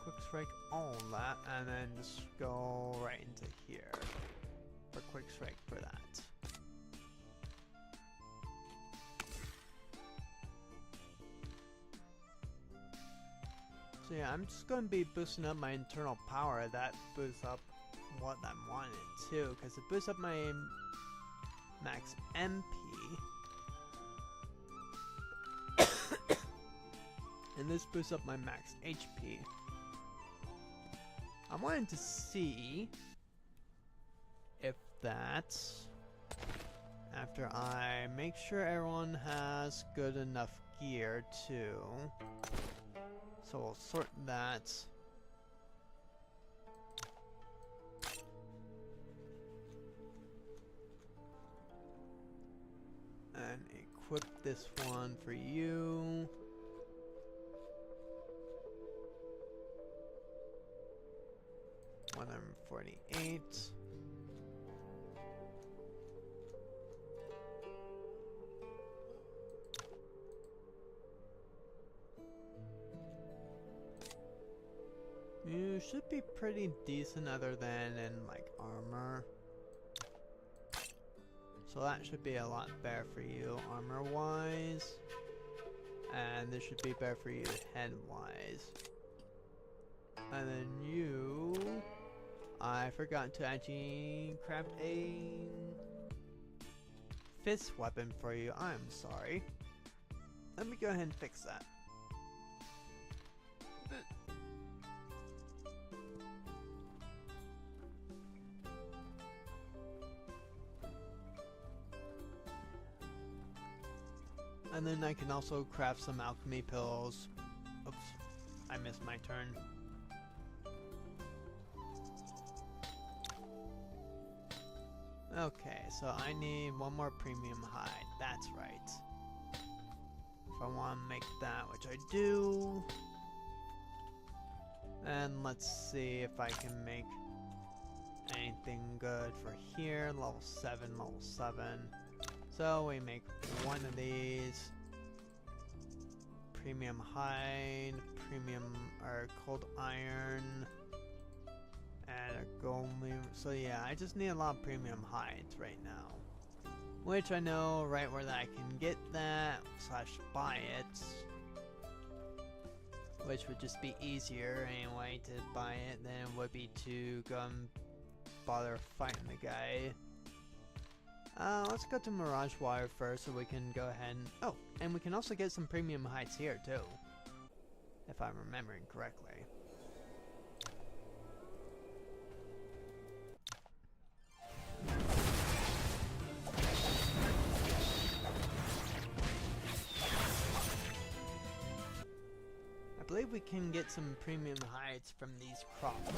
Quick strike all that, and then just go right into here for quick strike for that. So yeah, I'm just going to be boosting up my internal power. That boosts up what I'm wanting too, because it boosts up my max MP. And this boosts up my max HP. I wanted to see if that's after I make sure everyone has good enough gear too. So we'll sort that. And equip this one for you. 148. You should be pretty decent other than in like armor. So that should be a lot better for you armor wise. And this should be better for you head wise. And then you, I forgot to actually craft a fist weapon for you. I'm sorry. Let me go ahead and fix that. And then I can also craft some alchemy pills. Oops, I missed my turn. Okay, so I need one more premium hide. That's right. If I want to make that, which I do. And let's see if I can make anything good for here. Level 7, level 7. So we make one of these. Premium hide, premium or cold iron. And a gold lever. So yeah, I just need a lot of premium hides right now. Which I know right where that I can get that / buy it. Which would just be easier anyway to buy it than it would be to go and bother fighting the guy. Let's go to Mirage Water first so we can go ahead and... Oh, and we can also get some premium hides here too. If I'm remembering correctly. I believe we can get some premium hides from these crops.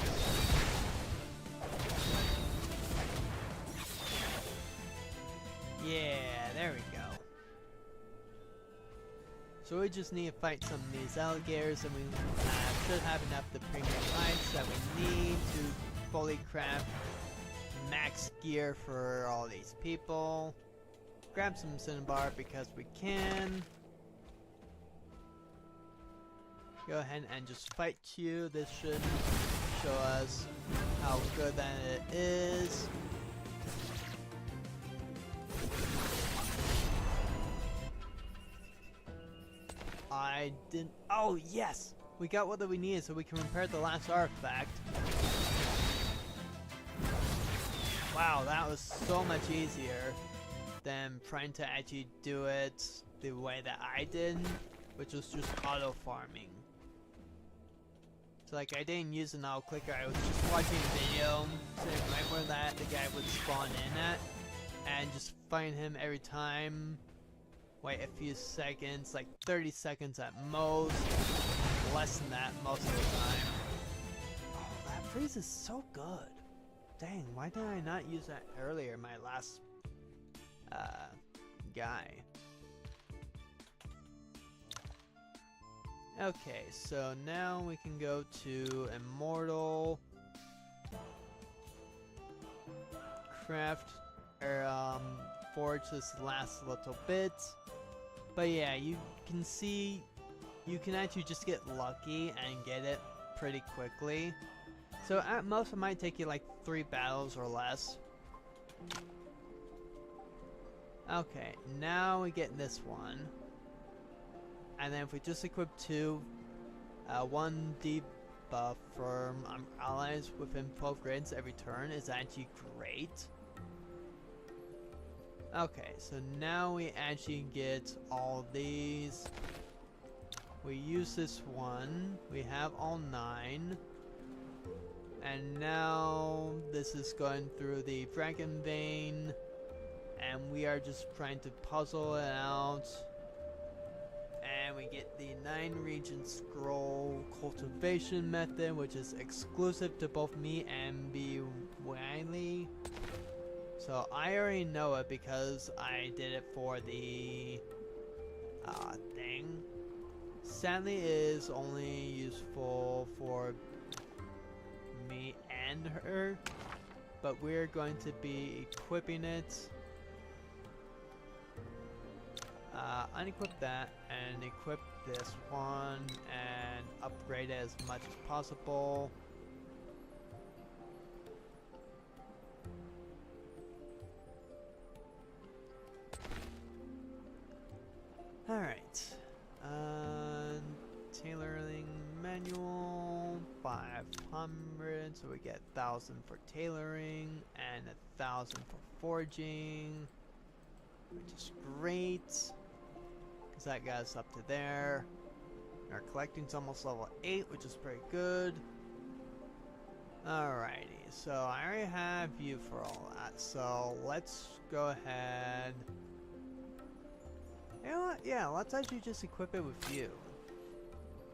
Yeah, there we go. So we just need to fight some of these alligators, and we should have enough of the premium hides that we need to fully craft max gear for all these people. Grab some cinnabar because we can. Go ahead and just fight you. This should show us how good that it is. I didn't. Oh, yes! We got what we needed so we can repair the last artifact. Wow, that was so much easier than trying to actually do it the way that I did, which was just auto farming. So like I didn't use an auto clicker, I was just watching a video, sitting right where the guy would spawn in at, and just find him every time. Wait a few seconds, like 30 seconds at most. Less than that most of the time. Oh, that freeze is so good. Dang, why did I not use that earlier, my last guy? Okay, so now we can go to Immortal. Craft, or forge this last little bit. But yeah, you can see, you can actually just get lucky and get it pretty quickly. So at most it might take you like 3 battles or less. Okay, now we get this one. And then if we just equip 2, 1 debuff for allies within 12 grids every turn is actually great. Okay, so now we actually get all these. We use this one. We have all 9. And now this is going through the dragon vein. And we are just trying to puzzle it out. And we get the 9 region scroll cultivation method, which is exclusive to both me and B. Wiley. So I already know it because I did it for the thing. Sadly, it is only useful for me and her, but we're going to be equipping it. Unequip that and equip this one and upgrade it as much as possible. Alright. Tailoring manual 500, so we get 1,000 for tailoring and 1,000 for forging, which is great because that got us up to there. Our collecting's almost level 8, which is pretty good. Alrighty, so I already have you for all that, so let's go ahead. You know what? Yeah, let's actually just equip it with you.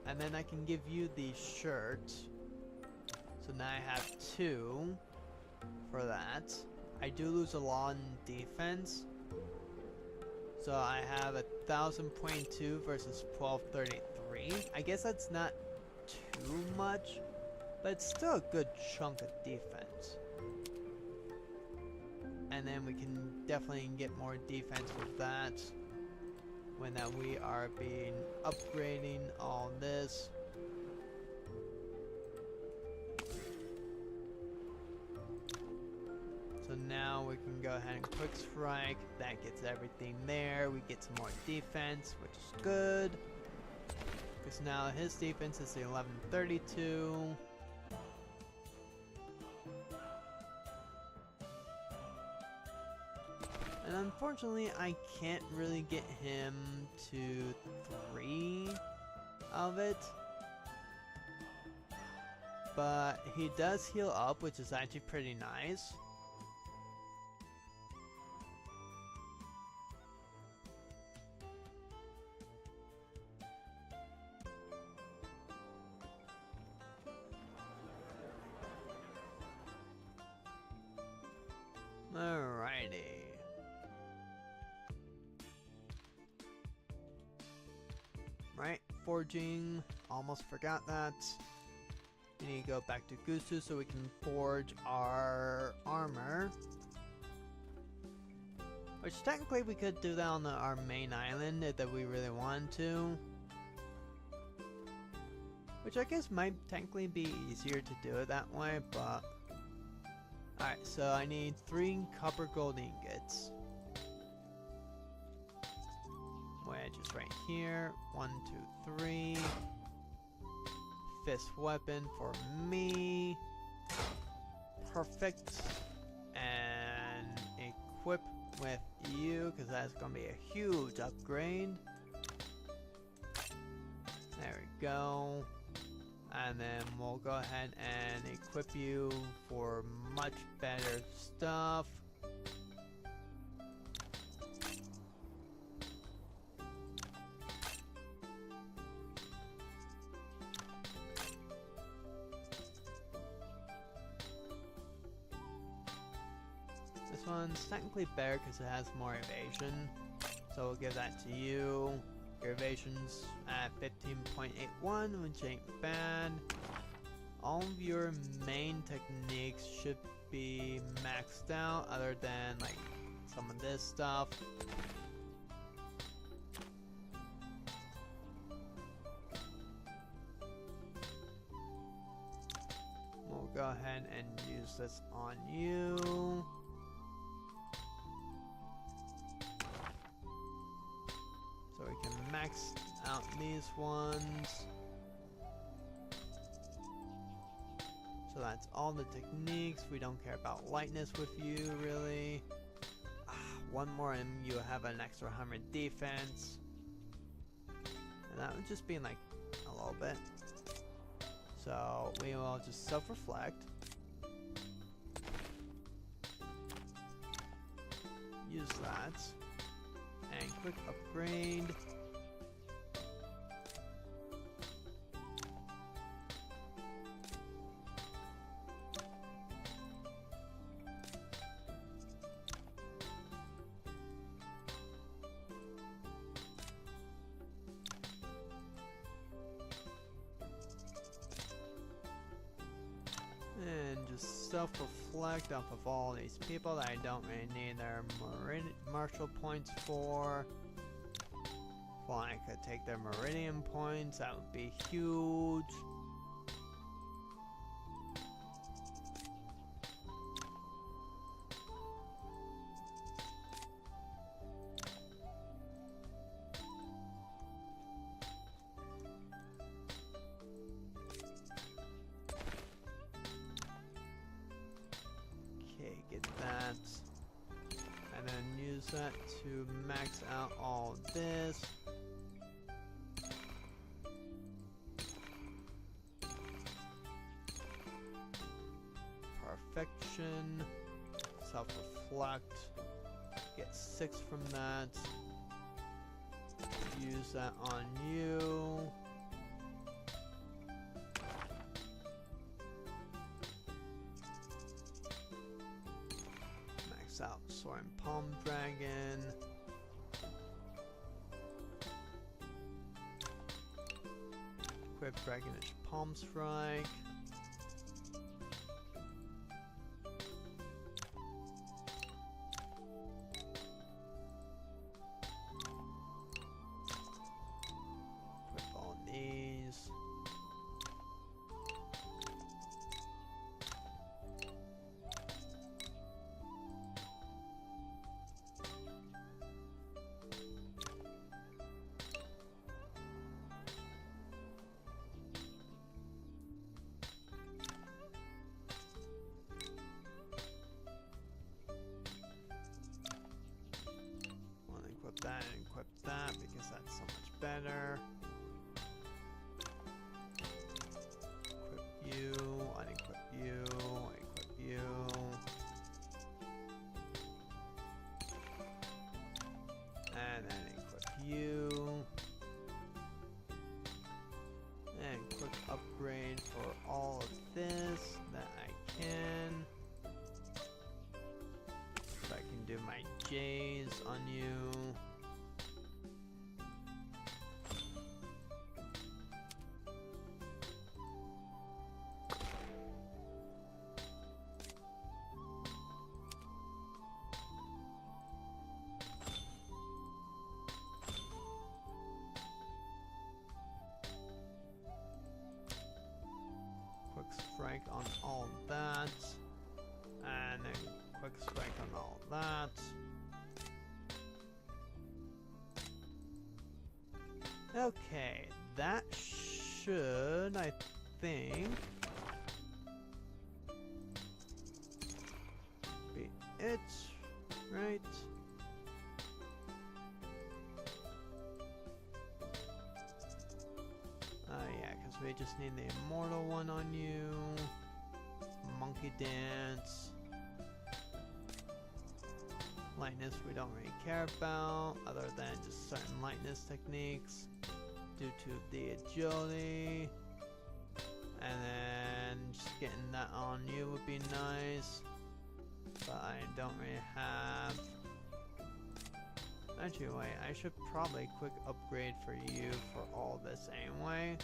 And then I can give you the shirt. So now I have 2 for that. I do lose a lot in defense. So I have 1,000.2 versus 1,233. I guess that's not too much, but it's still a good chunk of defense. And then we can definitely get more defense with that. When that we are being upgrading all this. So now we can go ahead and quick strike. That gets everything there. We get some more defense, which is good. Because now his defense is the 1132. And unfortunately, I can't really get him to 3 of it. But he does heal up, which is actually pretty nice. Alrighty. Right, forging, almost forgot that. We need to go back to Gusu so we can forge our armor. Which technically we could do that on our main island if we really wanted to. Which I guess might technically be easier to do it that way, but... Alright, so I need 3 copper gold ingots. Wedges right here. 1, 2, 3. Fist weapon for me. Perfect. And equip with you, because that's going to be a huge upgrade. There we go. And then we'll go ahead and equip you for much better stuff. This one's technically better because it has more evasion, so we'll give that to you. Your evasion's at 15.81, which ain't bad. All of your main techniques should be maxed out, other than like some of this stuff. We'll go ahead and use this on you. So we can max out these ones. So that's all the techniques. We don't care about lightness with you, really. One more and you have an extra 100 defense. that would just be like a little bit. So we will just self-reflect. Use that. And quick upgrade. And just self-reflect off of all these people that I don't really need their martial points for. Well, I could take their meridian points, that would be huge. Get that, and then use that to max out all this. Perfection, self-reflect, get 6 from that, use that on you. Out Soaring Palm Dragon. Equip Dragonish Palm Strike. Equip all these. That and equip that because that's so much better. Equip you, unequip you, equip you. And then equip you. And quick upgrade for all of this that I can. So I can do my J's on you. Quick strike on all that, and then quick strike on all that. Okay, that should, I think, be it, right? Yeah, because we just need the immortal one on you. Monkey dance. Lightness we don't really care about, other than just certain lightness techniques due to the agility. And then just getting that on you would be nice. But I don't really have... Actually, wait, I should probably quick upgrade for you for all this anyway.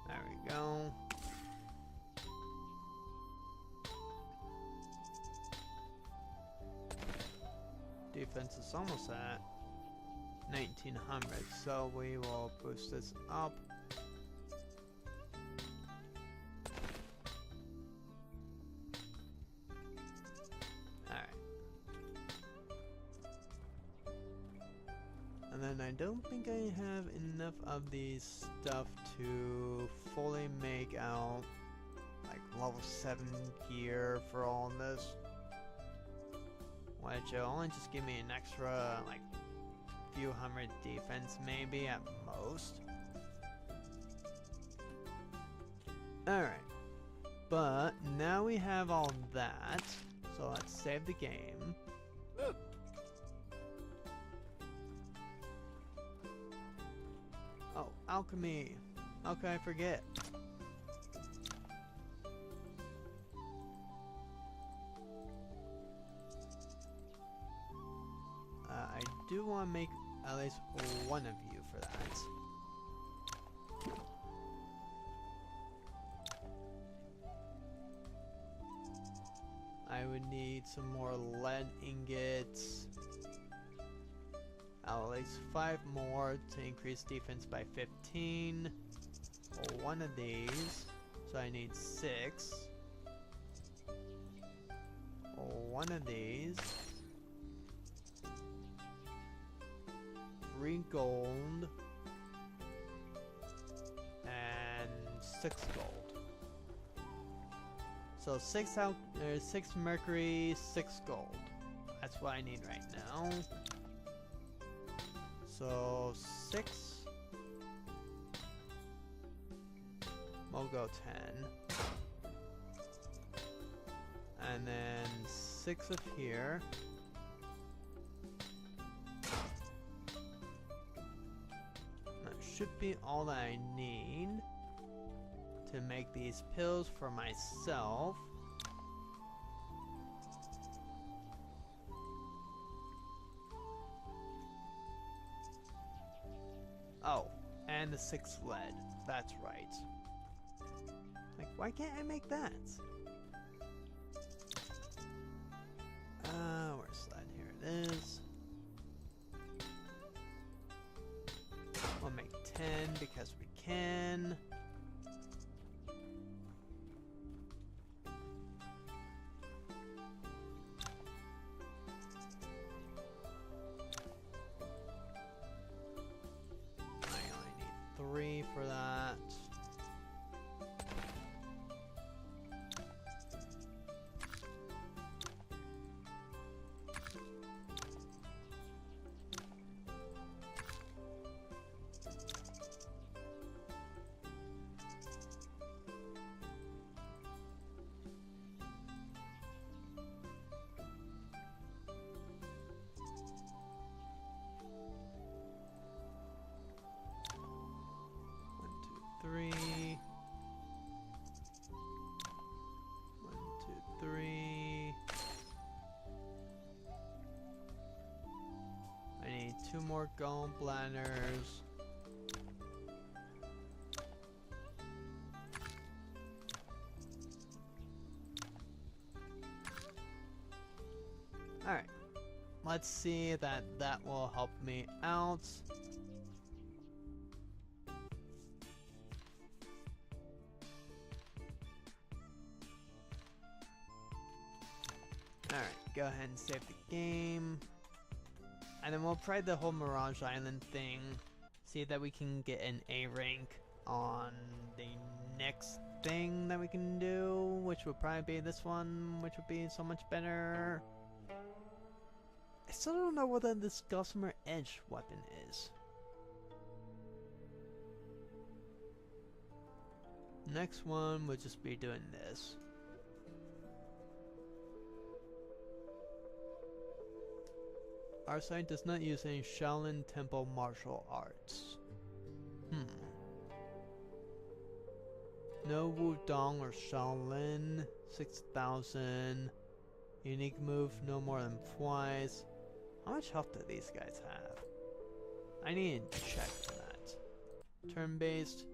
There we go. Defense is almost at 1900, so we will boost this up. Alright. And then I don't think I have enough of these stuff to fully make out like level 7 gear for all of this. Which will only just give me an extra like few hundred defense, maybe at most. Alright. But now we have all that. So let's save the game. Oh, alchemy. How could I forget? I do want to make at least one of you for that. I would need some more lead ingots. At least 5 more to increase defense by 15. One of these. So I need 6. One of these. 3 gold. And 6 gold. So 6 mercury, 6 gold. That's what I need right now. So 6. We'll go 10. And then 6 of here. That should be all that I need to make these pills for myself. Oh, and the 6 lead. That's right. Like, why can't I make that? Where's lead? Here it is. We'll make 10 because we can. For that. Three. 1, 2, 3. I need 2 more gallbladders. Alright. Let's see that that will help me out. Alright, go ahead and save the game. And then we'll try the whole Mirage Island thing. See that we can get an A rank on the next thing that we can do, which would probably be this one, which would be so much better. I still don't know what this Gossamer Edge weapon is. Next one would just be doing this. Our site does not use any Shaolin Temple martial arts. No Wudong or Shaolin. 6,000. Unique move no more than twice. How much health do these guys have? I need to check for that. Turn-based.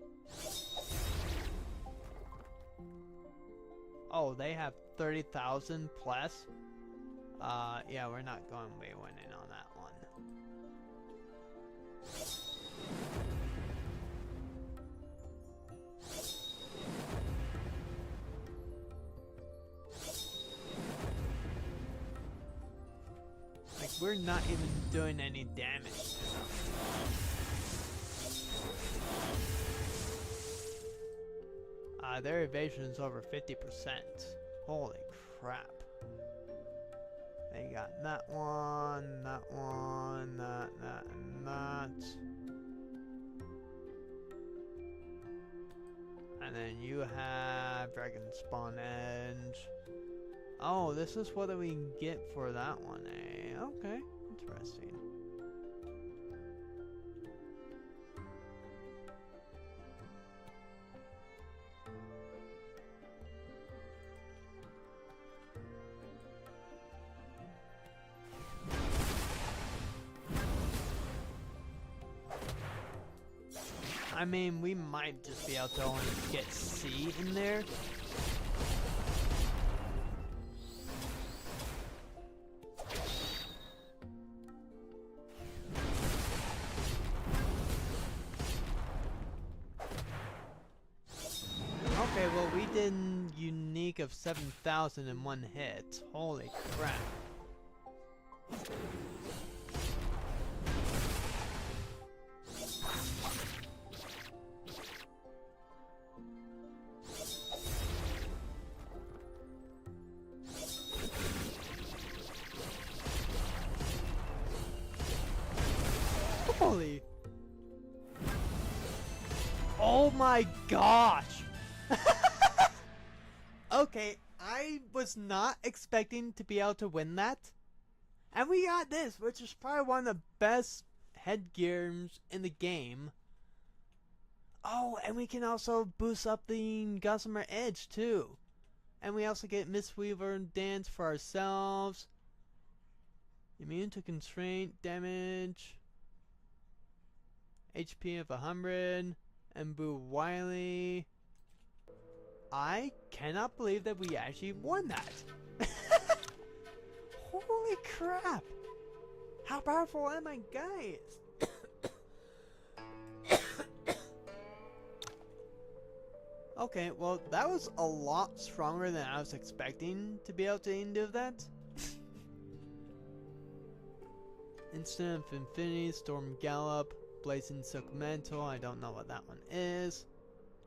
Oh, they have 30,000 plus? Yeah, we're not going way winning on that one. Like, we're not even doing any damage to them. Their evasion is over 50%. Holy crap. Then you got that one, that, and that. And then you have Dragon Spawn Edge. Oh, this is what we get for that one, eh? Okay, interesting. I mean, we might just be able to only get C in there. Okay, well, we did unique of 7,000 in one hit. Holy crap. Holy. Oh my gosh. Okay, I was not expecting to be able to win that. And we got this, which is probably one of the best headgears in the game. Oh, and we can also boost up the Gossamer Edge too. And we also get Mistweaver Dance for ourselves. Immune to constraint damage. HP of 100. And Boo Wily. I cannot believe that we actually won that. Holy crap. How powerful am I, guys? Okay, well, that was a lot stronger than I was expecting to be able to do that. Instant of Infinity, Storm Gallop, Blazing Silk Mantle, I don't know what that one is.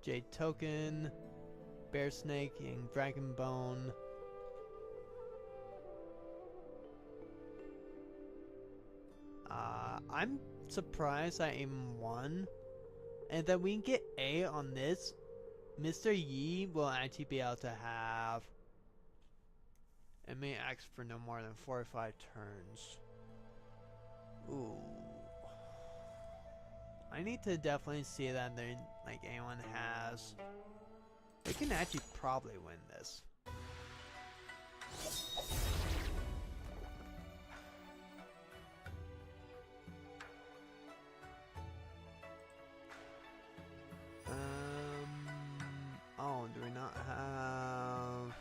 Jade Token, Bear Snake, and Dragon Bone. I'm surprised I even won. And that we can get A on this. Mr. Yi will actually be able to have... It may ask for no more than 4 or 5 turns. Ooh. I need to definitely see that there, like, anyone has... They can actually probably win this. Oh, do we not have...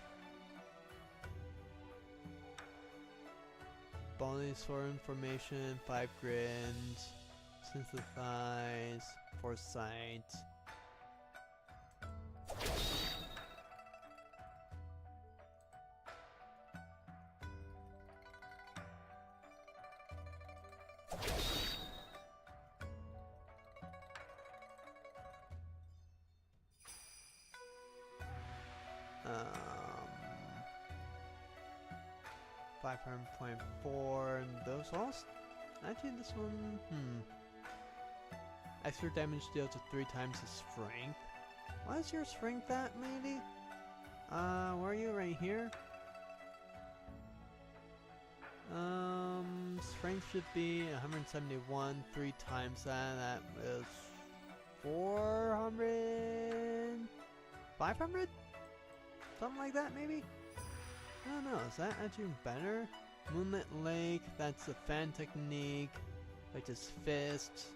Bony Sword Information, 5 Grins, Synthesize, Foresight. Um, 500.4, those all... Actually, this one, Extra damage deals to 3 times his strength. Why is your strength at, maybe? Where are you? Right here? Strength should be 171, 3 times that. That was 400? 500? Something like that, maybe? I don't know, is that actually better? Moonlit Lake, that's the fan technique, which is Fist,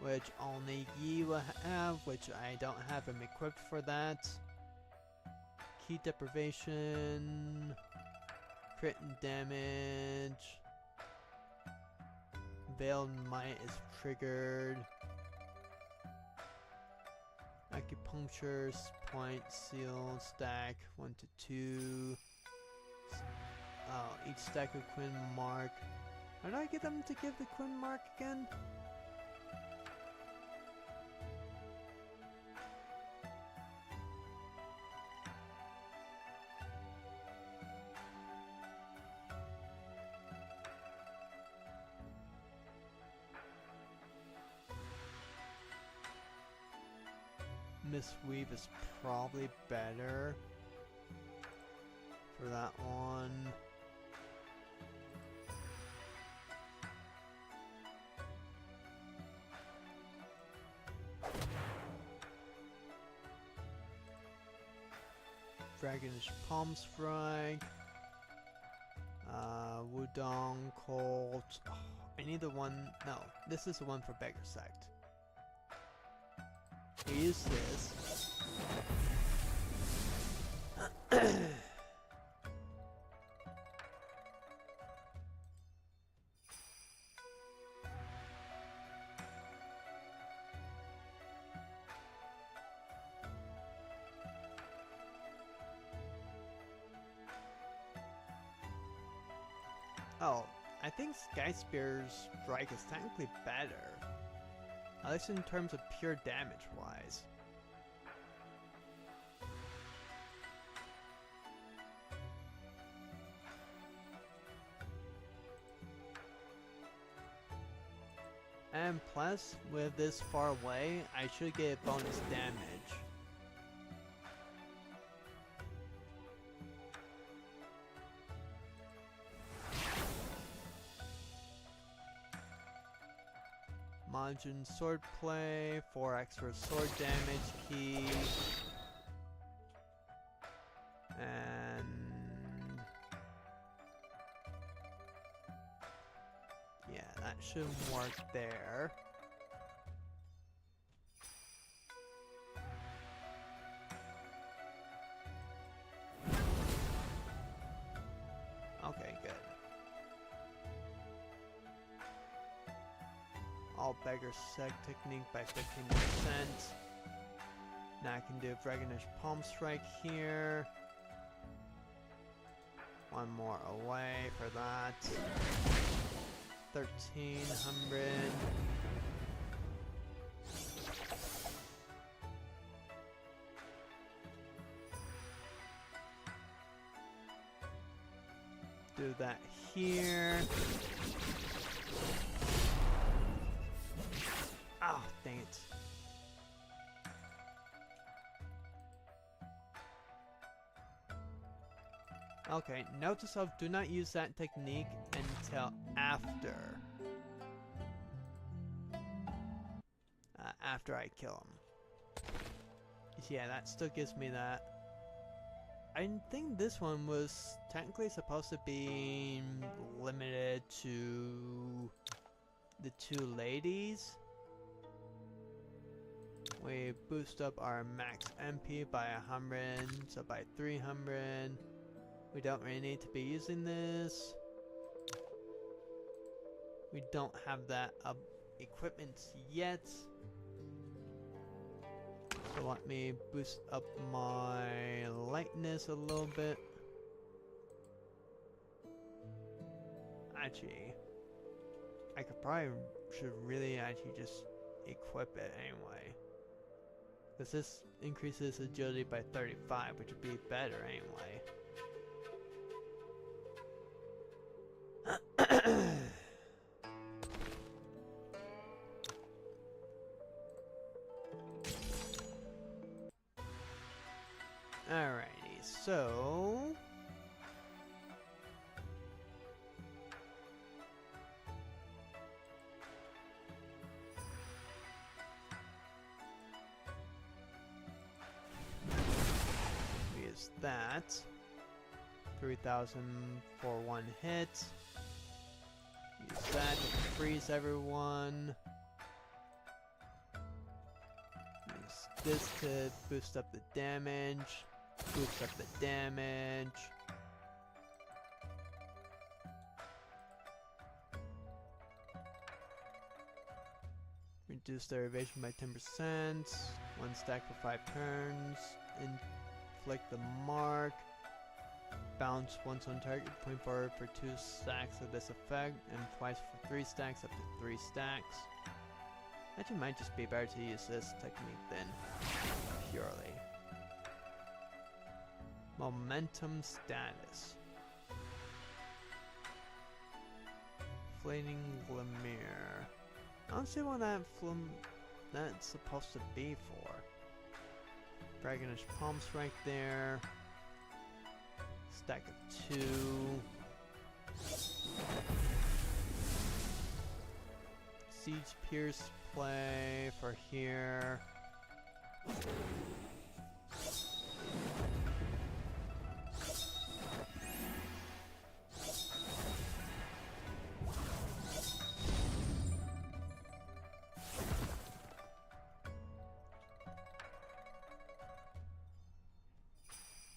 which only Yi will have, which I don't have him equipped for that. Key Deprivation, crit and damage, Veiled Might is triggered. Acupuncture, point, seal, stack, 1 to 2. Oh, each stack of Quinn mark. How do I get them to give the Quinn mark again? Misweave is probably better for that one. Dragonish Palm Strike. Wudong Colt. Oh, I need the one. No, this is the one for Beggar Sect. We use this. Oh, I think Sky Spear's strike is technically better. At least in terms of pure damage wise. And plus, with this far away, I should get bonus damage. Majin Swordplay, 4 extra sword damage key. And yeah, that should work there. Okay, good. All Beggar Sect technique by 15%. Now I can do Dragonish Palm Strike here. One more away for that. 1300. Do that here. Oh, dang it. Okay, note to self, do not use that technique until after. After I kill him. Yeah, that still gives me that. I think this one was technically supposed to be limited to the 2 ladies. We boost up our max MP by 100, so by 300. We don't really need to be using this. We don't have that equipment yet. So let me boost up my lightness a little bit. Actually, I should really actually just equip it anyway. Because this increases agility by 35, which would be better anyway. Alrighty, so use that. 3,000 for 1 hit. Use that to freeze everyone. Use this to boost up the damage. Boost up the damage. Reduce their evasion by 10%. 1 stack for 5 turns. Inflict the mark. Bounce once on target. Point forward for 2 stacks of this effect. And twice for 3 stacks up to 3 stacks. Actually might just be better to use this technique than purely. Momentum status. Flaming Glimmer. I don't see what that's supposed to be for. Dragonish Palm Strike there. Stack of 2. Siege Pierce play for here.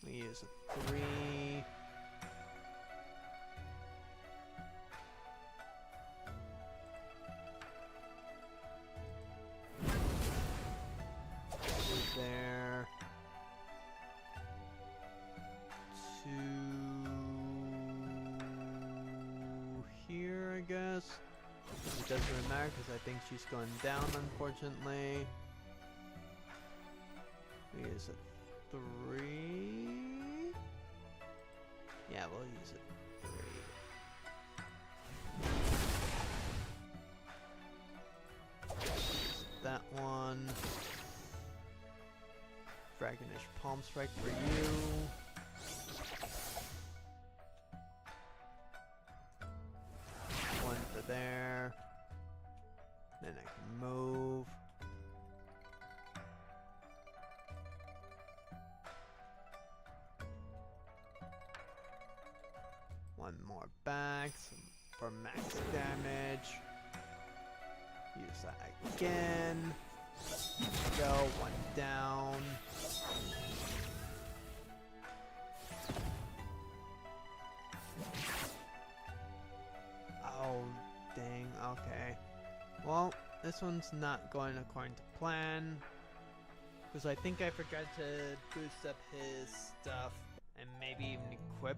We use a 3. There. 2 here, I guess. It doesn't really matter because I think she's going down, unfortunately. We use a 3. Yeah, we'll use a 3. Use that one. Dragonish Palm Strike for you. One for there. Then I can move. One more back for max damage. Use that again. Go, one down. Oh, dang, okay. Well, this one's not going according to plan. Because I think I forgot to boost up his stuff and maybe even equip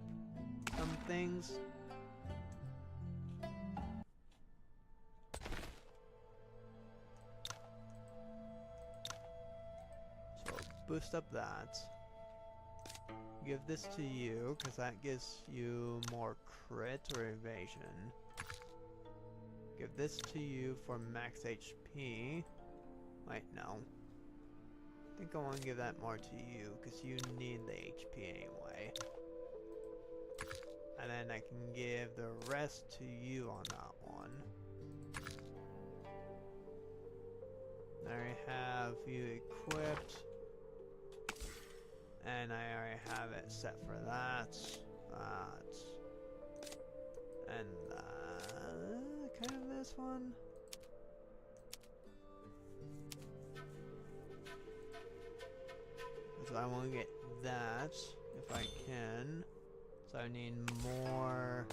some things. Boost up that. Give this to you, because that gives you more crit or evasion. Give this to you for max HP. Wait, no. I think I want to give that more to you, because you need the HP anyway. And then I can give the rest to you on that one. There I have you equipped. And I already have it set for that, and kind of this one. So I want to get that, if I can. So I need more.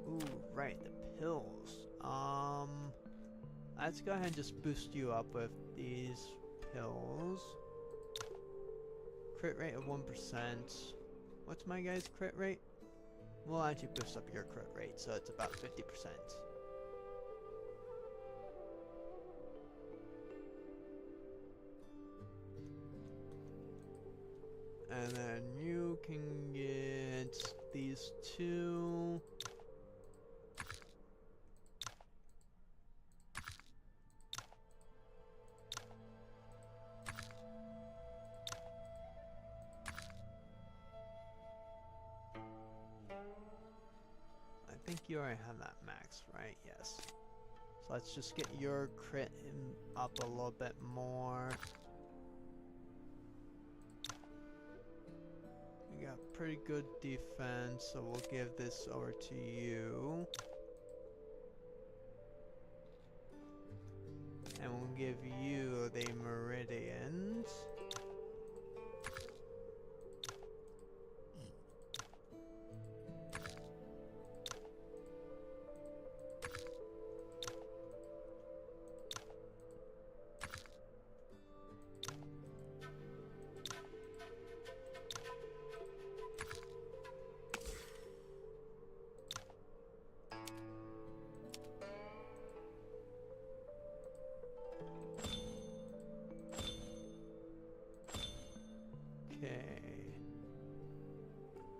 Ooh, right, the pills. Let's go ahead and just boost you up with these pills. Crit rate of 1%. What's my guy's crit rate? We'll actually boost up your crit rate, so it's about 50%. And then you can get these 2. I think you already have that max, right? Yes. So let's just get your crit up a little bit more. We got pretty good defense, so we'll give this over to you. And we'll give you the meridians.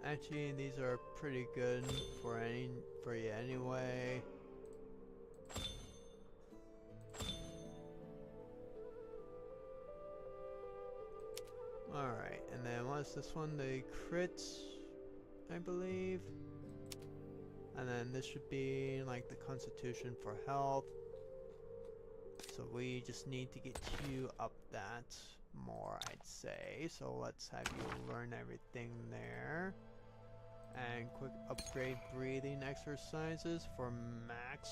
Actually, these are pretty good for you anyway. Alright, and then what's this one? The crits, I believe. And then this should be like the constitution for health. So we just need to get you up that more, I'd say. So let's have you learn everything there. And quick upgrade breathing exercises for max.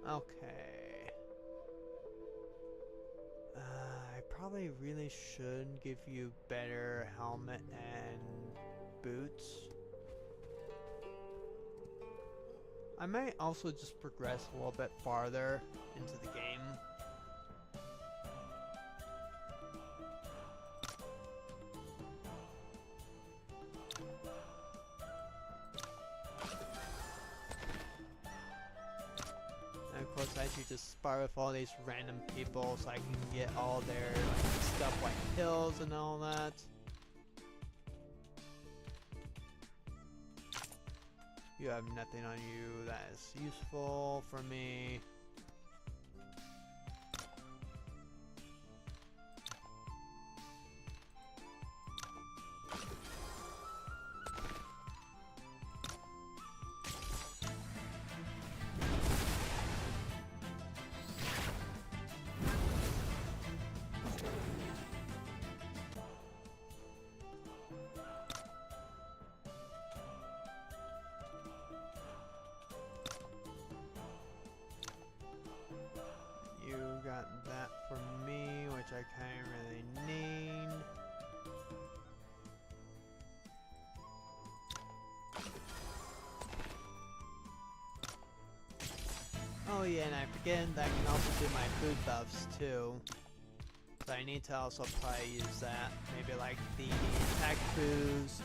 Okay. I probably really should give you better helmet and boots. I might also just progress a little bit farther into the game. And of course I should just spar with all these random people so I can get all their like, stuff like kills and all that. You have nothing on you that is useful for me. Got that for me, which I kind of really need. Oh yeah, and I forget that I can also do my food buffs too. So I need to also probably use that. Maybe like the attack boost.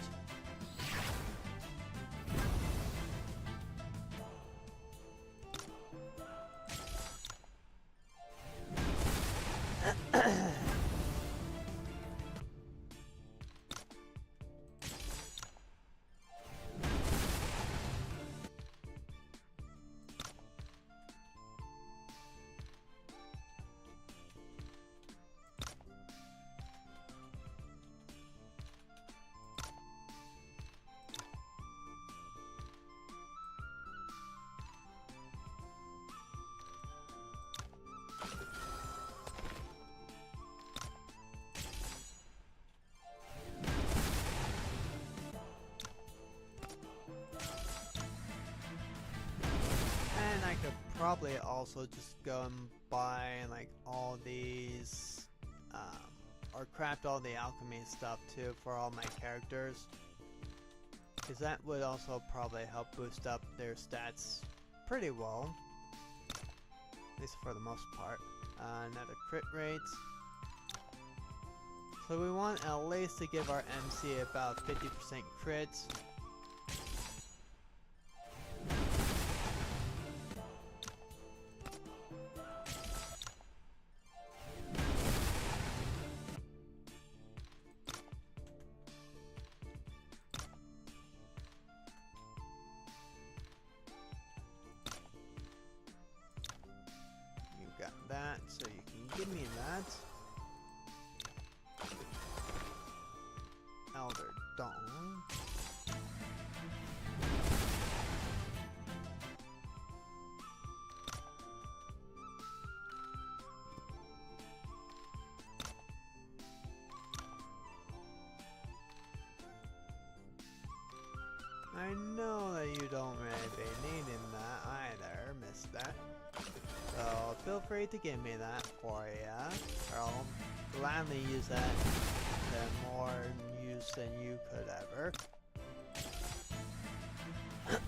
I could probably also just go and buy like all these or craft all the alchemy stuff too for all my characters, because that would also probably help boost up their stats pretty well, at least for the most part. Another crit rate, so we want at least to give our MC about 50% crits. Got that, so you can give me that. Elder Dawn. I know that you don't really be needing that either, missed that. So feel free to give me that for ya, or I'll gladly use that to more use than you could ever.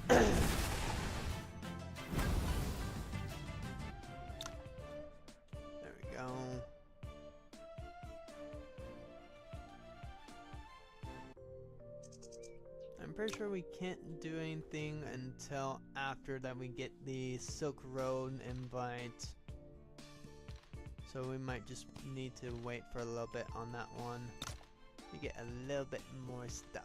There we go. I'm pretty sure we can't do anything until after that we get the Silk Road invite. So we might just need to wait for a little bit on that one. you get a little bit more stuff.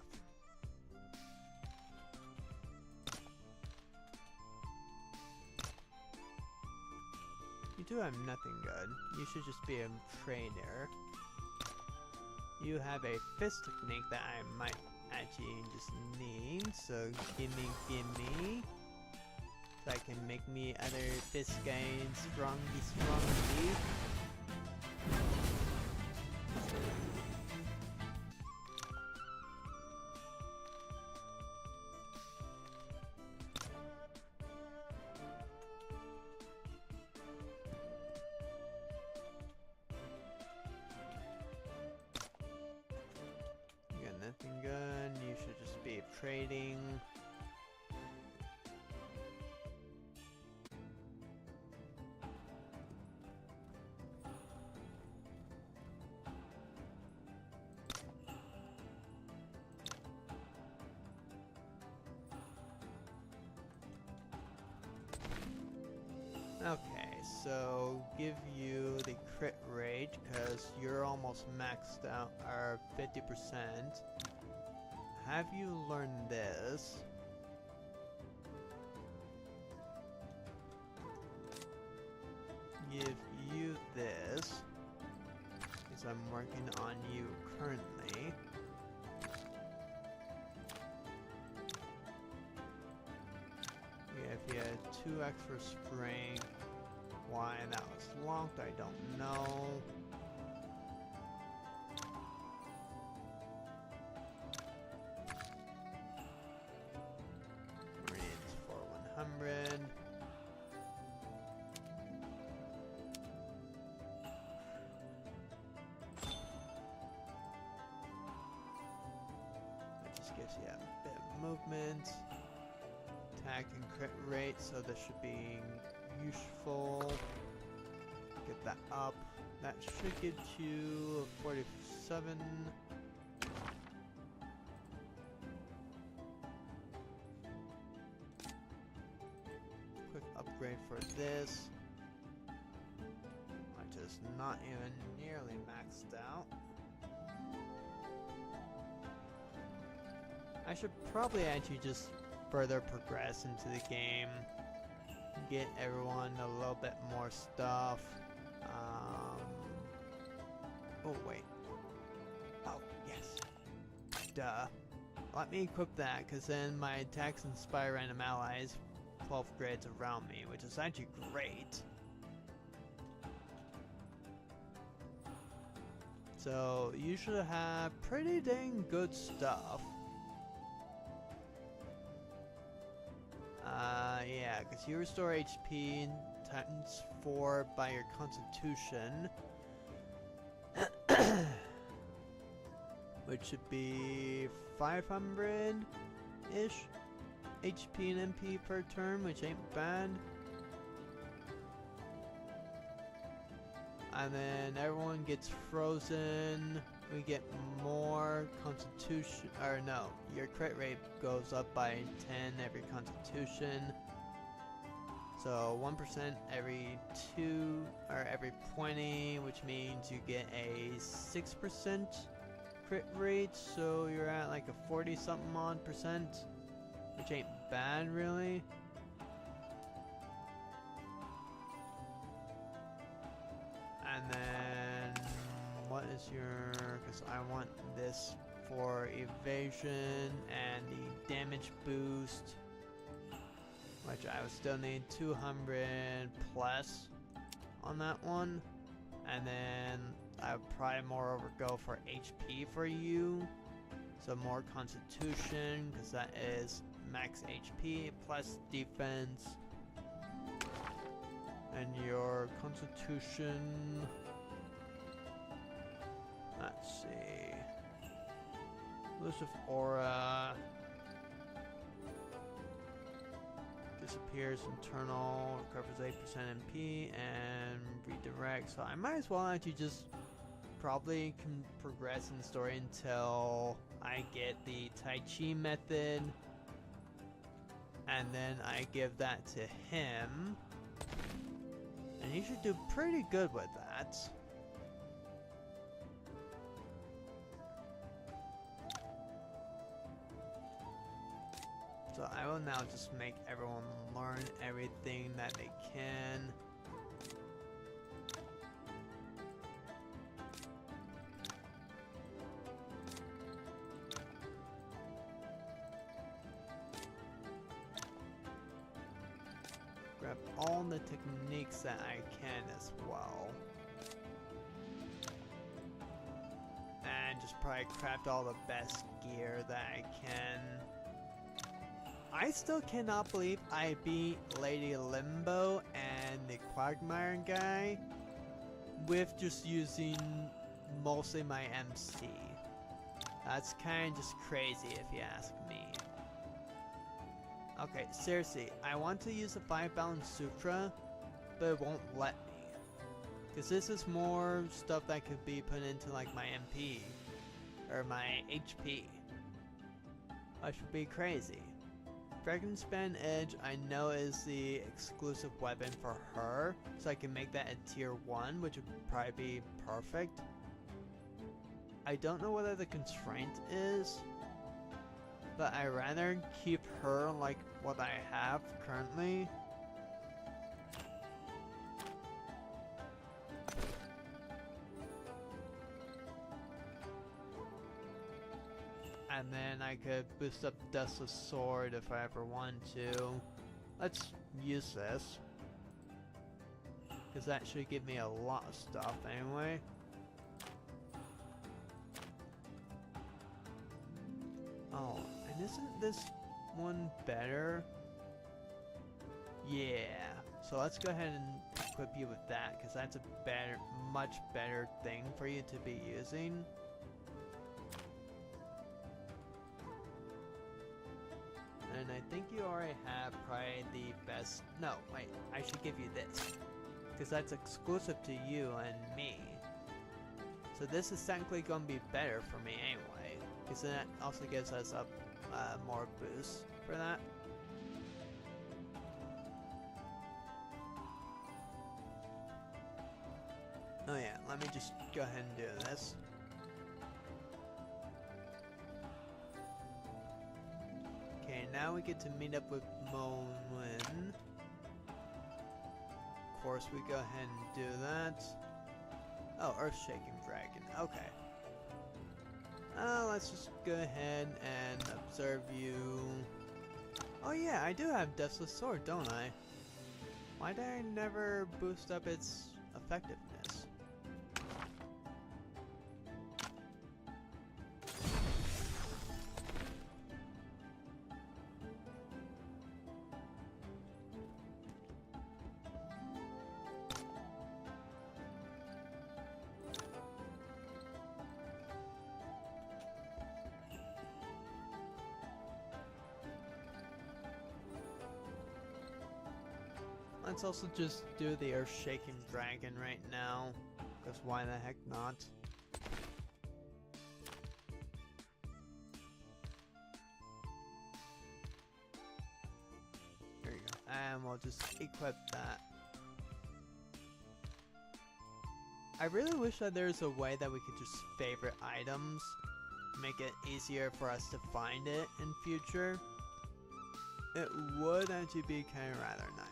You do have nothing good. You should just be a trader. You have a fist technique that I might actually just need, so gimme. So I can make me other fist guys strongy. Nothing good, you should just be trading. Okay, so give you the crit rate because you're almost maxed out, or 50%. Have you learned this? Give you this, because I'm working on you currently. If you had 2 extra strength, why that was locked, I don't know. Marines for 100. That just gives you a bit of movement. Attack and crit rate, so this should be useful. Get that up. That should get you 47. Quick upgrade for this, which is not even nearly maxed out. I should probably actually just further progress into the game, get everyone a little bit more stuff. Oh wait, oh yes, duh. Let me equip that, because then my attacks inspire random allies 12 grids around me, which is actually great. So you should have pretty dang good stuff. Yeah, because you restore HP times 4 by your constitution. Which should be 500-ish HP and MP per turn, which ain't bad. And then everyone gets frozen. We get more constitution, or no, your crit rate goes up by 10 every constitution. So 1% every 2, or every 20, which means you get a 6% crit rate. So you're at like a 40-something odd percent, which ain't bad really. And then what is your, because I want this for evasion and the damage boost, which I would still need 200 plus on that one. And then I would probably moreover go for HP for you, so more constitution, because that is max HP plus defense. And your constitution, let's see, elusive aura, disappears internal, recovers 8% MP, and redirect. So I might as well actually just probably can progress in the story until I get the Tai Chi method, and then I give that to him. And he should do pretty good with that. So I will now just make everyone learn everything that they can. Grab all the techniques that I can as well. And just probably craft all the best gear that I can. I still cannot believe I beat Lady Limbo and the Quagmire guy with just using mostly my MC. That's kind of just crazy if you ask me. Okay, seriously, I want to use the 5 Balance Sutra, but it won't let me. Because this is more stuff that could be put into like my MP, or my HP. Which would be crazy. Dragon Span Edge I know is the exclusive weapon for her, so I can make that a tier 1, which would probably be perfect. I don't know whether the constraint is, but I'd rather keep her like what I have currently. And then I could boost up Dustless Sword if I ever want to. Let's use this, because that should give me a lot of stuff anyway. Oh, and isn't this one better? Yeah, so let's go ahead and equip you with that, because that's a better, much better thing for you to be using. And I think you already have probably the best. No, wait, I should give you this, because that's exclusive to you and me. So this is technically going to be better for me anyway, because that also gives us a more boost for that. Oh yeah, let me just go ahead and do this. Okay, now we get to meet up with Moen. Of course, we go ahead and do that. Oh, Earth-Shaking Dragon. Okay. Let's just go ahead and observe you. Oh yeah, I do have Deathless Sword, don't I? Why did I never boost up its effectiveness? Let's also just do the Earth-Shaking Dragon right now, because why the heck not? There you go, and we'll just equip that. I really wish that there's a way that we could just favorite items, make it easier for us to find it in future. It would actually be kind of rather nice.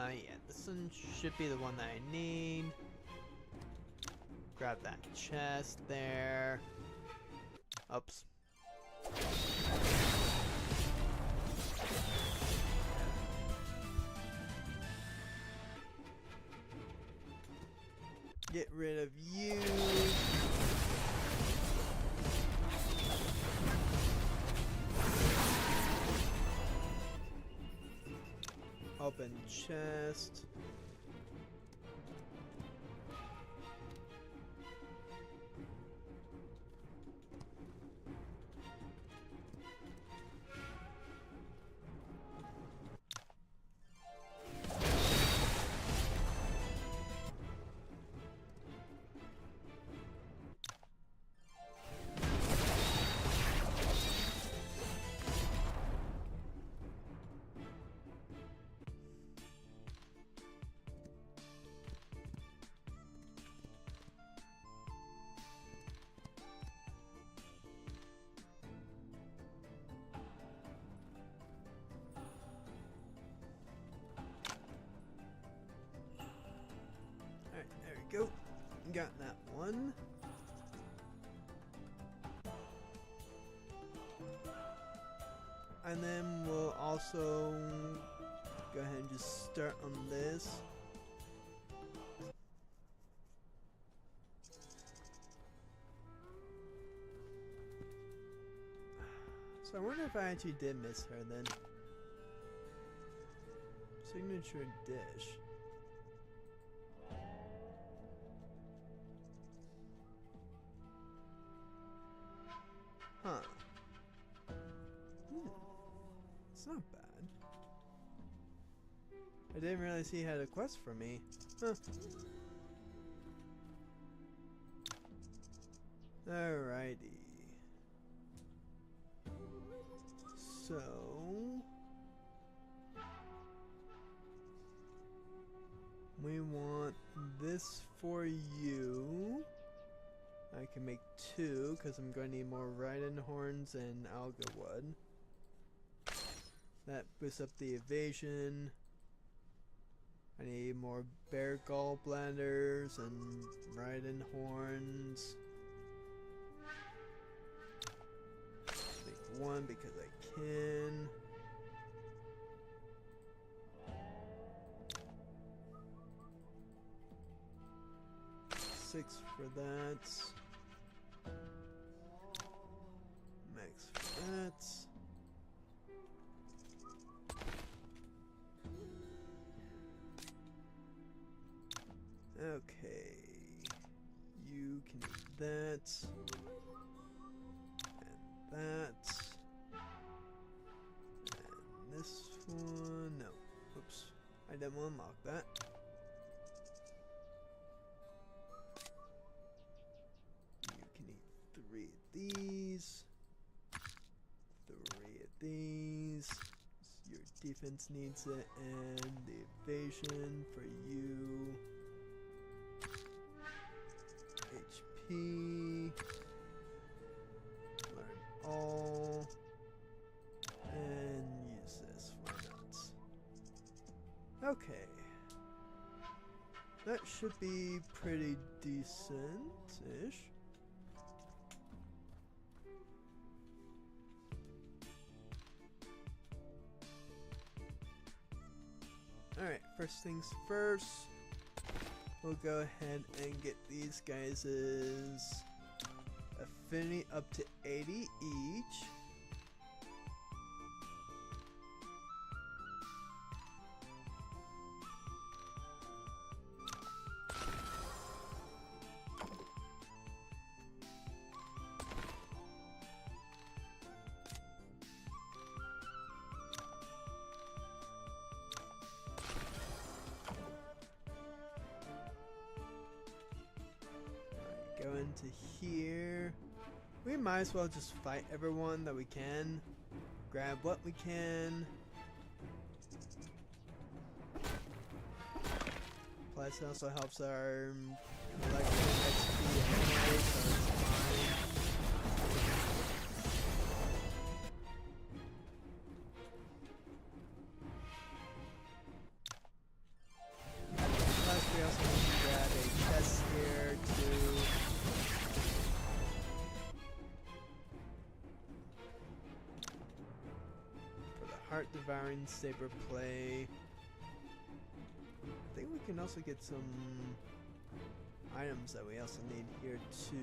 Yeah, this one should be the one that I need. Grab that chest there. Oops. Get rid of you. Open chest. got that one. And then we'll also go ahead and just start on this. So I wonder if I actually did miss her then. Signature dish. Huh. It's not bad. I didn't realize he had a quest for me. Huh. Alrighty. So... we want this for you. I can make 2 because I'm going to need more Raiden horns and alga wood. That boosts up the evasion. I need more bear gallbladders and Raiden horns. Make 1 because I can. Six for that. Max for that. Okay. You can do that. And that. And this one. No. Oops. I didn't want to unlock that. These, 3 of these, your defense needs it, and the evasion for you, HP, learn all, and use this, why not? Okay, that should be pretty decent-ish. Alright, first things first, we'll go ahead and get these guys' affinity up to 80 each. Go into here. We might as well just fight everyone that we can. Grab what we can. Plus it also helps our collection XP anyway, so it's fine. Plus we also need to grab a chest here too. Heart devouring saber play. I think we can also get some items that we also need here too.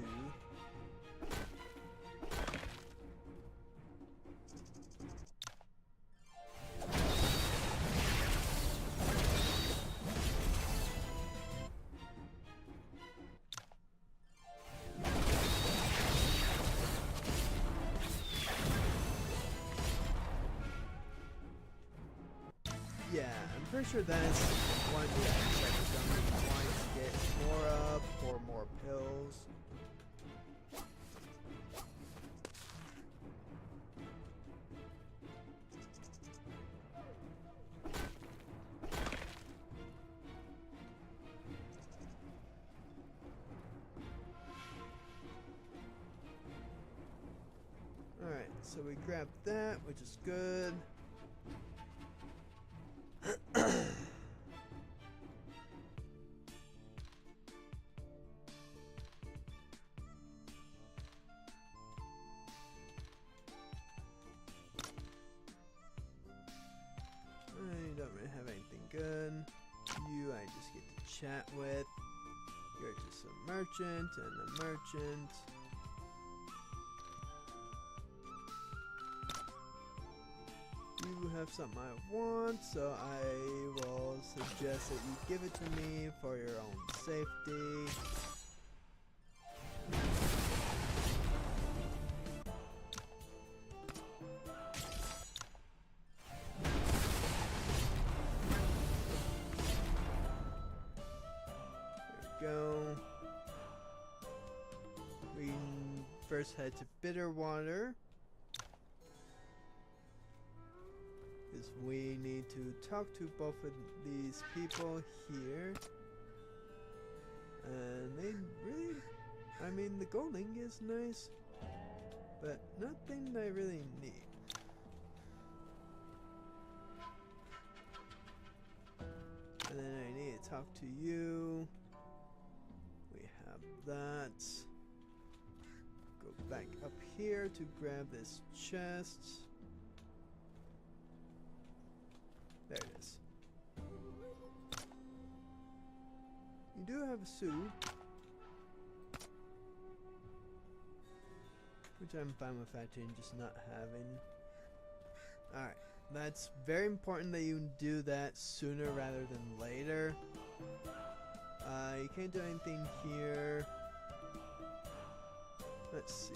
Yeah, I'm pretty sure that's one of the items that we're going to be wanting to get more of, or more pills. Alright, so we grabbed that, which is good. good. You I just get to chat with. You're just a merchant and a merchant. You have something I want, so I will suggest that you give it to me for your own safety. Go. We first head to Bitterwater, because we need to talk to both of these people here. And they really, I mean, the golding is nice, but nothing I really need. And then I need to talk to you. That. Go back up here to grab this chest. There it is. You do have a suit, which I'm fine with actually just not having. Alright, that's very important that you do that sooner rather than later. You can't do anything here. Let's see.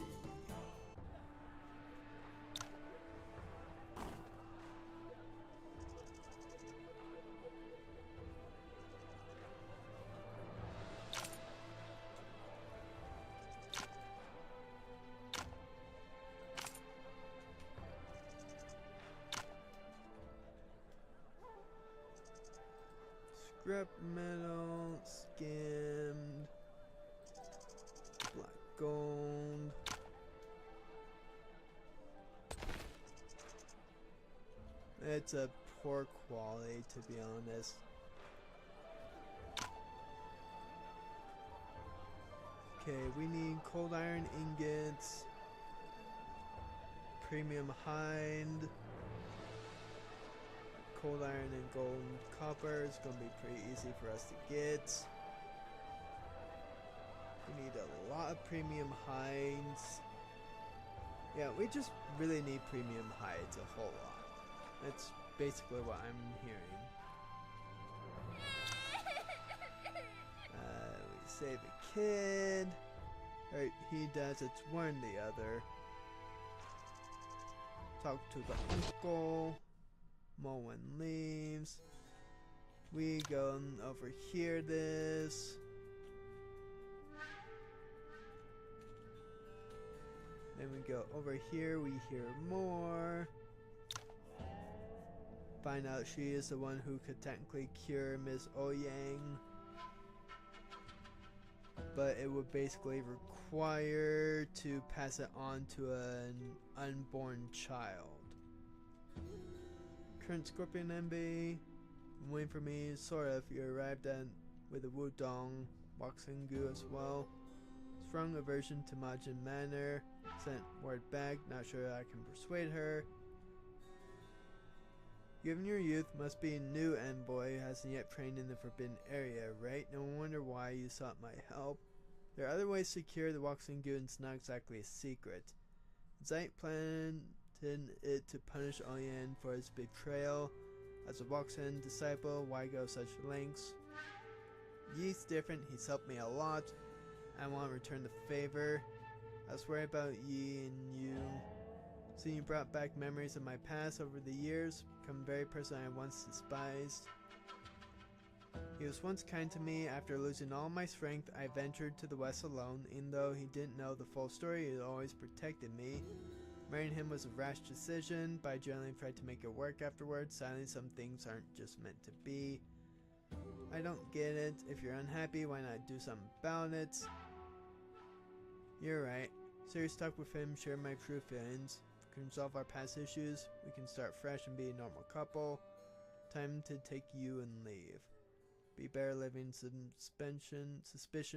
Scrap metal, skimmed, black gold. It's a poor quality, to be honest. Okay, we need cold iron ingots, premium hide, cold iron and gold and copper is going to be pretty easy for us to get. We need a lot of premium hides. Yeah, we just really need premium hides a whole lot. That's basically what I'm hearing. We save a kid. Right, he does. It's one or the other. Talk to the uncle. Mowing leaves. We go over here this. Then we go over here, we hear more. Find out she is the one who could technically cure Ms. Ouyang. But it would basically require to pass it on to an unborn child. Current Scorpion MB, waiting for me, sort of. You arrived at with a Wudong, Waksengu as well. Strong aversion to Majin Manor. Sent word back, not sure I can persuade her. Given your youth, must be a new envoy, hasn't yet trained in the Forbidden Area, right? No wonder why you sought my help. There are other ways to cure the Waksengu, and it's not exactly a secret. Zeit planned it to punish Ouyang for his betrayal. As a Waksen disciple, why go such lengths? Yi's different, he's helped me a lot. I want to return the favor. I was worried about Yi and you. Seeing you brought back memories of my past over the years, become a very person I once despised. He was once kind to me. After losing all my strength, I ventured to the west alone. Even though he didn't know the full story, he always protected me. Marrying him was a rash decision, but I generally tried to make it work afterwards. Sadly, some things aren't just meant to be. I don't get it. If you're unhappy, why not do something about it? You're right. Serious talk with him, share my true feelings. If we can resolve our past issues, we can start fresh and be a normal couple. Time to take you and leave. Be better living suspicion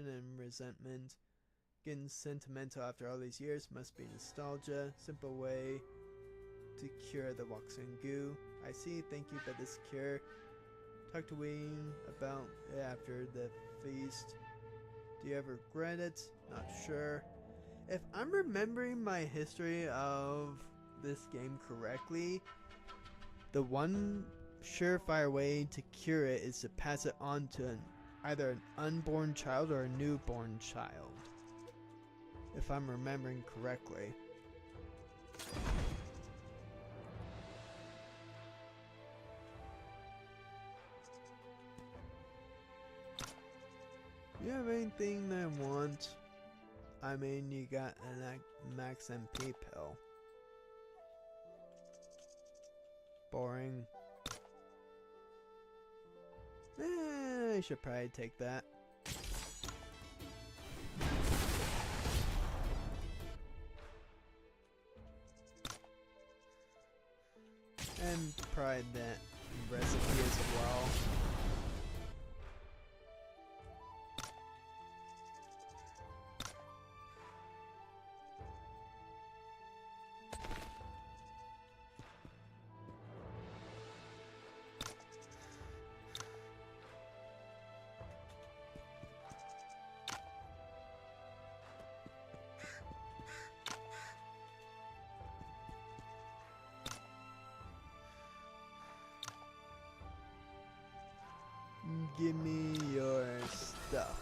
and resentment. Getting sentimental after all these years must be nostalgia. Simple way to cure the Waksengu. I see, thank you, but this cure talk to Wayne about it after the feast. Do you ever regret it? Not sure. If I'm remembering my history of this game correctly, the one surefire way to cure it is to pass it on to either an unborn child or a newborn child. If I'm remembering correctly. Do you have anything that I want? I mean, you got a max MP pill. Boring. I should probably take that. And probably that recipe as well. Give me your stuff.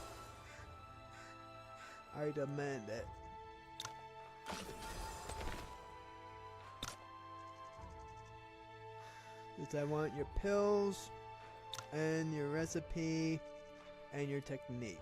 I demand it. Because I want your pills, and your recipe, and your technique.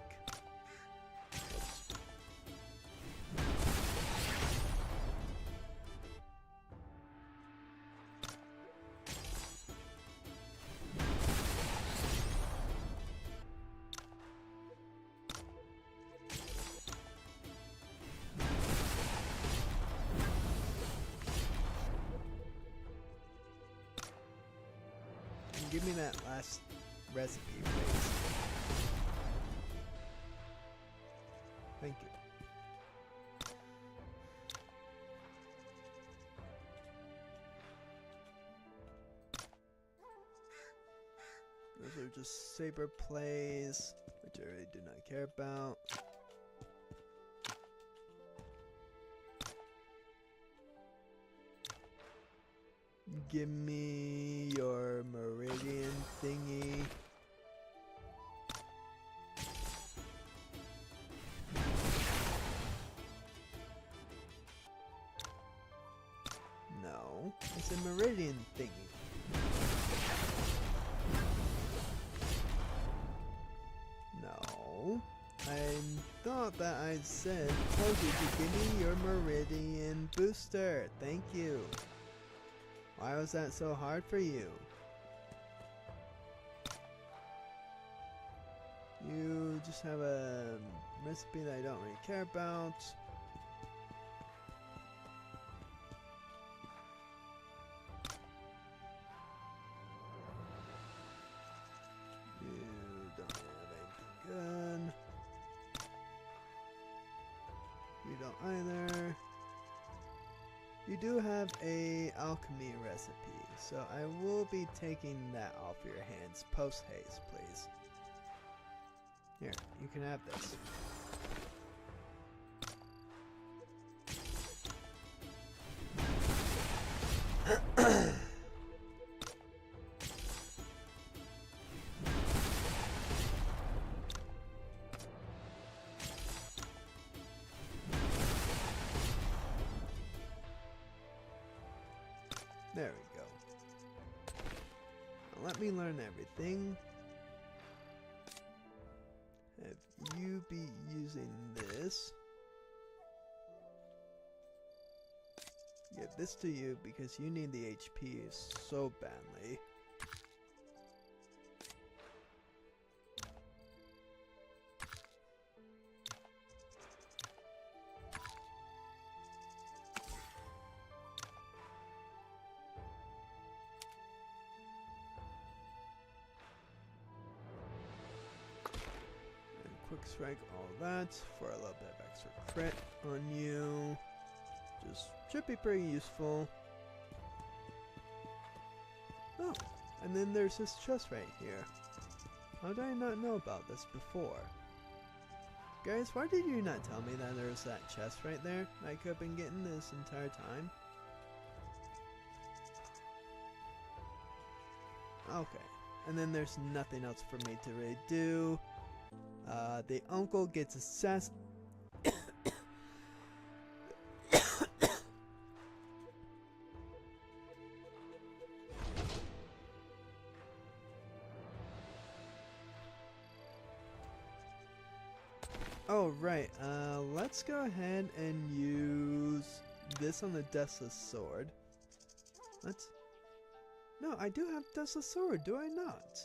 Give me that last recipe, please. Thank you. Those are just saber plays, which I really do not care about. Give me your meridian thingy. No, it's a meridian thingy. No, I thought that I told you to give me your meridian booster. Thank you. Why was that so hard for you? You just have a recipe that I don't really care about. You don't have anything good. You don't either. You do have a alchemy recipe, so I will be taking that off your hands post haste, please. Here, you can have this. There we go. Now let me learn everything. Have you be using this. Give this to you because you need the HP so badly. Quick strike, all that for a little bit of extra crit on you. Just should be pretty useful. Oh, And then there's this chest right here. How did I not know about this before? Guys, why did you not tell me that there was that chest right there I could have been getting this entire time? Okay. And then there's nothing else for me to really do. The uncle gets assassinated. Oh, right. Let's go ahead and use this on the Deathless Sword. Let's... No, I do have Deathless Sword, do I not?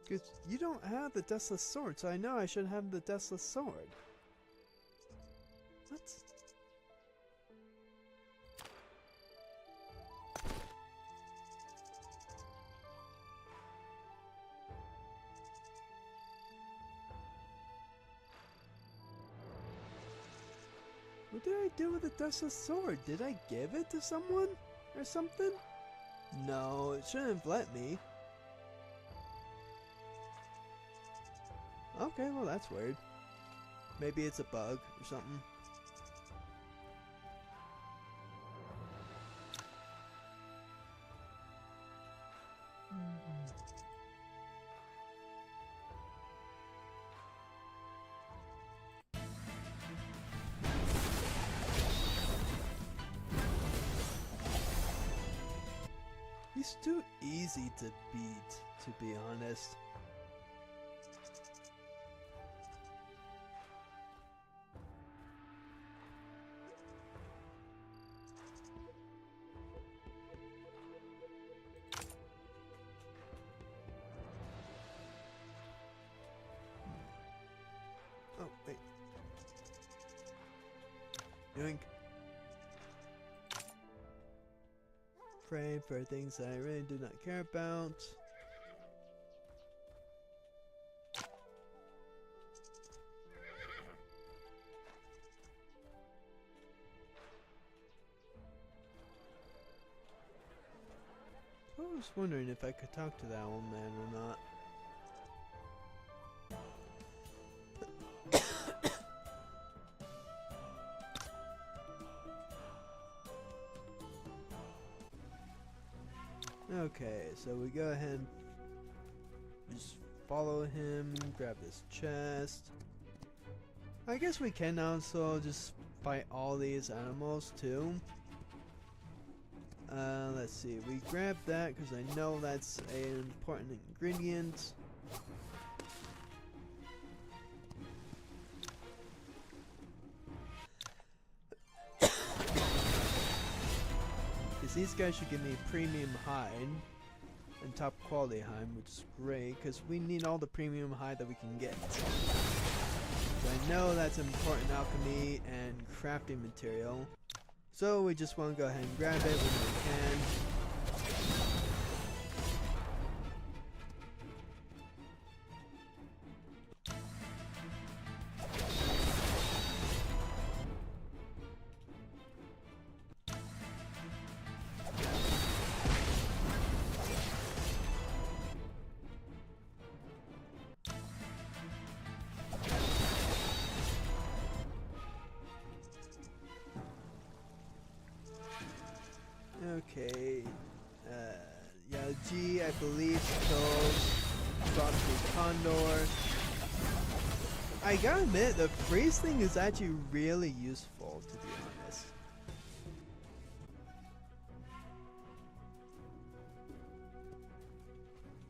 Because you don't have the Deathless Sword, so I know I should have the Deathless Sword. What? What did I do with the Deathless Sword? Did I give it to someone? Or something? No, it shouldn't have let me. Okay, well that's weird. Maybe it's a bug or something. He's too easy to beat, to be honest. Oh, wait. Yoink. Pray for things that I really do not care about. I was wondering if I could talk to that old man or not. Okay, so we go ahead and just follow him, grab this chest. I guess we can also just fight all these animals too. Let's see, we grab that because I know that's an important ingredient. These guys should give me premium hide and top quality hide, which is great because we need all the premium hide that we can get. So I know that's important alchemy and crafting material. So we just want to go ahead and grab it when we can. Okay, Yaji, I believe, kills Trotsky Condor. I gotta admit, the freeze thing is actually really useful, to be honest.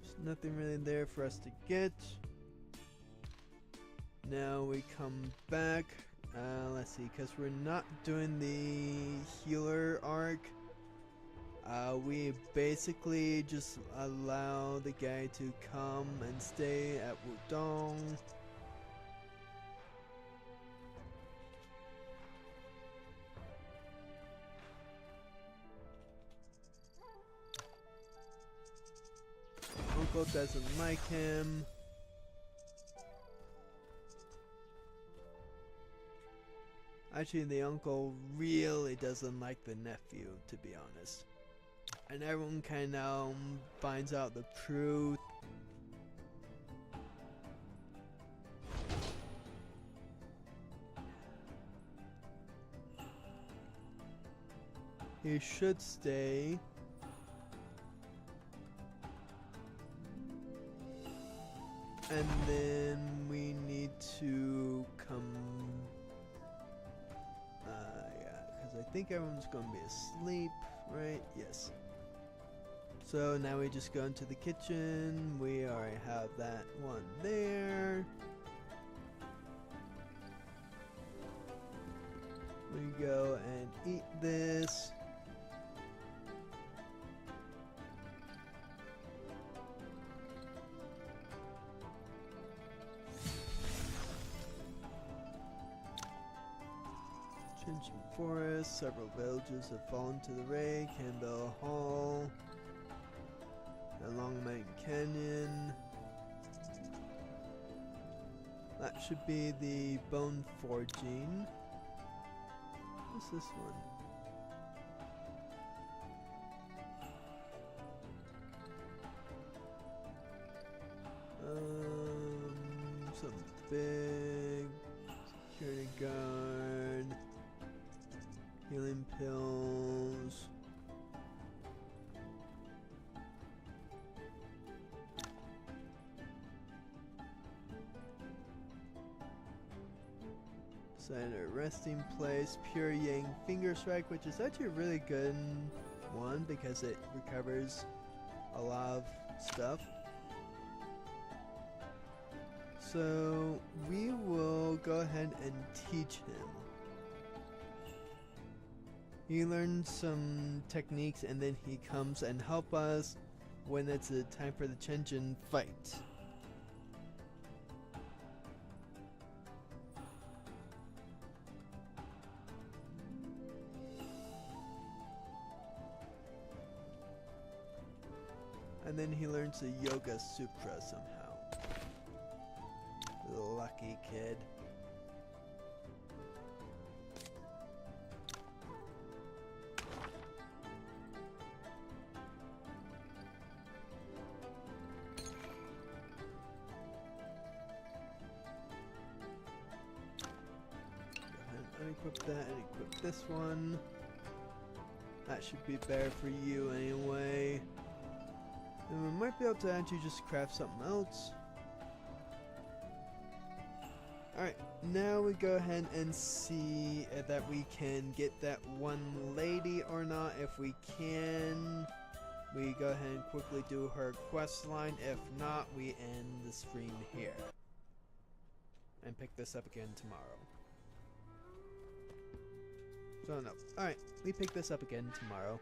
There's nothing really there for us to get. Now we come back. Let's see, because we're not doing the healer arc. We basically just allow the guy to come and stay at Wudong. Uncle doesn't like him. Actually, the uncle really doesn't like the nephew, to be honest. And everyone kind of finds out the truth. He should stay. And then we need to come... yeah, because I think everyone's going to be asleep, right? Yes. So now we just go into the kitchen. We already have that one there. We go and eat this. Chinchin Forest, several villages have fallen to the ray. Campbell Hall, along Mountain Canyon. That should be the bone forging. What's this one? Some big security guard. Healing pills. Center resting place. Pure Yang Finger Strike, which is actually a really good one because it recovers a lot of stuff. So we will go ahead and teach him. He learns some techniques and then he comes and help us when it's a time for the Chinchin fight. And then he learns the Yoga Sutra somehow. Lucky kid. Unequip that and equip this one. That should be better for you anyway. And we might be able to actually just craft something else. Alright, now we go ahead and see that we can get that one lady or not. If we can, we go ahead and quickly do her quest line. If not, we end the stream here. And pick this up again tomorrow. So no. Alright, we pick this up again tomorrow.